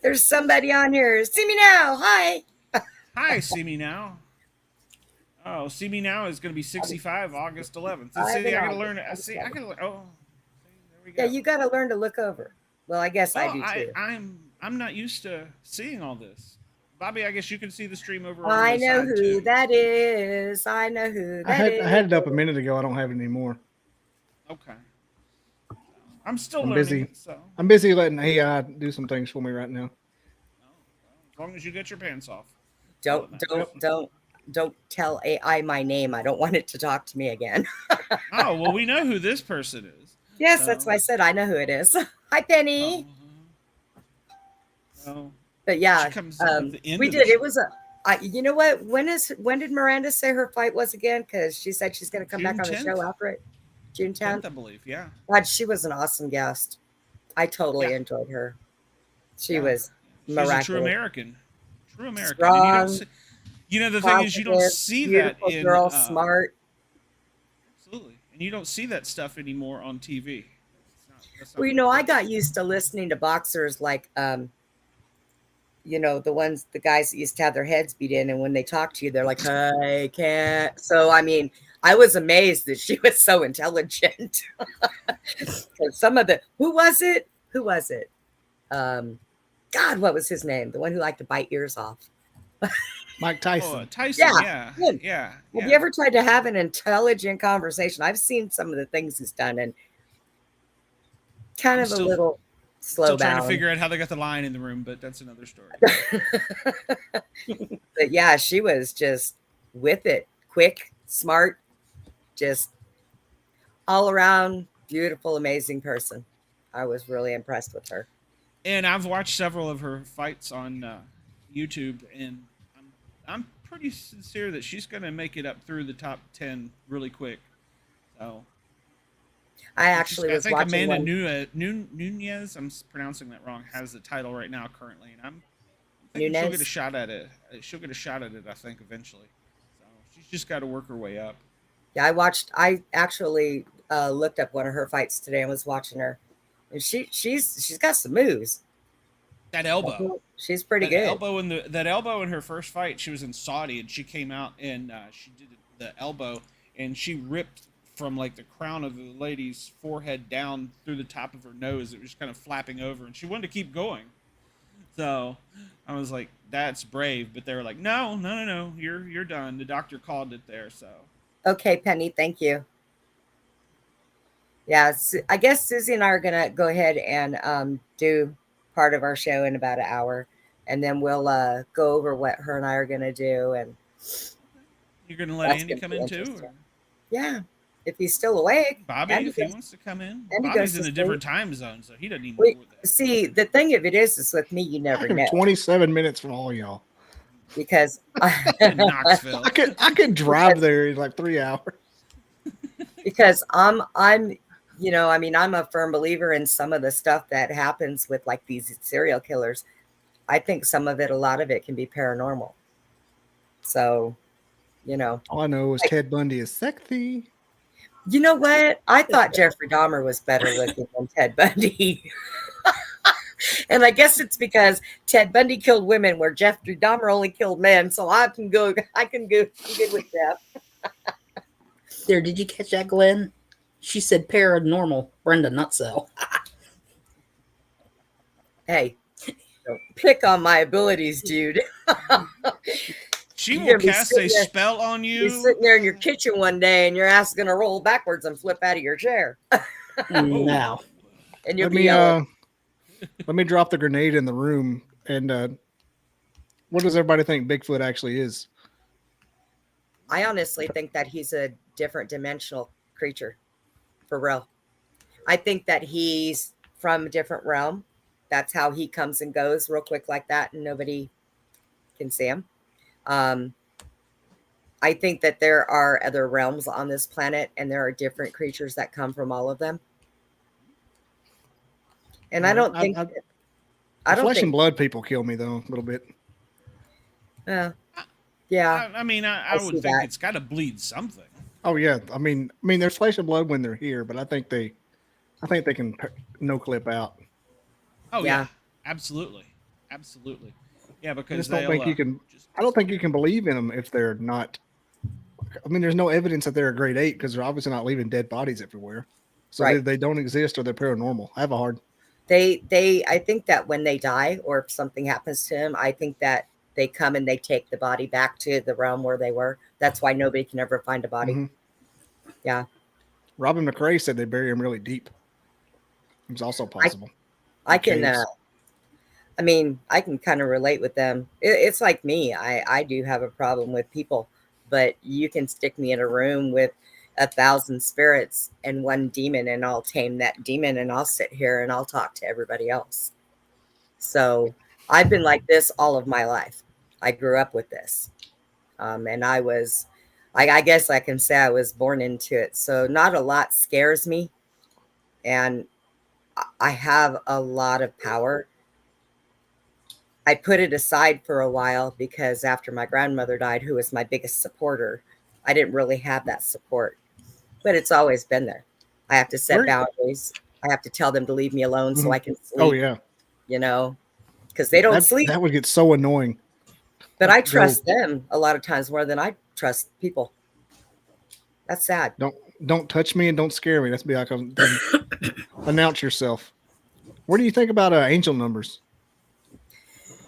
There's somebody on here. See me now. Hi.
Hi, see me now. Oh, see me now is going to be 65 August 11th. See, I got to learn. See, I got to learn. Oh, there we go.
Yeah, you got to learn to look over. Well, I guess I do too.
I'm not used to seeing all this. Bobby, I guess you can see the stream over on
I
the
know
side
who
too.
that is. I know who
I
that is.
had it up a minute ago. I don't have it anymore.
Okay. I'm still
I'm
learning
busy.
it, so
I'm busy letting AI do some things for me right now.
as long as you get your pants off.
Don't tell AI my name. I don't want it to talk to me again.
Oh, well, we know who this person is.
Yes,
So-
that's why I said I know who it is. Hi, Penny.
So,
But yeah,
she comes at the end
we
of the
did.
show.
It was you know what? When did Miranda say her fight was again? Because she said she's going to come back
June
on the
10th?
show after it. June 10th.
10th, I believe. Yeah.
God, she was an awesome guest. I totally
Yeah.
enjoyed her. She
Yeah.
was
She's
miraculous.
a true American. True American.
Strong,
And you don't see, the thing is, you don't
positive,
see that
beautiful
in
girl, smart.
Absolutely, and you don't see that stuff anymore on TV. That's not
Well, you know, I got used to listening to boxers like, you know, the guys that used to have their heads beat in, and when they talk to you, they're like, "I can't." So, I mean, I was amazed that she was so intelligent. Some of who was it? God, what was his name? The one who liked to bite ears off.
Mike Tyson.
Oh, Tyson.
Yeah.
Yeah.
Have you ever tried to have an intelligent conversation? I've seen some of the things he's done, and kind of a little slow
Still trying to
bound.
figure out how they got the lion in the room, but that's another story.
But yeah, she was just with it, quick, smart, just all around beautiful, amazing person. I was really impressed with her.
And I've watched several of her fights on YouTube, and I'm pretty sincere that she's going to make it up through the top 10 really quick. So
I actually was
think
watching
Amanda Nunez, I'm pronouncing that wrong, has the title right now currently, and I'm thinking she'll get a shot at it. She'll get a shot at it, I think, eventually. So she's just got to work her way up.
Yeah, I actually looked up one of her fights today and was watching her, and she's got some moves.
That elbow,
she's pretty good.
That elbow in her first fight, she was in Saudi, and she came out and she did the elbow, and she ripped from like the crown of the lady's forehead down through the top of her nose. It was just kind of flapping over, and she wanted to keep going. So I was like, "That's brave," but they were like, "No, you're done." The doctor called it there, so.
Okay, Penny, thank you. Yeah, I guess Susie and I are gonna go ahead and do part of our show in about an hour, and then we'll go over what her and I are gonna do. And
you're gonna let Andy come in too? Or?
Yeah, if he's still awake.
Bobby,
Andy
if he wants to come in.
Andy
Bobby's in a different time zone, so he doesn't even know that.
See, the thing of it is with me, you never know.
27 minutes from all y'all.
Because
in Knoxville.
I could drive there in like 3 hours.
Because I'm you know, I mean, I'm a firm believer in some of the stuff that happens with like these serial killers. I think a lot of it can be paranormal. So, you know.
All I know is Ted Bundy is sexy.
You know what? I thought Jeffrey Dahmer was better looking than Ted Bundy. And I guess it's because Ted Bundy killed women where Jeffrey Dahmer only killed men. So I'm good with Jeff.
There, did you catch that, Glenn? She said paranormal. Brenda, not so.
Hey, don't pick on my abilities, dude.
She will cast a spell on you.
You're sitting there in your kitchen one day and your ass is going to roll backwards and flip out of your chair.
Now.
And you'll be yelling.
Let me drop the grenade in the room. And what does everybody think Bigfoot actually is?
I honestly think that he's a different dimensional creature. For real. I think that he's from a different realm. That's how he comes and goes real quick like that, and nobody can see him. I think that there are other realms on this planet, and there are different creatures that come from all of them. And I don't think
flesh and blood people kill me though a little bit.
Yeah.
I mean, I would think it's got to bleed something.
Oh yeah, I mean, there's flesh and blood when they're here, but I think they can no clip out.
Oh yeah, absolutely. Yeah, because
I just don't think you can. I don't think you can believe in them if they're not. I mean, there's no evidence that they're a grade 8 because they're obviously not leaving dead bodies everywhere. So they don't exist or they're paranormal. I have a hard.
I think that when they die or if something happens to them, I think that they come and they take the body back to the realm where they were. That's why nobody can ever find a body.
Mhm.
Yeah.
Robin McRae said they bury him really deep. It's also possible.
I can,
Caves.
I mean, I can kind of relate with them. It's like me. I do have a problem with people, but you can stick me in a room with 1,000 spirits and one demon, and I'll tame that demon, and I'll sit here and I'll talk to everybody else. So I've been like this all of my life. I grew up with this. And I guess I can say I was born into it. So not a lot scares me. And I have a lot of power. I put it aside for a while because after my grandmother died, who was my biggest supporter, I didn't really have that support. But it's always been there. I have to set boundaries. I have to tell them to leave me alone so I can sleep.
Oh, yeah.
You know, because they don't sleep.
That would get so annoying.
But I trust them a lot of times more than I trust people. That's sad.
Don't touch me and don't scare me. That's be like announce yourself. What do you think about angel numbers?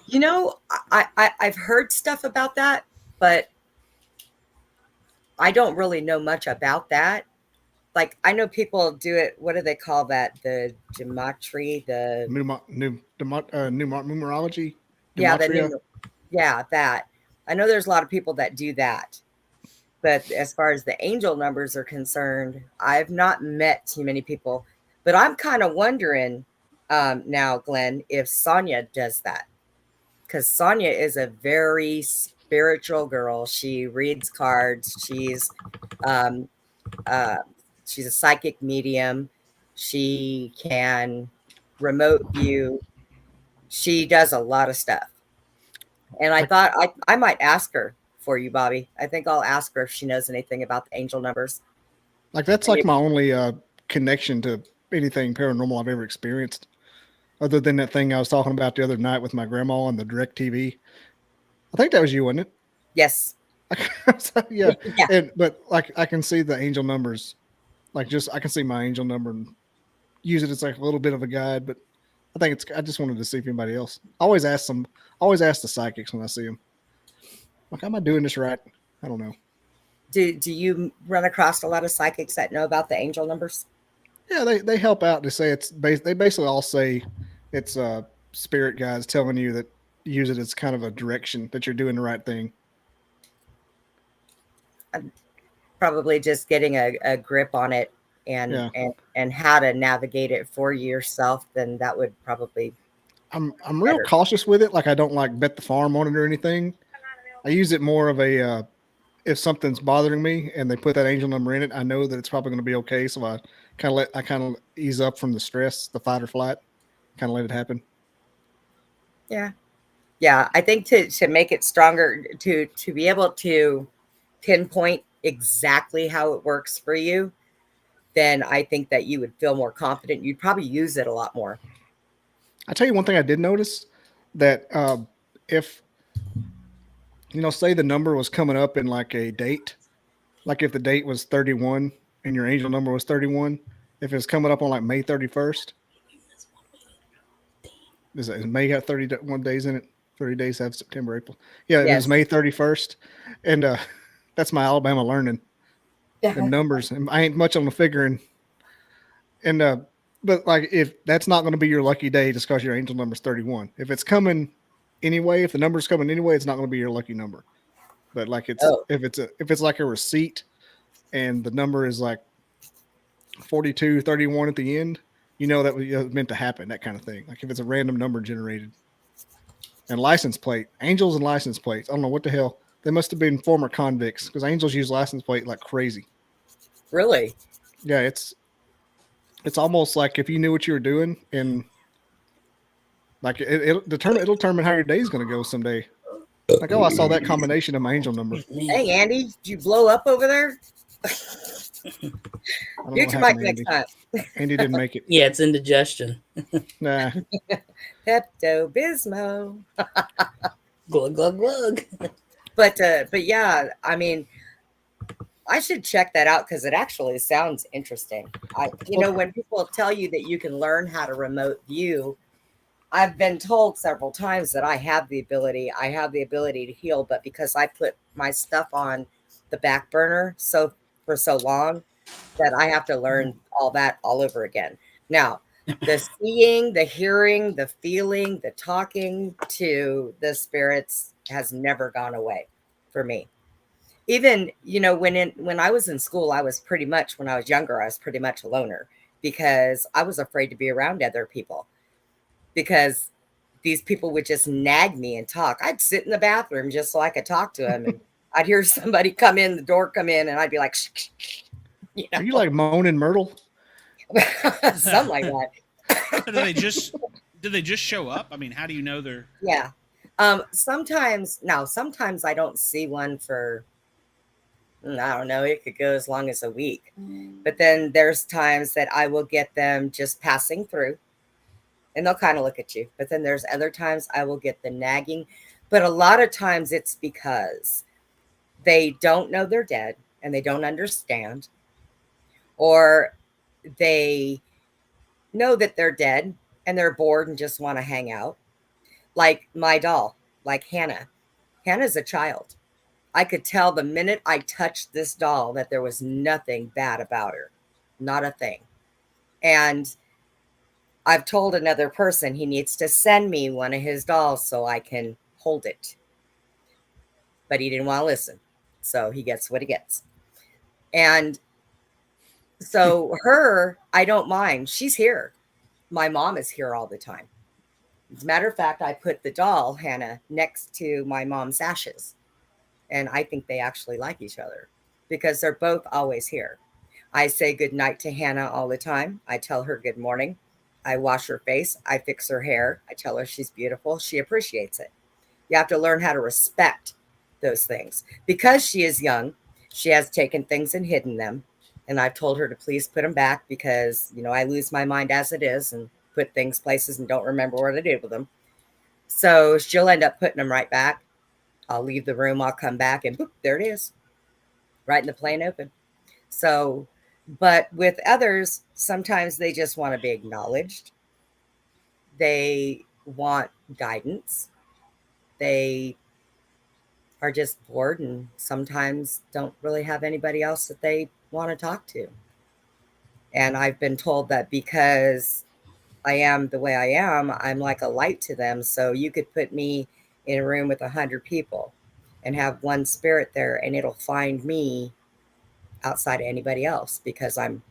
You know, I've heard stuff about that, but I don't really know much about that. Like, I know people do it. What do they call that? The gematria, the
numerology.
Yeah, that. I know there's a lot of people that do that. But as far as the angel numbers are concerned, I've not met too many people. But I'm kind of wondering now, Glenn, if Sonia does that. Because Sonia is a very spiritual girl. She reads cards. She's a psychic medium. She can remote view. She does a lot of stuff. And I thought I might ask her for you, Bobby. I think I'll ask her if she knows anything about the angel numbers.
Like, that's like my only connection to anything paranormal I've ever experienced, other than that thing I was talking about the other night with my grandma on the direct TV. I think that was you, wasn't it?
Yes.
Yeah. But like, I can see the angel numbers. Like, I can see my angel number and use it as like a little bit of a guide. But I just wanted to see if anybody else. I always ask the psychics when I see them. Like, am I doing this right? I don't know.
Do you run across a lot of psychics that know about the angel numbers?
Yeah, they help out to say they basically all say it's spirit guides telling you that use it as kind of a direction that you're doing the right thing.
I'm probably just getting a grip on it and how to navigate it for yourself, then that would probably.
I'm real cautious with it. Like, I don't like bet the farm on it or anything. I use it more of a if something's bothering me and they put that angel number in it, I know that it's probably going to be okay. So I kind of ease up from the stress, the fight or flight, kind of let it happen.
Yeah. Yeah. I think to make it stronger, to be able to pinpoint exactly how it works for you, then I think that you would feel more confident. You'd probably use it a lot more.
I tell you one thing I did notice, that if, say the number was coming up in like a date, like if the date was 31 and your angel number was 31, if it's coming up on like May 31st, is May got 31 days in it? 30 days have September, April. Yeah, it was May 31st. And that's my Alabama learning. The numbers. And I ain't much on the figuring. And but like, if that's not going to be your lucky day just because your angel number is 31. If it's coming anyway, if the number's coming anyway, it's not going to be your lucky number. But like, if it's like a receipt and the number is like 42, 31 at the end, that was meant to happen, that kind of thing. Like, if it's a random number generated. And license plate, angels and license plates. I don't know what the hell. They must have been former convicts, because angels use license plate like crazy.
Really?
Yeah, it's almost like if you knew what you were doing, and like it'll determine how your day is going to go someday. Like, oh, I saw that combination of my angel number.
Hey, Andy, did you blow up over there? Mute your mic next time.
Andy didn't make it.
Yeah, it's indigestion.
Nah.
Pepto-Bismol.
Glug, glug, glug.
But yeah, I mean, I should check that out because it actually sounds interesting. When people tell you that you can learn how to remote view, I've been told several times that I have the ability to heal, but because I put my stuff on the back burner for so long that I have to learn all that all over again. Now, the seeing, the hearing, the feeling, the talking to the spirits has never gone away for me. Even, when I was in school, when I was younger, I was pretty much a loner because I was afraid to be around other people because these people would just nag me and talk. I'd sit in the bathroom just so I could talk to them, and I'd hear somebody the door come in, and I'd be like, shh, shh, shh,
Are you like Moan and Myrtle?
something like that.
So do they just show up? I mean, how do you know they're?
Yeah. Sometimes I don't see one for, I don't know, it could go as long as a week. But then there's times that I will get them just passing through and they'll kind of look at you. But then there's other times I will get the nagging. But a lot of times it's because they don't know they're dead and they don't understand, or they know that they're dead and they're bored and just want to hang out. Like my doll, like Hannah. Hannah's a child. I could tell the minute I touched this doll that there was nothing bad about her, not a thing. And I've told another person he needs to send me one of his dolls so I can hold it. But he didn't want to listen. So he gets what he gets. And so her, I don't mind. She's here. My mom is here all the time. As a matter of fact, I put the doll, Hannah, next to my mom's ashes. And I think they actually like each other because they're both always here. I say good night to Hannah all the time. I tell her good morning. I wash her face. I fix her hair. I tell her she's beautiful. She appreciates it. You have to learn how to respect those things. Because she is young, she has taken things and hidden them. And I've told her to please put them back because, I lose my mind as it is and put things places and don't remember what I did with them. So she'll end up putting them right back. I'll leave the room. I'll come back and boop, there it is. Right in the plain open. So, but with others, sometimes they just want to be acknowledged. They want guidance. They are just bored and sometimes don't really have anybody else that they want to talk to. And I've been told that because I am the way I am, I'm like a light to them. So you could put me in a room with 100 people and have one spirit there and it'll find me outside of anybody else because I'm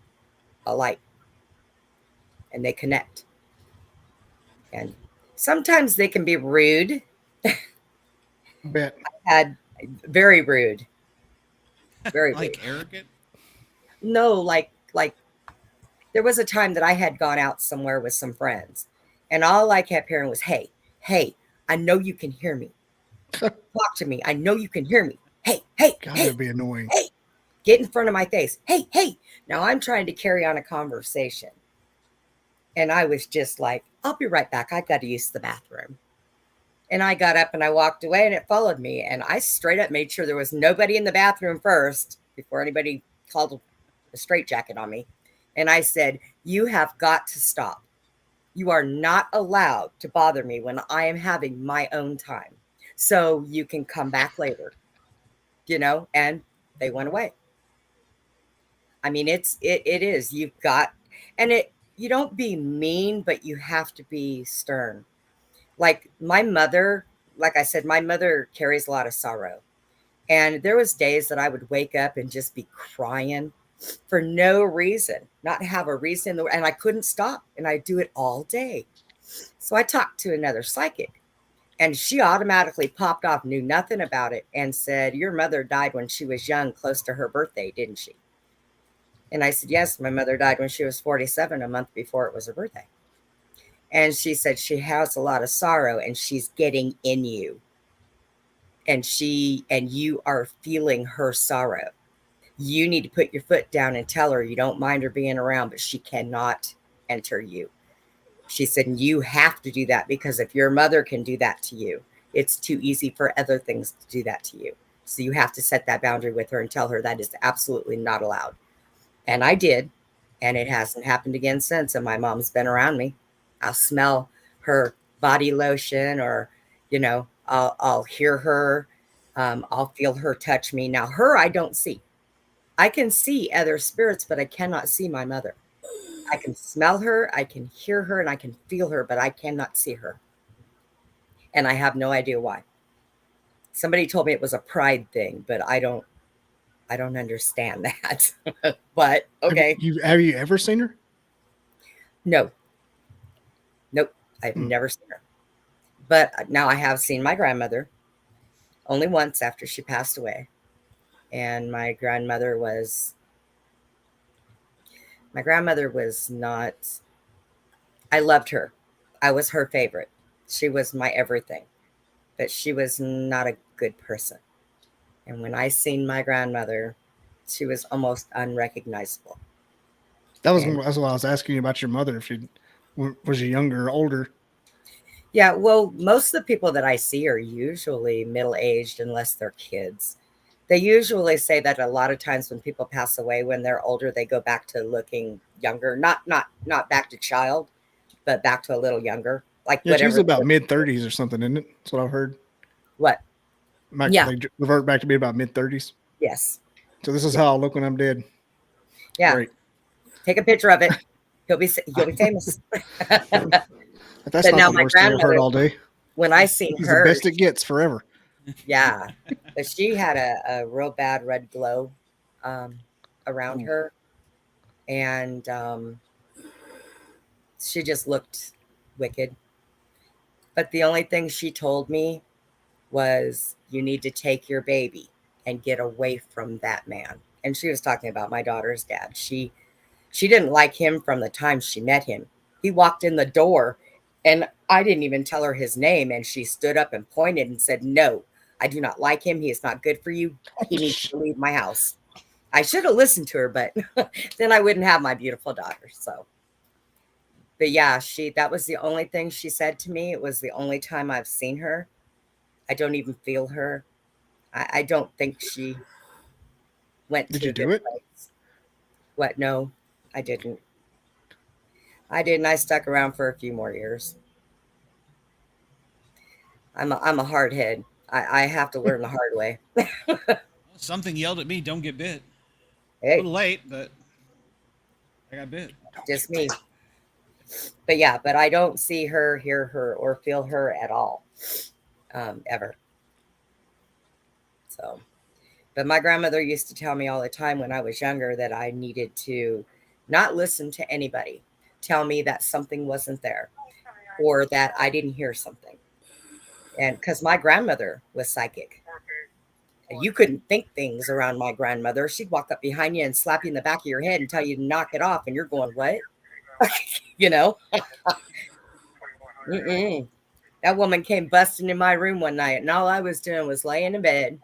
a light and they connect. And sometimes they can be rude.
Bet.
Had very rude. Very
Like
rude.
arrogant?
No, like there was a time that I had gone out somewhere with some friends and all I kept hearing was, hey, I know you can hear me. Talk to me. I know you can hear me. Hey,
God,
hey,
that'd be annoying.
hey, get in front of my face. Hey. Now I'm trying to carry on a conversation. And I was just like, I'll be right back. I got to use the bathroom. And I got up and I walked away and it followed me. And I straight up made sure there was nobody in the bathroom first before anybody called a straitjacket on me. And I said, you have got to stop. You are not allowed to bother me when I am having my own time. So you can come back later, and they went away. I mean, it is, you've got, and you don't be mean, but you have to be stern. Like my mother, like I said, my mother carries a lot of sorrow. And there was days that I would wake up and just be crying for no reason, not have a reason. And I couldn't stop. And I do it all day. So I talked to another psychic and she automatically popped off, knew nothing about it, and said, your mother died when she was young, close to her birthday, didn't she? And I said, yes, my mother died when she was 47, a month before it was her birthday. And she said, she has a lot of sorrow and she's getting in you. And you are feeling her sorrow. You need to put your foot down and tell her you don't mind her being around, but she cannot enter you. She said, you have to do that because if your mother can do that to you, it's too easy for other things to do that to you. So you have to set that boundary with her and tell her that is absolutely not allowed. And I did. And it hasn't happened again since. And my mom's been around me. I'll smell her body lotion, or, you know, I'll hear her. I'll feel her touch me. Now, her, I don't see. I can see other spirits, but I cannot see my mother. I can smell her, I can hear her, and I can feel her, but I cannot see her. And I have no idea why. Somebody told me it was a pride thing, but I don't understand that. But okay.
Have you ever seen her?
No. Nope. I've never seen her. But now I have seen my grandmother only once after she passed away. And my grandmother was not, I loved her. I was her favorite. She was my everything. But she was not a good person. And when I seen my grandmother, she was almost unrecognizable.
That's what I was asking you about your mother. If she was you younger or older?
Yeah, well, most of the people that I see are usually middle-aged unless they're kids. They usually say that a lot of times when people pass away, when they're older, they go back to looking younger. Not back to child, but back to a little younger. Like
yeah,
whatever.
She's about mid-30s or something, isn't it? That's what I've heard.
What?
Yeah. They revert back to be about mid-30s.
Yes.
So this is how I'll look when I'm dead.
Yeah.
Great.
Take a picture of it. You'll be famous.
But that's not the worst thing I've heard all day.
When I seen her,
the best it gets forever.
Yeah, but she had a real bad red glow around her, and she just looked wicked. But the only thing she told me was, you need to take your baby and get away from that man. And she was talking about my daughter's dad. She didn't like him from the time she met him. He walked in the door, and I didn't even tell her his name, and she stood up and pointed and said, "No, I do not like him. He is not good for you. He needs to leave my house." I should have listened to her, but then I wouldn't have my beautiful daughter. So, but yeah, that was the only thing she said to me. It was the only time I've seen her. I don't even feel her. I don't think she went
Did
to
you do it?
place. What? No, I didn't. I stuck around for a few more years. I'm a hard head. I have to learn the hard way.
Something yelled at me, "Don't get bit."
Hey.
A little late, but I got bit.
Just me. But yeah, but I don't see her, hear her, or feel her at all, ever. So, but my grandmother used to tell me all the time when I was younger that I needed to not listen to anybody tell me that something wasn't there or that I didn't hear something. And because my grandmother was psychic. You couldn't think things around my grandmother. She'd walk up behind you and slap you in the back of your head and tell you to knock it off. And you're going, what? You know? That woman came busting in my room one night, and all I was doing was laying in bed,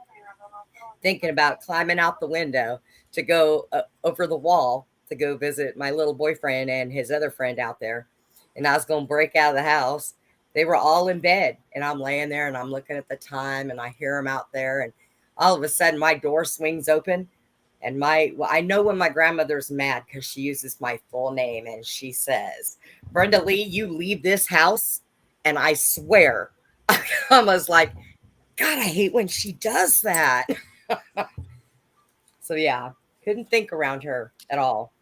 thinking about climbing out the window to go over the wall to go visit my little boyfriend and his other friend out there. And I was going to break out of the house. They were all in bed, and I'm laying there, and I'm looking at the time, and I hear them out there, and all of a sudden my door swings open, and I know when my grandmother's mad because she uses my full name, and she says, "Brenda Lee, you leave this house." And I swear, I was like, God, I hate when she does that. So yeah, couldn't think around her at all.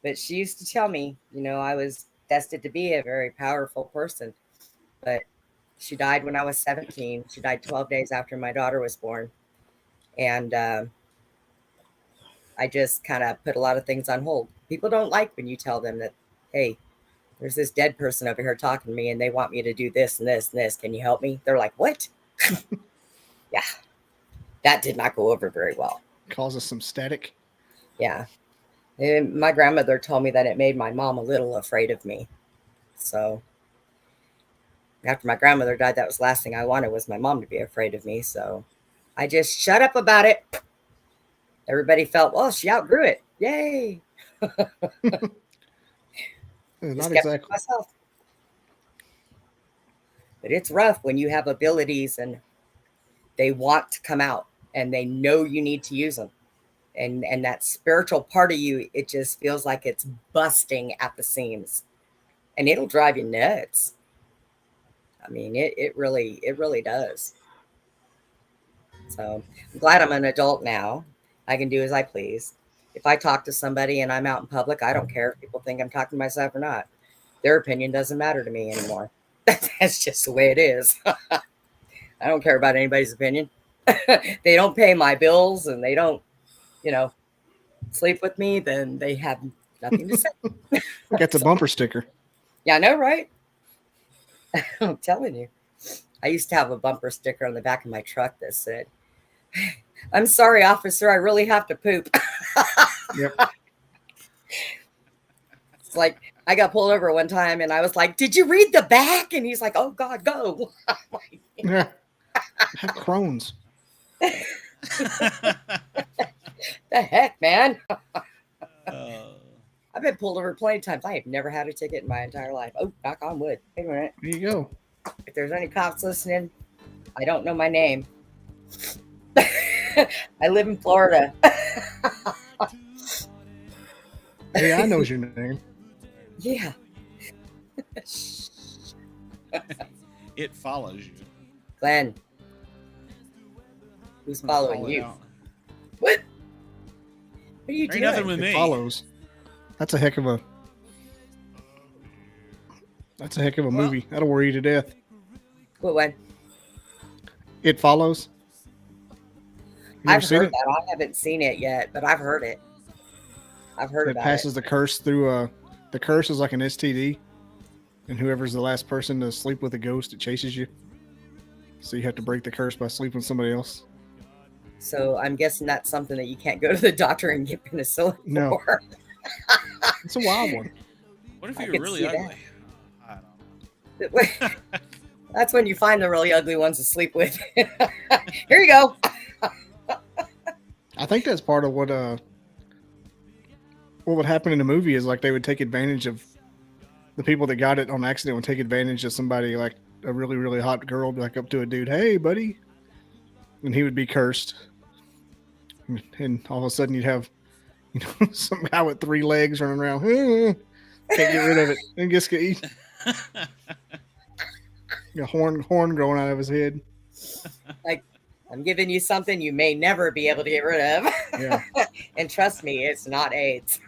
But she used to tell me, I was destined to be a very powerful person. But she died when I was 17. She died 12 days after my daughter was born. And I just kind of put a lot of things on hold. People don't like when you tell them that, hey, there's this dead person over here talking to me and they want me to do this and this and this. Can you help me? They're like, what? Yeah, that did not go over very well.
Causes some static.
Yeah. And my grandmother told me that it made my mom a little afraid of me. So after my grandmother died, that was the last thing I wanted was my mom to be afraid of me. So I just shut up about it. Everybody felt, well, she outgrew it. Yay.
Not exactly.
Myself. But it's rough when you have abilities and they want to come out and they know you need to use them. And that spiritual part of you, it just feels like it's busting at the seams. And it'll drive you nuts. I mean, it really does. So I'm glad I'm an adult now. I can do as I please. If I talk to somebody and I'm out in public, I don't care if people think I'm talking to myself or not. Their opinion doesn't matter to me anymore. That's just the way it is. I don't care about anybody's opinion. They don't pay my bills and they don't, sleep with me, then they have nothing to say.
Gets a bumper sticker.
Yeah, I know, right? I'm telling you. I used to have a bumper sticker on the back of my truck that said, "I'm sorry, officer, I really have to poop."
Yep.
It's like I got pulled over one time and I was like, "Did you read the back?" And he's like, "Oh God, go."
Yeah. Have Crohn's.
The heck, man.
Uh,
I've been pulled over plenty of times. I have never had a ticket in my entire life. Oh, knock on wood. Wait a minute.
There you go.
If there's any cops listening, I don't know my name. I live in Florida.
Hey, I knows your name.
Yeah.
it follows you.
Glenn. Who's following
Call it
you?
out.
What? What are you
Ain't
doing?
nothing with
It
me.
follows. That's a heck of a movie. That'll worry you to death.
What one?
It Follows. You ever
I've
seen
heard
it?
that. I haven't seen it yet, but I've heard it. I've heard
It
about
passes
it.
the curse through. The curse is like an STD, and whoever's the last person to sleep with a ghost, it chases you. So you have to break the curse by sleeping with somebody else.
So I'm guessing that's something that you can't go to the doctor and get penicillin
No.
for.
It's a wild one.
What if
I
you're
could
really
see
ugly? I don't know.
That's when you find the really ugly ones to sleep with. Here you go.
I think that's part of what would happen in the movie is like they would take advantage of the people that got it on accident would take advantage of somebody like a really, really hot girl, be like up to a dude, "Hey, buddy," and he would be cursed. And all of a sudden you'd have, some guy with 3 legs running around. Can't get rid of it. And just get eaten. A horn growing out of his head.
Like, I'm giving you something you may never be able to get rid of.
Yeah.
And trust me, it's not AIDS.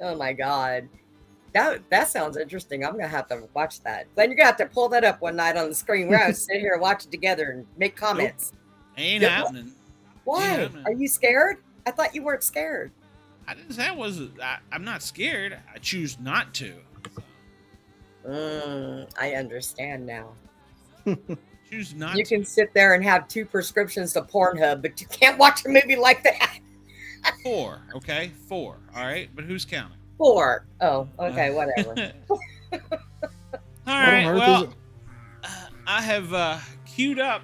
Oh my God. That sounds interesting. I'm gonna have to watch that. Then you're gonna have to pull that up one night on the screen. We're gonna sit here and watch it together and make comments.
Ain't
Yeah.
happening.
Why?
Yeah.
Are you scared? I thought you weren't scared.
I didn't say I'm not scared. I choose not to.
I understand now.
Choose not
You
to.
can sit there and have 2 prescriptions to Pornhub, but you can't watch a movie like that.
4, okay? 4, all right? But who's counting?
4. Oh, okay, whatever.
All
What on
right,
earth
well,
is it?
I have queued up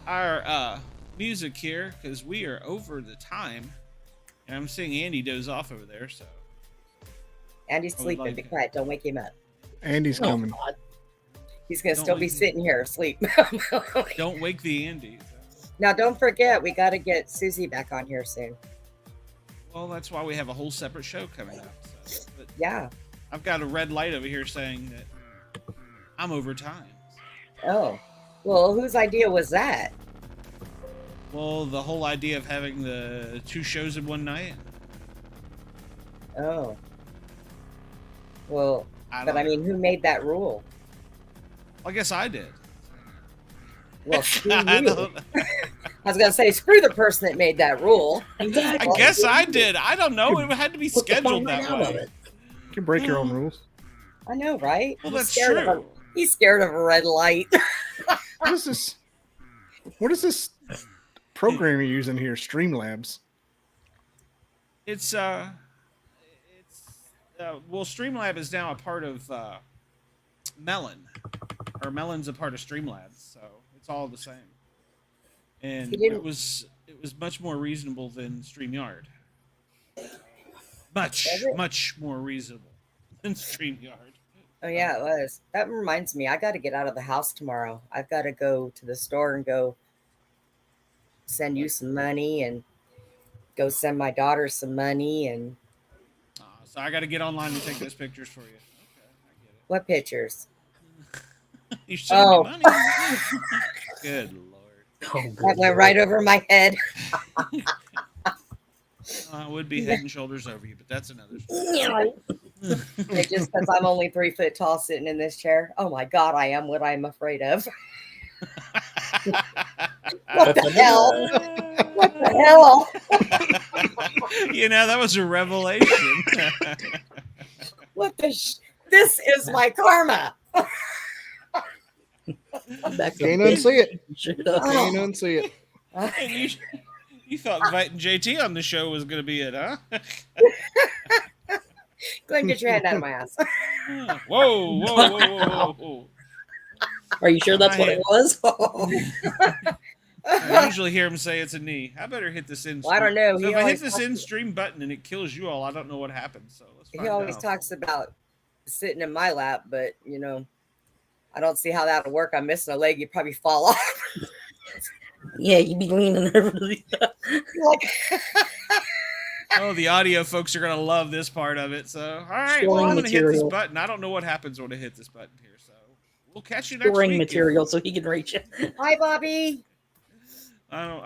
our music here because we are over the time. And I'm seeing Andy doze off over there, so.
Andy's
I would
sleeping.
like
Be
it.
quiet. Don't wake him up.
Andy's
Oh,
coming.
God.
He's going to
Don't
still be
wake him.
sitting here asleep.
Don't wake the Andy.
Now, don't forget, we got to get Susie back on here soon.
Well, that's why we have a whole separate show coming up. So. But
Yeah.
I've got a red light over here saying that I'm over time.
Oh. Well, whose idea was that?
Well, the whole idea of having the 2 shows in one night.
Oh. Well,
I
but I mean, who made that rule?
I guess I did.
Well, screw
I
you.
don't-
I was going to say, screw the person that made that rule.
Exactly.
I guess I did. I don't know. It had to be
Put the fun
scheduled
right
that
out of
way.
it.
You can break your own rules.
I know, right?
Well,
He's
that's
scared of
true.
he's scared of a red light.
What is this? What is this program you're using here? Streamlabs.
It's well, Streamlab is now a part of Melon, or Melon's a part of Streamlabs, so it's all the same. And
He didn't-
it was much more reasonable than StreamYard. Much more reasonable than StreamYard.
Oh yeah, it was. That reminds me, I got to get out of the house tomorrow. I've got to go to the store and go send you some money and go send my daughter some money. And
So I got to get online and take those pictures for you. Okay, I get it.
What pictures?
You sending
Oh.
me money? Good Lord.
Oh, good
That went
Lord.
right over my head.
I would be head and shoulders over you, but that's another story.
It's just because I'm only 3 foot tall sitting in this chair. Oh my God, I am what I'm afraid of. What the hell? What the hell?
You know, that was a revelation.
What the this is my karma.
Back
Can't
up.
unsee it.
Shut up.
Can't unsee it.
And you thought inviting JT on the show was going to be it, huh?
Go ahead and get your hand out of my ass.
Whoa, whoa, whoa, whoa, whoa.
Are you sure that's what it was?
I usually hear him say it's a knee. I better hit this in.
Well, I don't know.
So
He
if I hit
always
this
talks-
in stream button and it kills you all, I don't know what happens. So let's find
He always
out.
talks about sitting in my lap, but you know, I don't see how that'll work. I'm missing a leg. You'd probably fall off.
Yeah, you'd be leaning over the.
Like,
Oh, the audio folks are gonna love this part of it. So, all right, well,
Storing
I'm gonna hit this
material.
button. I don't know what happens when I hit this button here. So, we'll catch you next
Storing
week.
material so he can reach it.
hi, Bobby.
I don't